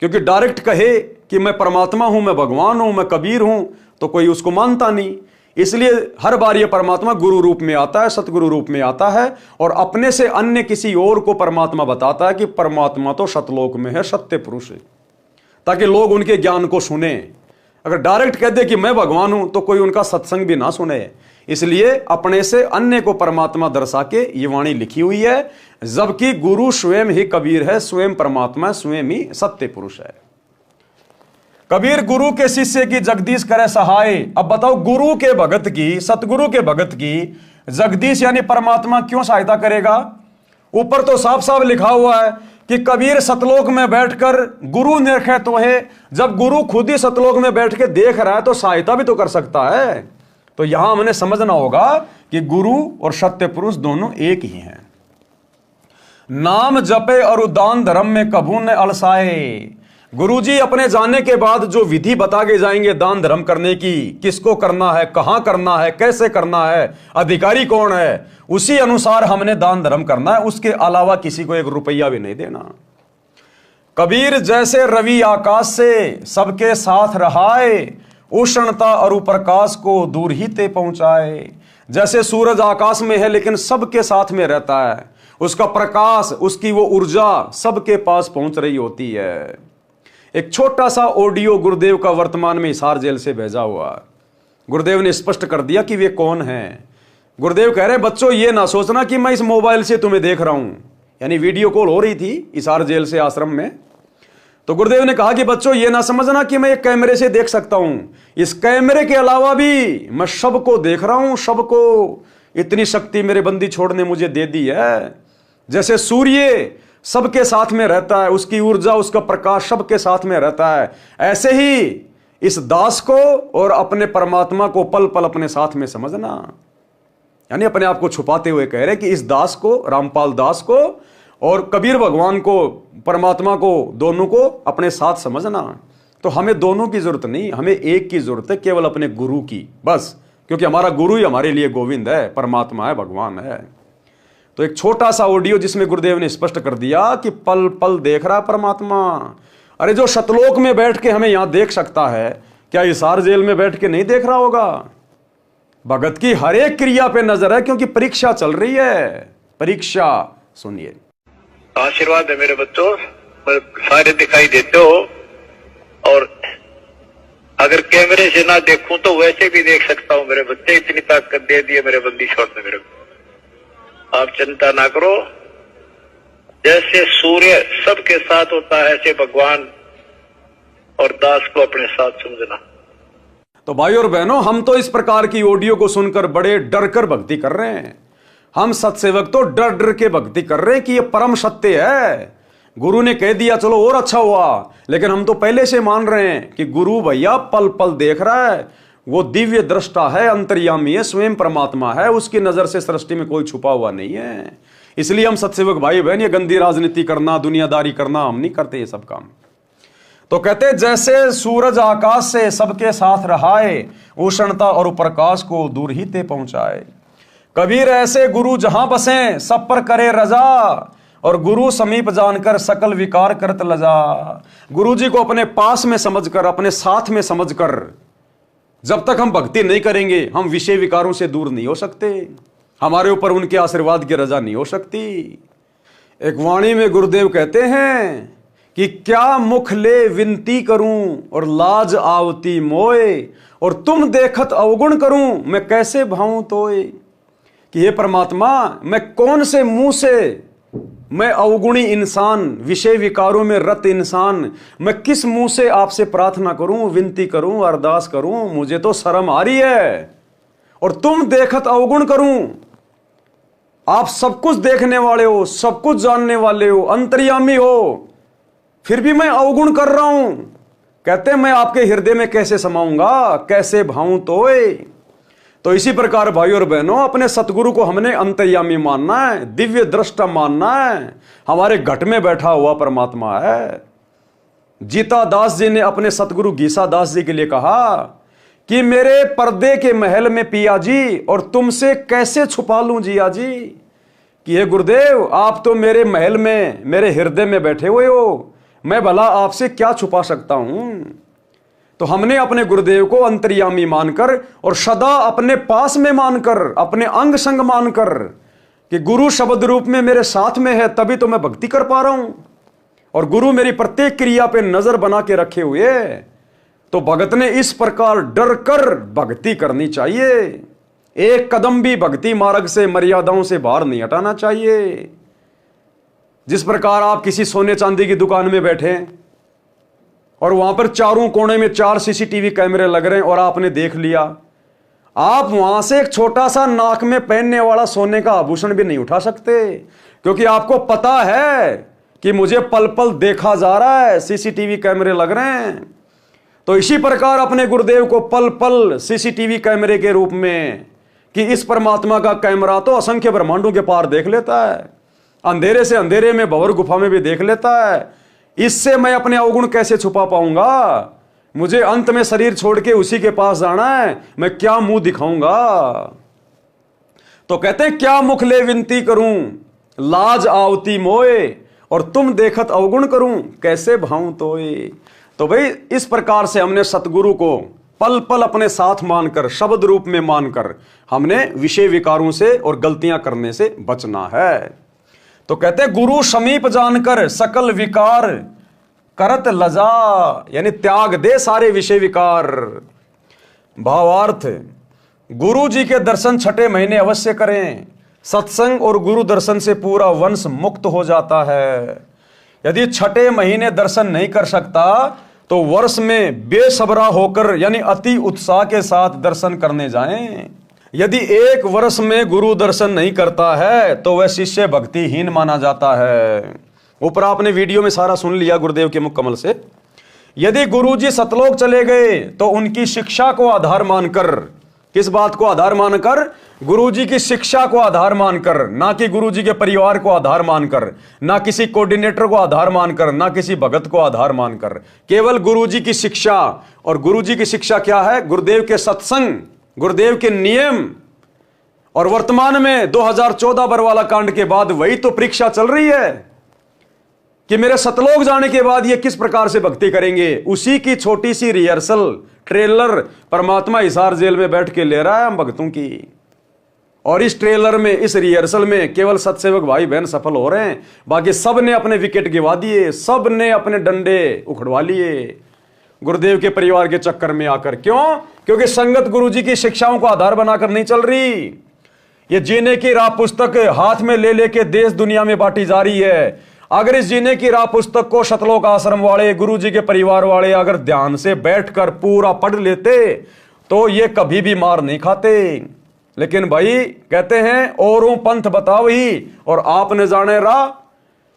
क्योंकि डायरेक्ट कहे कि मैं परमात्मा हूं, मैं भगवान हूं, मैं कबीर हूं, तो कोई उसको मानता नहीं। इसलिए हर बार ये परमात्मा गुरु रूप में आता है, सतगुरु रूप में आता है और अपने से अन्य किसी और को परमात्मा बताता है कि परमात्मा तो सतलोक में है, सत्य पुरुष है, ताकि लोग उनके ज्ञान को सुने। अगर डायरेक्ट कह दे कि मैं भगवान हूं तो कोई उनका सत्संग भी ना सुने। इसलिए अपने से अन्य को परमात्मा दर्शा के ये वाणी लिखी हुई है, जबकि गुरु स्वयं ही कबीर है, स्वयं परमात्मा, स्वयं ही सत्य पुरुष है। कबीर गुरु के शिष्य की जगदीश करे सहाय। अब बताओ, गुरु के भगत की, सतगुरु के भगत की जगदीश यानी परमात्मा क्यों सहायता करेगा? ऊपर तो साफ साफ लिखा हुआ है कि कबीर सतलोक में बैठकर गुरु निरखे तो है। जब गुरु खुद ही सतलोक में बैठ के देख रहा है तो सहायता भी तो कर सकता है। तो यहां हमने समझना होगा कि गुरु और सत्य पुरुष दोनों एक ही हैं। नाम जपे और दान धर्म में कभू न अलसाए। गुरुजी अपने जाने के बाद जो विधि बता के जाएंगे दान धर्म करने की, किसको करना है, कहां करना है, कैसे करना है, अधिकारी कौन है, उसी अनुसार हमने दान धर्म करना है। उसके अलावा किसी को 1 रुपया भी नहीं देना। कबीर जैसे रवि आकाश से सबके साथ रहाए, उष्णता और प्रकाश को दूर ही ते पहुंचाए। जैसे सूरज आकाश में है लेकिन सबके साथ में रहता है, उसका प्रकाश, उसकी वो ऊर्जा सबके पास पहुंच रही होती है। एक छोटा सा ऑडियो गुरुदेव का वर्तमान में हिसार जेल से भेजा हुआ। गुरुदेव ने स्पष्ट कर दिया कि वे कौन हैं। गुरुदेव कह रहे, बच्चों ये ना सोचना कि मैं इस मोबाइल से तुम्हें देख रहा हूं। यानी वीडियो कॉल हो रही थी हिसार जेल से आश्रम में। तो गुरुदेव ने कहा कि बच्चों ये ना समझना कि मैं एक कैमरे से देख सकता हूं, इस कैमरे के अलावा भी मैं सबको देख रहा हूं, सबको। इतनी शक्ति मेरे बंदी छोड़ ने मुझे दे दी है। जैसे सूर्य सबके साथ में रहता है, उसकी ऊर्जा, उसका प्रकाश सबके साथ में रहता है, ऐसे ही इस दास को और अपने परमात्मा को पल पल अपने साथ में समझना। यानी अपने आप को छुपाते हुए कह रहे कि इस दास को, रामपाल दास को और कबीर भगवान को, परमात्मा को, दोनों को अपने साथ समझना। तो हमें दोनों की जरूरत नहीं, हमें एक की जरूरत है, केवल अपने गुरु की, बस। क्योंकि हमारा गुरु ही हमारे लिए गोविंद है, परमात्मा है, भगवान है। तो एक छोटा सा ऑडियो जिसमें गुरुदेव ने स्पष्ट कर दिया कि पल पल देख रहा है परमात्मा। अरे जो सतलोक में बैठ के हमें यहां देख सकता है, क्या हिसार जेल में बैठ के नहीं देख रहा होगा? भगत की हर एक क्रिया पे नजर है, क्योंकि परीक्षा चल रही है। परीक्षा सुनिए। आशीर्वाद है मेरे बच्चों, सारे दिखाई देते हो, और अगर कैमरे से ना देखूं तो वैसे भी देख सकता हूं मेरे बच्चे। इतनी ताकत दे दी है मेरे बंदी छोड़ ने मेरे को। आप चिंता ना करो, जैसे सूर्य सबके साथ होता है ऐसे भगवान और दास को अपने साथ समझना। तो भाई और बहनों, हम तो इस प्रकार की ऑडियो को सुनकर बड़े डर कर भक्ति कर रहे हैं। हम सत्सेवक तो डर डर के भक्ति कर रहे हैं कि ये परम सत्य है। गुरु ने कह दिया चलो और अच्छा हुआ, लेकिन हम तो पहले से मान रहे हैं कि गुरु भैया पल पल देख रहा है, वो दिव्य दृष्टा है, अंतर्यामी है, स्वयं परमात्मा है, उसकी नजर से सृष्टि में कोई छुपा हुआ नहीं है। इसलिए हम सत्सेवक भाई बहन ये गंदी राजनीति करना, दुनियादारी करना हम नहीं करते ये सब काम। तो कहते जैसे सूरज आकाश से सबके साथ रहाए, उष्णता और प्रकाश को दूर ही ते पहुंचाए। कबीर ऐसे गुरु जहां बसे सब पर करे रजा, और गुरु समीप जानकर सकल विकार करत लजा। गुरु जी को अपने पास में समझकर, अपने साथ में समझकर जब तक हम भक्ति नहीं करेंगे, हम विषय विकारों से दूर नहीं हो सकते। हमारे ऊपर उनके आशीर्वाद की रजा नहीं हो सकती। एक वाणी में गुरुदेव कहते हैं कि क्या मुख ले विनती करूं और लाज आवती मोए, और तुम देखत अवगुण करूं मैं कैसे भाऊं तोए। कि हे परमात्मा, मैं कौन से मुंह से, मैं अवगुणी इंसान, विषय विकारों में रत इंसान, मैं किस मुंह से आपसे प्रार्थना करूं, विनती करूं, अरदास करूं। मुझे तो शर्म आ रही है। और तुम देखत अवगुण करूं, आप सब कुछ देखने वाले हो, सब कुछ जानने वाले हो, अंतर्यामी हो, फिर भी मैं अवगुण कर रहा हूं। कहते मैं आपके हृदय में कैसे समाऊंगा, कैसे भाऊं तोए। तो इसी प्रकार भाई और बहनों, अपने सतगुरु को हमने अंतर्यामी मानना है, दिव्य दृष्टा मानना है, हमारे घट में बैठा हुआ परमात्मा है। जीता दास जी ने अपने सतगुरु गीसा दास जी के लिए कहा कि मेरे पर्दे के महल में पिया जी, और तुमसे कैसे छुपा लूं जिया जी। कि हे गुरुदेव, आप तो मेरे महल में, मेरे हृदय में बैठे हुए हो, मैं भला आपसे क्या छुपा सकता हूं। तो हमने अपने गुरुदेव को अंतर्यामी मानकर और सदा अपने पास में मानकर, अपने अंग संग मानकर कि गुरु शब्द रूप में मेरे साथ में है, तभी तो मैं भक्ति कर पा रहा हूं, और गुरु मेरी प्रत्येक क्रिया पे नजर बना के रखे हुए। तो भगत ने इस प्रकार डर कर भक्ति करनी चाहिए। एक कदम भी भक्ति मार्ग से, मर्यादाओं से बाहर नहीं हटाना चाहिए। जिस प्रकार आप किसी सोने चांदी की दुकान में बैठे हैं और वहां पर चारों कोने में 4 सीसीटीवी कैमरे लग रहे हैं और आपने देख लिया, आप वहां से एक छोटा सा नाक में पहनने वाला सोने का आभूषण भी नहीं उठा सकते, क्योंकि आपको पता है कि मुझे पल पल देखा जा रहा है, सीसीटीवी कैमरे लग रहे हैं। तो इसी प्रकार अपने गुरुदेव को पल पल सीसीटीवी कैमरे के रूप में, कि इस परमात्मा का कैमरा तो असंख्य ब्रह्मांडों के पार देख लेता है, अंधेरे से अंधेरे में, भंवर गुफा में भी देख लेता है। इससे मैं अपने अवगुण कैसे छुपा पाऊंगा? मुझे अंत में शरीर छोड़ के उसी के पास जाना है, मैं क्या मुंह दिखाऊंगा? तो कहते हैं क्या मुख ले विनती करूं, लाज आवती मोए, और तुम देखत अवगुण करूं, कैसे भाऊं तोए। तो भाई इस प्रकार से हमने सतगुरु को पल पल अपने साथ मानकर, शब्द रूप में मानकर, हमने विषय विकारों से और गलतियां करने से बचना है। तो कहते हैं गुरु समीप जानकर सकल विकार करत लजा, यानी त्याग दे सारे विषय विकार। भावार्थ, गुरु जी के दर्शन छठे महीने अवश्य करें। सत्संग और गुरु दर्शन से पूरा वंश मुक्त हो जाता है। यदि छठे महीने दर्शन नहीं कर सकता तो वर्ष में बेसब्रा होकर, यानी अति उत्साह के साथ दर्शन करने जाएं। यदि एक वर्ष में गुरु दर्शन नहीं करता है तो वह शिष्य भक्तिहीन माना जाता है। ऊपर आपने वीडियो में सारा सुन लिया गुरुदेव के मुख कमल से। यदि गुरुजी सतलोक चले गए तो उनकी शिक्षा को आधार मानकर, किस बात को आधार मानकर? गुरुजी की शिक्षा को आधार मानकर, ना कि गुरुजी के परिवार को आधार मानकर, ना किसी कोऑर्डिनेटर को आधार मानकर, ना किसी भगत को आधार मानकर, केवल गुरुजी की शिक्षा। और गुरुजी की शिक्षा क्या है? गुरुदेव के सत्संग, गुरुदेव के नियम। और वर्तमान में 2014 बरवाला कांड के बाद वही तो परीक्षा चल रही है कि मेरे सतलोक जाने के बाद ये किस प्रकार से भक्ति करेंगे। उसी की छोटी सी रिहर्सल, ट्रेलर परमात्मा हिसार जेल में बैठ के ले रहा है हम भक्तों की। और इस ट्रेलर में, इस रिहर्सल में केवल सत्सेवक भाई बहन सफल हो रहे हैं, बाकी सब ने अपने विकेट गिवा दिए, सब ने अपने डंडे उखड़वा लिए गुरुदेव के परिवार के चक्कर में आकर। क्यों? क्योंकि संगत गुरुजी की शिक्षाओं को आधार बनाकर नहीं चल रही। ये जीने की राह पुस्तक हाथ में ले लेके देश दुनिया में बांटी जा रही है। अगर इस जीने की राह पुस्तक को सतलोक आश्रम वाले, गुरुजी के परिवार वाले अगर ध्यान से बैठकर पूरा पढ़ लेते तो ये कभी भी मार नहीं खाते। लेकिन भाई कहते हैं औरों पंथ बताओ ही, और आपने जाने राह,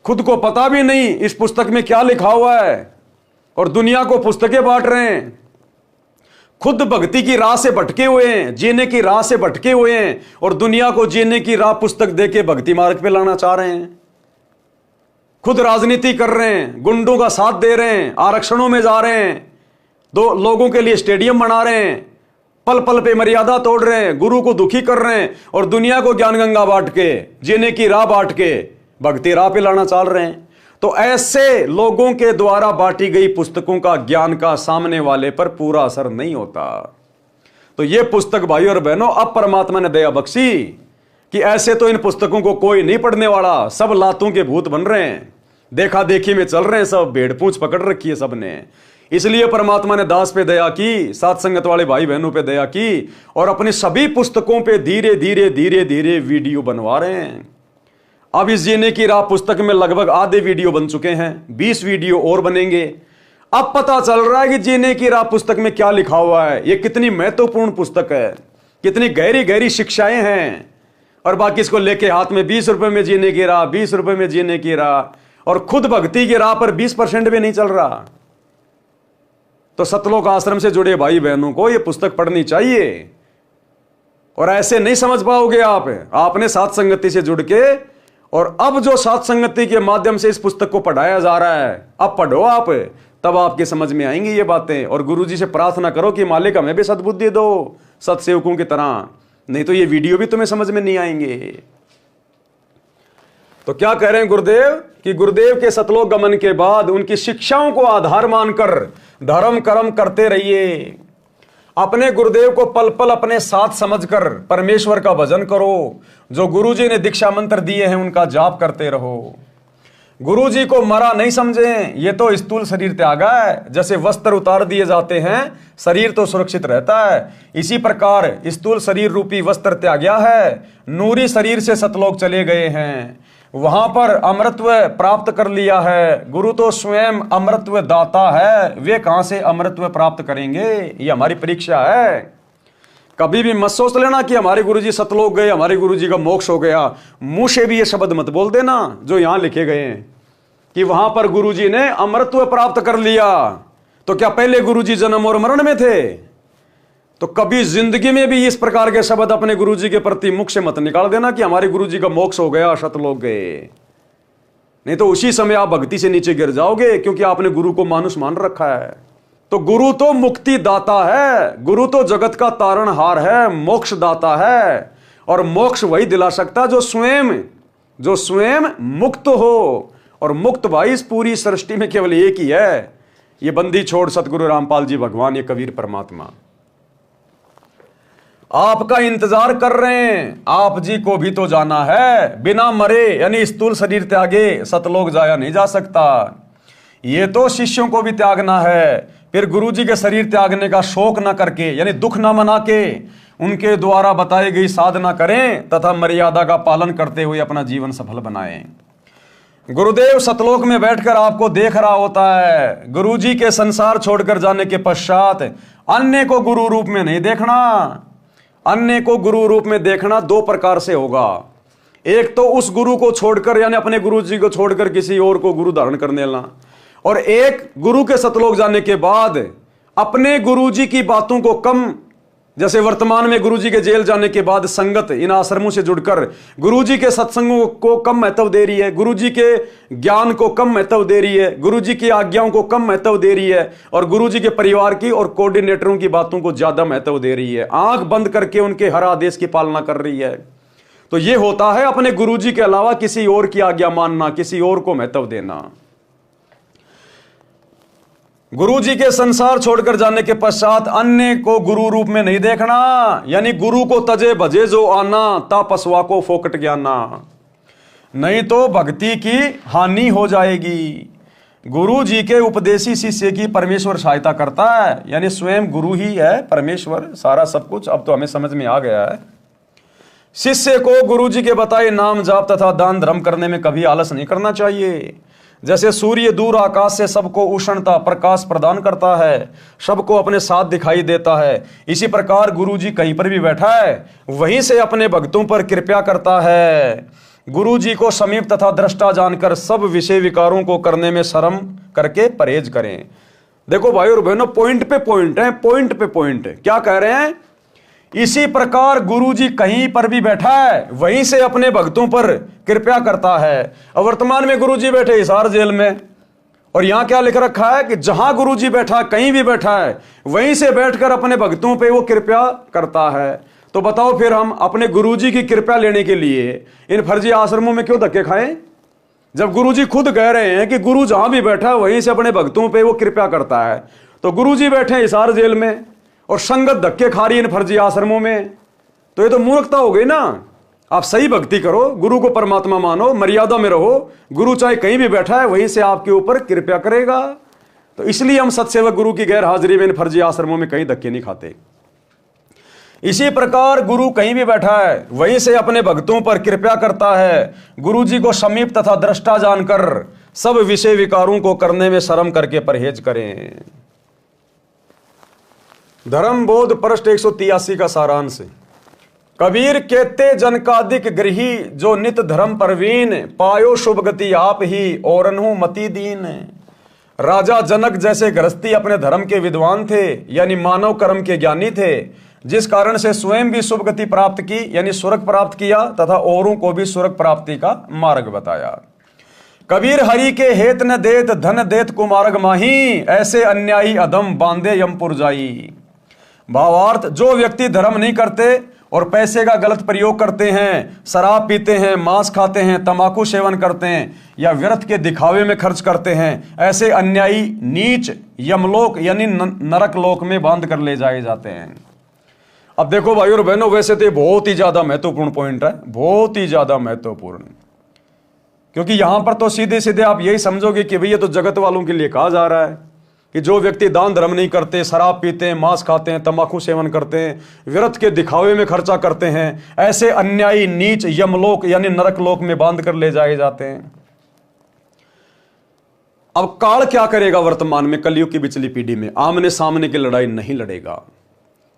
खुद को पता भी नहीं इस पुस्तक में क्या लिखा हुआ है, और दुनिया को पुस्तकें बांट रहे हैं। खुद भक्ति की राह से भटके हुए हैं, जीने की राह से भटके हुए हैं, और दुनिया को जीने की राह पुस्तक देके भक्ति मार्ग पे लाना चाह रहे हैं। खुद राजनीति कर रहे हैं, गुंडों का साथ दे रहे हैं, आरक्षणों में जा रहे हैं, दो लोगों के लिए स्टेडियम बना रहे हैं, पल पल पे मर्यादा तोड़ रहे हैं, गुरु को दुखी कर रहे हैं, और दुनिया को ज्ञान गंगा बांट के, जीने की राह बांट के भक्ति राह पे लाना चाह रहे हैं। तो ऐसे लोगों के द्वारा बांटी गई पुस्तकों का, ज्ञान का सामने वाले पर पूरा असर नहीं होता। तो ये पुस्तक भाई और बहनों अब परमात्मा ने दया बख्शी कि ऐसे तो इन पुस्तकों को कोई नहीं पढ़ने वाला, सब लातों के भूत बन रहे हैं, देखा देखी में चल रहे हैं, सब भेड़ पूंछ पकड़ रखी है सबने। इसलिए परमात्मा ने दास पे दया की, साथ संगत वाले भाई बहनों पे दया की, और अपनी सभी पुस्तकों पे धीरे धीरे धीरे धीरे वीडियो बनवा रहे हैं। अब इस जीने की राह पुस्तक में लगभग आधे वीडियो बन चुके हैं, 20 वीडियो और बनेंगे। अब पता चल रहा है कि जीने की राह पुस्तक में क्या लिखा हुआ है, ये कितनी महत्वपूर्ण पुस्तक है, कितनी गहरी गहरी शिक्षाएं हैं। और बाकी इसको लेके हाथ में 20 रुपए में जीने की राह, 20 रुपए में जीने की राह, और खुद भक्ति की राह पर 20% भी नहीं चल रहा। तो सतलोक आश्रम से जुड़े भाई बहनों को यह पुस्तक पढ़नी चाहिए। और ऐसे नहीं समझ पाओगे आप, आपने साथ संगति से जुड़ के, और अब जो साथ संगति के माध्यम से इस पुस्तक को पढ़ाया जा रहा है, अब पढ़ो आप, तब आपके समझ में आएंगी ये बातें। और गुरुजी से प्रार्थना करो कि मालिक हमें भी सद्बुद्धि दो सत्सेवकों की तरह, नहीं तो ये वीडियो भी तुम्हें समझ में नहीं आएंगे। तो क्या कह रहे हैं गुरुदेव कि गुरुदेव के सतलोक गमन के बाद उनकी शिक्षाओं को आधार मानकर धर्म कर्म करते रहिए। अपने गुरुदेव को पल पल अपने साथ समझकर परमेश्वर का भजन करो। जो गुरुजी ने दीक्षा मंत्र दिए हैं उनका जाप करते रहो। गुरुजी को मरा नहीं समझें, ये तो स्थूल शरीर त्यागा है। जैसे वस्त्र उतार दिए जाते हैं, शरीर तो सुरक्षित रहता है, इसी प्रकार स्थूल शरीर रूपी वस्त्र त्याग्या है। नूरी शरीर से सतलोक चले गए हैं, वहां पर अमृतत्व प्राप्त कर लिया है। गुरु तो स्वयं अमृतत्व दाता है, वे कहां से अमृतत्व प्राप्त करेंगे? ये हमारी परीक्षा है। कभी भी मत सोच लेना कि हमारे गुरुजी सतलोक गए, हमारे गुरुजी का मोक्ष हो गया। मुंह से भी ये शब्द मत बोल देना जो यहां लिखे गए हैं कि वहां पर गुरुजी ने अमृतत्व प्राप्त कर लिया। तो क्या पहले गुरुजी जन्म और मरण में थे? तो कभी जिंदगी में भी इस प्रकार के शब्द अपने गुरुजी के प्रति मुख से मत निकाल देना कि हमारे गुरुजी का मोक्ष हो गया, सतलोक गए। नहीं तो उसी समय आप भक्ति से नीचे गिर जाओगे, क्योंकि आपने गुरु को मानुष मान रखा है। तो गुरु तो मुक्ति दाता है, गुरु तो जगत का तारणहार है, मोक्ष दाता है। और मोक्ष वही दिला सकता जो स्वयं मुक्त हो। और मुक्त भाई इस पूरी सृष्टि में केवल एक ही है, ये बंदी छोड़ सतगुरु रामपाल जी भगवान, ये कबीर परमात्मा आपका इंतजार कर रहे हैं। आप जी को भी तो जाना है, बिना मरे यानी स्थूल शरीर त्यागे सतलोक जाया नहीं जा सकता। ये तो शिष्यों को भी त्यागना है। फिर गुरुजी के शरीर त्यागने का शोक ना करके यानी दुख ना मना के उनके द्वारा बताई गई साधना करें तथा मर्यादा का पालन करते हुए अपना जीवन सफल बनाएं। गुरुदेव सतलोक में बैठकर आपको देख रहा होता है। गुरुजी के संसार छोड़कर जाने के पश्चात अन्य को गुरु रूप में नहीं देखना। अन्य को गुरु रूप में देखना दो प्रकार से होगा। एक तो उस गुरु को छोड़कर यानी अपने गुरुजी को छोड़कर किसी और को गुरु धारण करने लेना, और एक गुरु के सतलोक जाने के बाद अपने गुरुजी की बातों को कम, जैसे वर्तमान में गुरुजी के जेल जाने के बाद संगत इन आश्रमों से जुड़कर गुरुजी के सत्संगों को कम महत्व दे रही है, गुरुजी के ज्ञान को कम महत्व दे रही है, गुरुजी की आज्ञाओं को कम महत्व दे रही है, और गुरुजी के परिवार की और कोऑर्डिनेटरों की बातों को ज्यादा महत्व दे रही है। आंख बंद करके उनके हर आदेश की पालना कर रही है। तो यह होता है अपने गुरुजी के अलावा किसी और की आज्ञा मानना, किसी और को महत्व देना। गुरुजी के संसार छोड़कर जाने के पश्चात अन्य को गुरु रूप में नहीं देखना, यानी गुरु को तजे भजे जो आना, ता पसवा को फोकट ज्ञाना। नहीं तो भक्ति की हानि हो जाएगी। गुरु जी के उपदेशी शिष्य की परमेश्वर सहायता करता है, यानी स्वयं गुरु ही है परमेश्वर, सारा सब कुछ अब तो हमें समझ में आ गया है। शिष्य को गुरु जी के बताए नाम जाप तथा दान धर्म करने में कभी आलस नहीं करना चाहिए। जैसे सूर्य दूर आकाश से सबको उष्णता प्रकाश प्रदान करता है, सबको अपने साथ दिखाई देता है, इसी प्रकार गुरु जी कहीं पर भी बैठा है वहीं से अपने भक्तों पर कृपा करता है। गुरु जी को समीप तथा दृष्टा जानकर सब विषय विकारों को करने में शर्म करके परहेज करें। देखो भाई और बहनों, पॉइंट पे पॉइंट है, पॉइंट पे पॉइंट है। क्या कह रहे हैं? इसी प्रकार गुरु जी कहीं पर भी बैठा है वहीं से अपने भक्तों पर कृपा करता है। और वर्तमान में गुरु जी बैठे हिसार जेल में, और यहां क्या लिख रखा है कि जहां गुरु जी बैठा, कहीं भी बैठा है वहीं से बैठकर अपने भक्तों पे वो कृपा करता है। तो बताओ फिर हम अपने गुरु जी की कृपा लेने के लिए इन फर्जी आश्रमों में क्यों धक्के खाएं, जब गुरु जी खुद कह रहे हैं कि गुरु जहां भी बैठा है वहीं से अपने भक्तों पे वो कृपा करता है। तो गुरु जी बैठे हिसार जेल में और संगत धक्के खा रही इन फर्जी आश्रमों में, तो ये तो मूर्खता हो गई ना। आप सही भक्ति करो, गुरु को परमात्मा मानो, मर्यादा में रहो। गुरु चाहे कहीं भी बैठा है वहीं से आपके ऊपर कृपा करेगा। तो इसलिए हम सत्सेवक गुरु की गैर हाजिरी में इन फर्जी आश्रमों में कहीं धक्के नहीं खाते। इसी प्रकार गुरु कहीं भी बैठा है वहीं से अपने भक्तों पर कृपा करता है। गुरु जी को समीप तथा दृष्टा जानकर सब विषय विकारों को करने में शर्म करके परहेज करें। धर्म बोध पृष्ठ 183 का सारांश। कबीर कहते जनकादिक गृही जो नित धर्म परवीन, पायो शुभ गति आप ही और अनहु मति दीन। राजा जनक जैसे गृहस्थी अपने धर्म के विद्वान थे, यानी मानव कर्म के ज्ञानी थे, जिस कारण से स्वयं भी शुभ गति प्राप्त की यानी स्वर्ग प्राप्त किया तथा औरों को भी स्वर्ग प्राप्ति का मार्ग बताया। कबीर हरि के हेत न देत धन देत कुमार्ग माही, ऐसे अन्यायी अधम बांधे यमपुर जाई। भावार्थ, जो व्यक्ति धर्म नहीं करते और पैसे का गलत प्रयोग करते हैं, शराब पीते हैं, मांस खाते हैं, तंबाकू सेवन करते हैं या व्यर्थ के दिखावे में खर्च करते हैं, ऐसे अन्यायी नीच यमलोक यानी नरक लोक में बांध कर ले जाए जाते हैं। अब देखो भाई और बहनों, वैसे तो बहुत ही ज्यादा महत्वपूर्ण पॉइंट है, बहुत ही ज्यादा महत्वपूर्ण, क्योंकि यहां पर तो सीधे सीधे आप यही समझोगे कि भई ये तो जगत वालों के लिए कहा जा रहा है कि जो व्यक्ति दान धर्म नहीं करते, शराब पीते हैं, मांस खाते हैं, तंबाकू सेवन करते हैं, व्यर्थ के दिखावे में खर्चा करते हैं, ऐसे अन्यायी नीच यमलोक यानी नरक लोक में बांध कर ले जाए जाते हैं। अब काल क्या करेगा वर्तमान में कलयुग की बिचली पीढ़ी में? आमने सामने की लड़ाई नहीं लड़ेगा,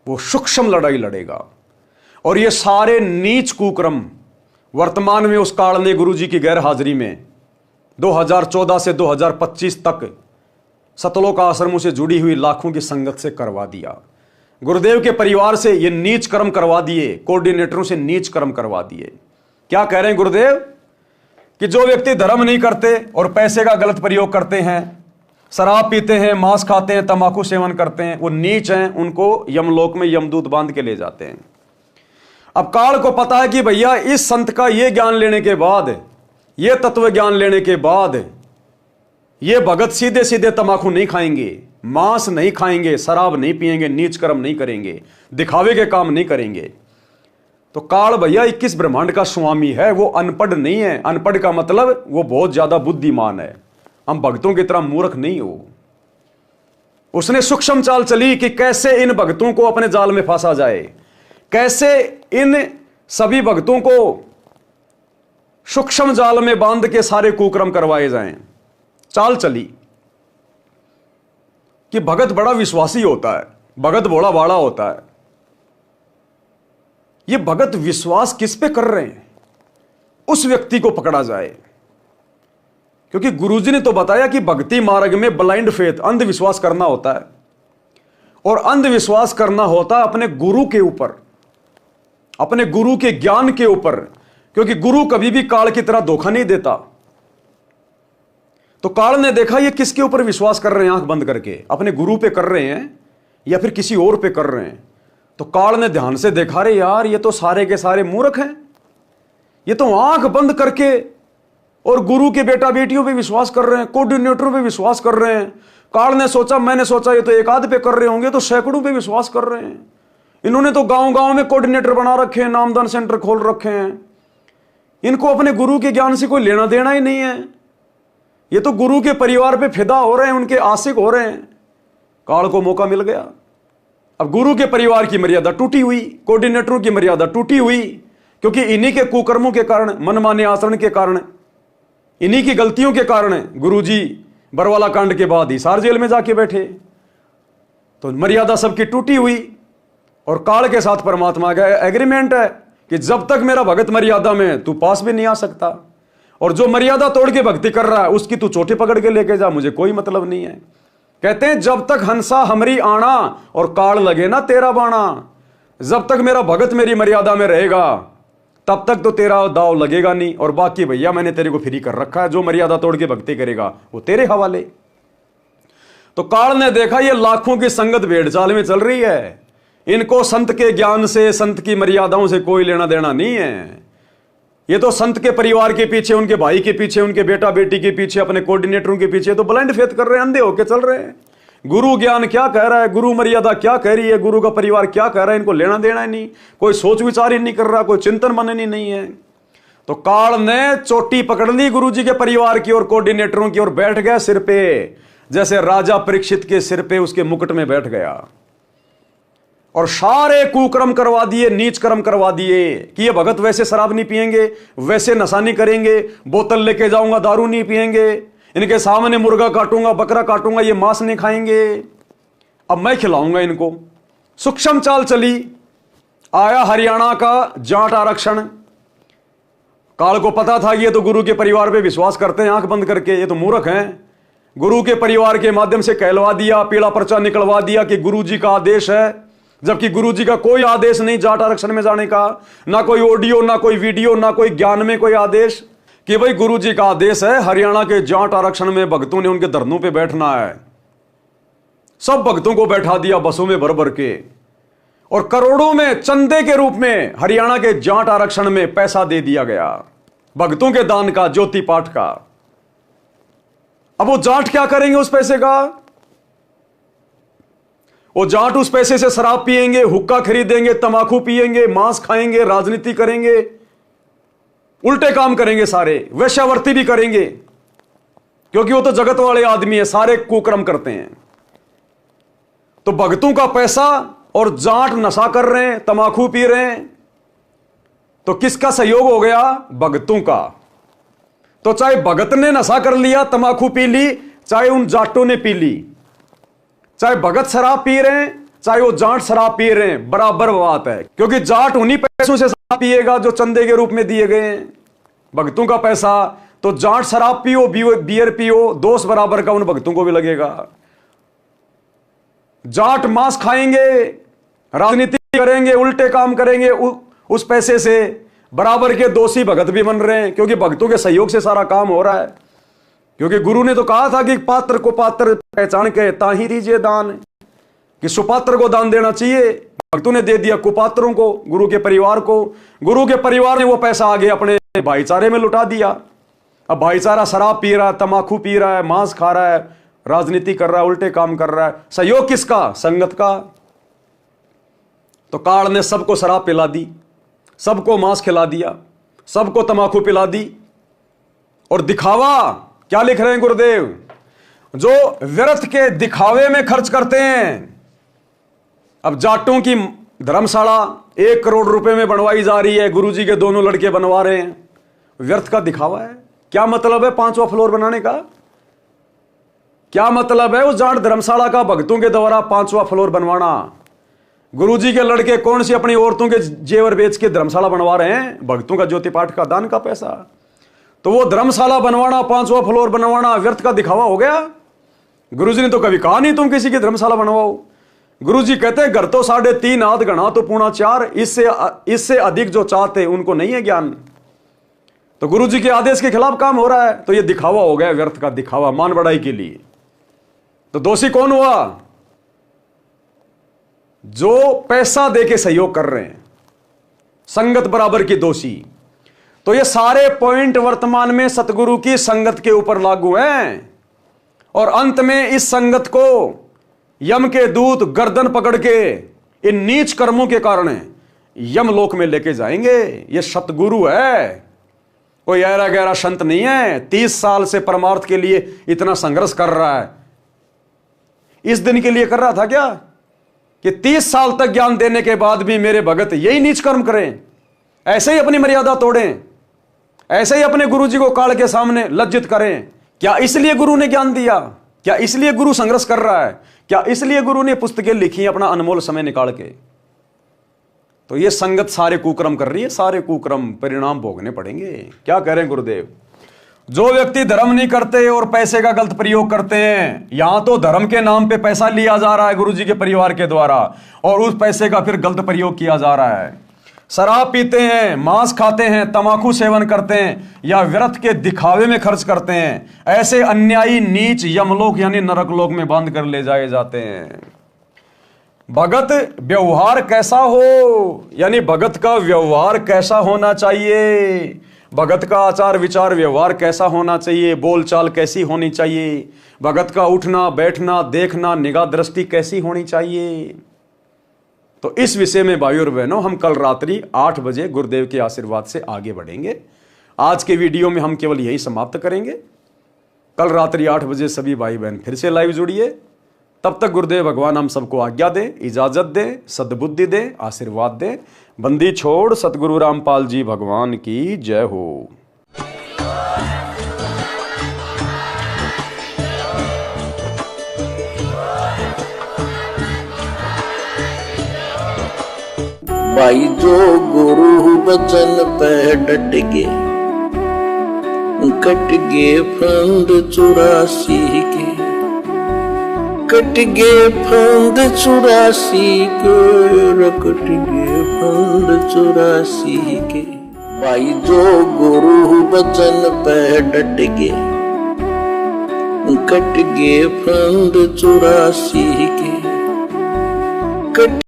वो सूक्ष्म लड़ाई लड़ेगा। और ये सारे नीच कुक्रम वर्तमान में उस काल ने गुरु जी की गैर हाजिरी में 2014 से 2025 तक सतलोक आश्रमों से जुड़ी हुई लाखों की संगत से करवा दिया। गुरुदेव के परिवार से ये नीच कर्म करवा दिए, कोऑर्डिनेटरों से नीच कर्म करवा दिए। क्या कह रहे हैं गुरुदेव कि जो व्यक्ति धर्म नहीं करते और पैसे का गलत प्रयोग करते हैं, शराब पीते हैं, मांस खाते हैं, तंबाकू सेवन करते हैं, वो नीच हैं, उनको यमलोक में यमदूत बांध के ले जाते हैं। अब काल को पता है कि भैया इस संत का ये ज्ञान लेने के बाद, ये तत्व ज्ञान लेने के बाद ये भगत सीधे सीधे तंबाकू नहीं खाएंगे, मांस नहीं खाएंगे, शराब नहीं पिएंगे, नीच कर्म नहीं करेंगे, दिखावे के काम नहीं करेंगे। तो काल भैया 21 ब्रह्मांड का स्वामी है, वो अनपढ़ नहीं है। अनपढ़ का मतलब वो बहुत ज्यादा बुद्धिमान है। हम भक्तों की तरह मूर्ख नहीं हो। उसने सूक्ष्म चाल चली कि कैसे इन भक्तों को अपने जाल में फंसा जाए, कैसे इन सभी भक्तों को सूक्ष्म जाल में बांध के सारे कुक्रम करवाए जाएं। चाल चली कि भगत बड़ा विश्वासी होता है, भगत भोला भाड़ा होता है। ये भगत विश्वास किस पे कर रहे हैं, उस व्यक्ति को पकड़ा जाए। क्योंकि गुरुजी ने तो बताया कि भक्ति मार्ग में ब्लाइंड फेथ, अंधविश्वास करना होता है, और अंधविश्वास करना होता है अपने गुरु के ऊपर, अपने गुरु के ज्ञान के ऊपर। क्योंकि गुरु कभी भी काल की तरह धोखा नहीं देता। तो काल ने देखा ये किसके ऊपर विश्वास कर रहे हैं, आंख बंद करके अपने गुरु पे कर रहे हैं या फिर किसी और पे कर रहे हैं। तो काल ने ध्यान से देखा, रे यार ये तो सारे के सारे मूर्ख हैं, ये तो आंख बंद करके और गुरु के बेटा बेटियों पे विश्वास कर रहे हैं, कोऑर्डिनेटरों पे विश्वास कर रहे हैं। काल ने सोचा, मैंने सोचा ये तो एक आध पे कर रहे होंगे, तो सैकड़ों पे विश्वास कर रहे हैं। इन्होंने तो गांव गांव में कोऑर्डिनेटर बना रखे हैं, नामदान सेंटर खोल रखे हैं। इनको अपने गुरु के ज्ञान से कोई लेना देना ही नहीं है। ये तो गुरु के परिवार पे फिदा हो रहे हैं, उनके आशिक हो रहे हैं। काल को मौका मिल गया। अब गुरु के परिवार की मर्यादा टूटी हुई, कोऑर्डिनेटरों की मर्यादा टूटी हुई, क्योंकि इन्हीं के कुकर्मों के कारण, मनमाने आचरण के कारण, इन्हीं की गलतियों के कारण गुरुजी बरवाला कांड के बाद हिसार जेल में जाके बैठे। तो मर्यादा सबकी टूटी हुई। और काल के साथ परमात्मा का एग्रीमेंट है कि जब तक मेरा भगत मर्यादा में, तू पास भी नहीं आ सकता। और जो मर्यादा तोड़ के भक्ति कर रहा है उसकी तू चोटी पकड़ के लेके जा, मुझे कोई मतलब नहीं है। कहते हैं जब तक हंसा हमरी आना और काल लगे ना तेरा बाणा, जब तक मेरा भगत मेरी मर्यादा में रहेगा तब तक तो तेरा दाव लगेगा नहीं। और बाकी भैया मैंने तेरे को फ्री कर रखा है, जो मर्यादा तोड़ के भक्ति करेगा वो तेरे हवाले। तो काल ने देखा ये लाखों की संगत भेड़ चाल में चल रही है, इनको संत के ज्ञान से, संत की मर्यादाओं से कोई लेना देना नहीं है। ये तो संत के परिवार के पीछे, उनके भाई के पीछे, उनके बेटा बेटी के पीछे, अपने कोऑर्डिनेटरों के पीछे तो ब्लाइंड फेथ कर रहे हैं, अंधे होके चल रहे हैं। गुरु ज्ञान क्या कह रहा है, गुरु मर्यादा क्या कह रही है, गुरु का परिवार क्या कह रहा है, इनको लेना देना ही नहीं। कोई सोच विचार ही नहीं कर रहा, कोई चिंतन मनन ही नहीं है। तो काल ने चोटी पकड़ ली गुरु जी के परिवार की और कोऑर्डिनेटरों की और बैठ गया सिर पे, जैसे राजा परीक्षित के सिर पे उसके मुकुट में बैठ गया। और सारे कुकर्म करवा दिए, नीच कर्म करवा दिए कि ये भगत वैसे शराब नहीं पिएंगे, वैसे नशा नहीं करेंगे, बोतल लेके जाऊंगा दारू नहीं पिएंगे, इनके सामने मुर्गा काटूंगा, बकरा काटूंगा, ये मांस नहीं खाएंगे, अब मैं खिलाऊंगा इनको। सूक्ष्म चाल चली। आया हरियाणा का जाट आरक्षण। काल को पता था ये तो गुरु के परिवार पे विश्वास करते हैं आंख बंद करके, ये तो मूर्ख हैं। गुरु के परिवार के माध्यम से कहलवा दिया, पीला पर्चा निकलवा दिया कि गुरु जी का आदेश है, जबकि गुरु जी का कोई आदेश नहीं जाट आरक्षण में जाने का, ना कोई ऑडियो, ना कोई वीडियो, ना कोई ज्ञान में कोई आदेश कि भाई गुरु जी का आदेश है हरियाणा के जाट आरक्षण में भक्तों ने उनके धरनों पे बैठना है। सब भक्तों को बैठा दिया बसों में भर भर के, और करोड़ों में चंदे के रूप में हरियाणा के जाट आरक्षण में पैसा दे दिया गया, भक्तों के दान का, ज्योति पाठ का। अब वो जाट क्या करेंगे उस पैसे का? वो जाट उस पैसे से शराब पिएंगे, हुक्का खरीदेंगे, तंबाकू पिएंगे, मांस खाएंगे, राजनीति करेंगे। उल्टे काम करेंगे, सारे वेश्यावर्ती भी करेंगे, क्योंकि वो तो जगत वाले आदमी है, सारे कुकर्म करते हैं। तो भगतों का पैसा और जाट नशा कर रहे हैं, तमाकू पी रहे हैं, तो किसका सहयोग हो गया? भगतों का। तो चाहे भगत ने नशा कर लिया, तमाकू पी ली, चाहे उन जाटों ने पी ली, चाहे भगत शराब पी रहे हैं, चाहे वो जाट शराब पी रहे हैं, बराबर बात है। क्योंकि जाट उन्हीं पैसों से शराब पिएगा जो चंदे के रूप में दिए गए हैं। भगतों का पैसा, तो जाट शराब पियो, बियर पियो, दोष बराबर का उन भगतों को भी लगेगा। जाट मांस खाएंगे, राजनीति करेंगे, उल्टे काम करेंगे, उस पैसे से बराबर के दोषी भगत भी बन रहे हैं, क्योंकि भगतों के सहयोग से सारा काम हो रहा है। क्योंकि गुरु ने तो कहा था कि पात्र को पात्र पहचान के ताही दीजिए दान, कि सुपात्र को दान देना चाहिए। भक्तों ने दे दिया कुपात्रों को, गुरु के परिवार को। गुरु के परिवार ने वो पैसा आगे अपने भाईचारे में लुटा दिया। अब भाईचारा शराब पी रहा है, तमाकू पी रहा है, मांस खा रहा है, राजनीति कर रहा है, उल्टे काम कर रहा है। सहयोग किसका? संगत का। तो काल ने सबको शराब पिला दी, सबको मांस खिला दिया, सबको तमाकू पिला दी। और दिखावा क्या लिख रहे हैं गुरुदेव? जो व्यर्थ के दिखावे में खर्च करते हैं। अब जाटों की धर्मशाला 1 करोड़ रुपए में बनवाई जा रही है, गुरुजी के दोनों लड़के बनवा रहे हैं। व्यर्थ का दिखावा है। क्या मतलब है 5वां फ्लोर बनाने का? क्या मतलब है उस जाट धर्मशाला का भक्तों के द्वारा 5वां फ्लोर बनवाना? गुरुजी के लड़के कौन सी अपनी औरतों के जेवर बेच के धर्मशाला बनवा रहे हैं? भक्तों का ज्योति पाठ का दान का पैसा। तो वो धर्मशाला बनवाना, 5वां फ्लोर बनवाना व्यर्थ का दिखावा हो गया? गुरुजी ने तो कभी कहा नहीं तुम किसी की धर्मशाला बनवाओ। गुरुजी कहते हैं घर तो 3.5 आध गणा तो पूर्णा 4, इससे अधिक जो चाहते उनको नहीं है ज्ञान। तो गुरुजी के आदेश के खिलाफ काम हो रहा है, तो ये दिखावा हो गया, व्यर्थ का दिखावा, मान बढ़ाई के लिए। तो दोषी कौन हुआ? जो पैसा देके सहयोग कर रहे हैं, संगत बराबर की दोषी। तो ये सारे पॉइंट वर्तमान में सतगुरु की संगत के ऊपर लागू हैं। और अंत में इस संगत को यम के दूत गर्दन पकड़ के इन नीच कर्मों के कारण यमलोक में लेके जाएंगे। ये सतगुरु है, कोई ऐरा गहरा संत नहीं है। 30 साल से परमार्थ के लिए इतना संघर्ष कर रहा है। इस दिन के लिए कर रहा था क्या कि 30 साल तक ज्ञान देने के बाद भी मेरे भगत यही नीच कर्म करें, ऐसे ही अपनी मर्यादा तोड़ें, ऐसे ही अपने गुरु जी को काल के सामने लज्जित करें? क्या इसलिए गुरु ने ज्ञान दिया? क्या इसलिए गुरु संघर्ष कर रहा है? क्या इसलिए गुरु ने पुस्तकें लिखी अपना अनमोल समय निकाल के? तो ये संगत सारे कुकर्म कर रही है, सारे कुकर्म परिणाम भोगने पड़ेंगे। क्या कह रहे हैं गुरुदेव? जो व्यक्ति धर्म नहीं करते और पैसे का गलत प्रयोग करते हैं, यहां तो धर्म के नाम पे पैसा लिया जा रहा है गुरुजी के परिवार के द्वारा, और उस पैसे का फिर गलत प्रयोग किया जा रहा है। शराब पीते हैं, मांस खाते हैं, तमाकू सेवन करते हैं, या व्यर्थ के दिखावे में खर्च करते हैं। ऐसे अन्यायी नीच यमलोक यानी नरक लोक में बांध कर ले जाए जाते हैं। भगत व्यवहार कैसा हो, यानी भगत का व्यवहार कैसा होना चाहिए, भगत का आचार विचार व्यवहार कैसा होना चाहिए, बोलचाल कैसी होनी चाहिए, भगत का उठना बैठना देखना निगाह दृष्टि कैसी होनी चाहिए। तो इस विषय में भाइयों और बहनों हम कल रात्रि 8 बजे गुरुदेव के आशीर्वाद से आगे बढ़ेंगे। आज के वीडियो में हम केवल यही समाप्त करेंगे। कल रात्रि 8 बजे सभी भाई बहन फिर से लाइव जुड़िए। तब तक गुरुदेव भगवान हम सबको आज्ञा दें, इजाजत दें, सद्बुद्धि दें, आशीर्वाद दें। बंदी छोड़ सतगुरु रामपाल जी भगवान की जय हो। भाई जो गुरु बचन पे डट गे, कट गे फंद 84 के, कट गे फंद 84 के, कट गे फंद 84 के। भाई जो गुरु बचन पे डट गे, कट गे फंद 84 के, कट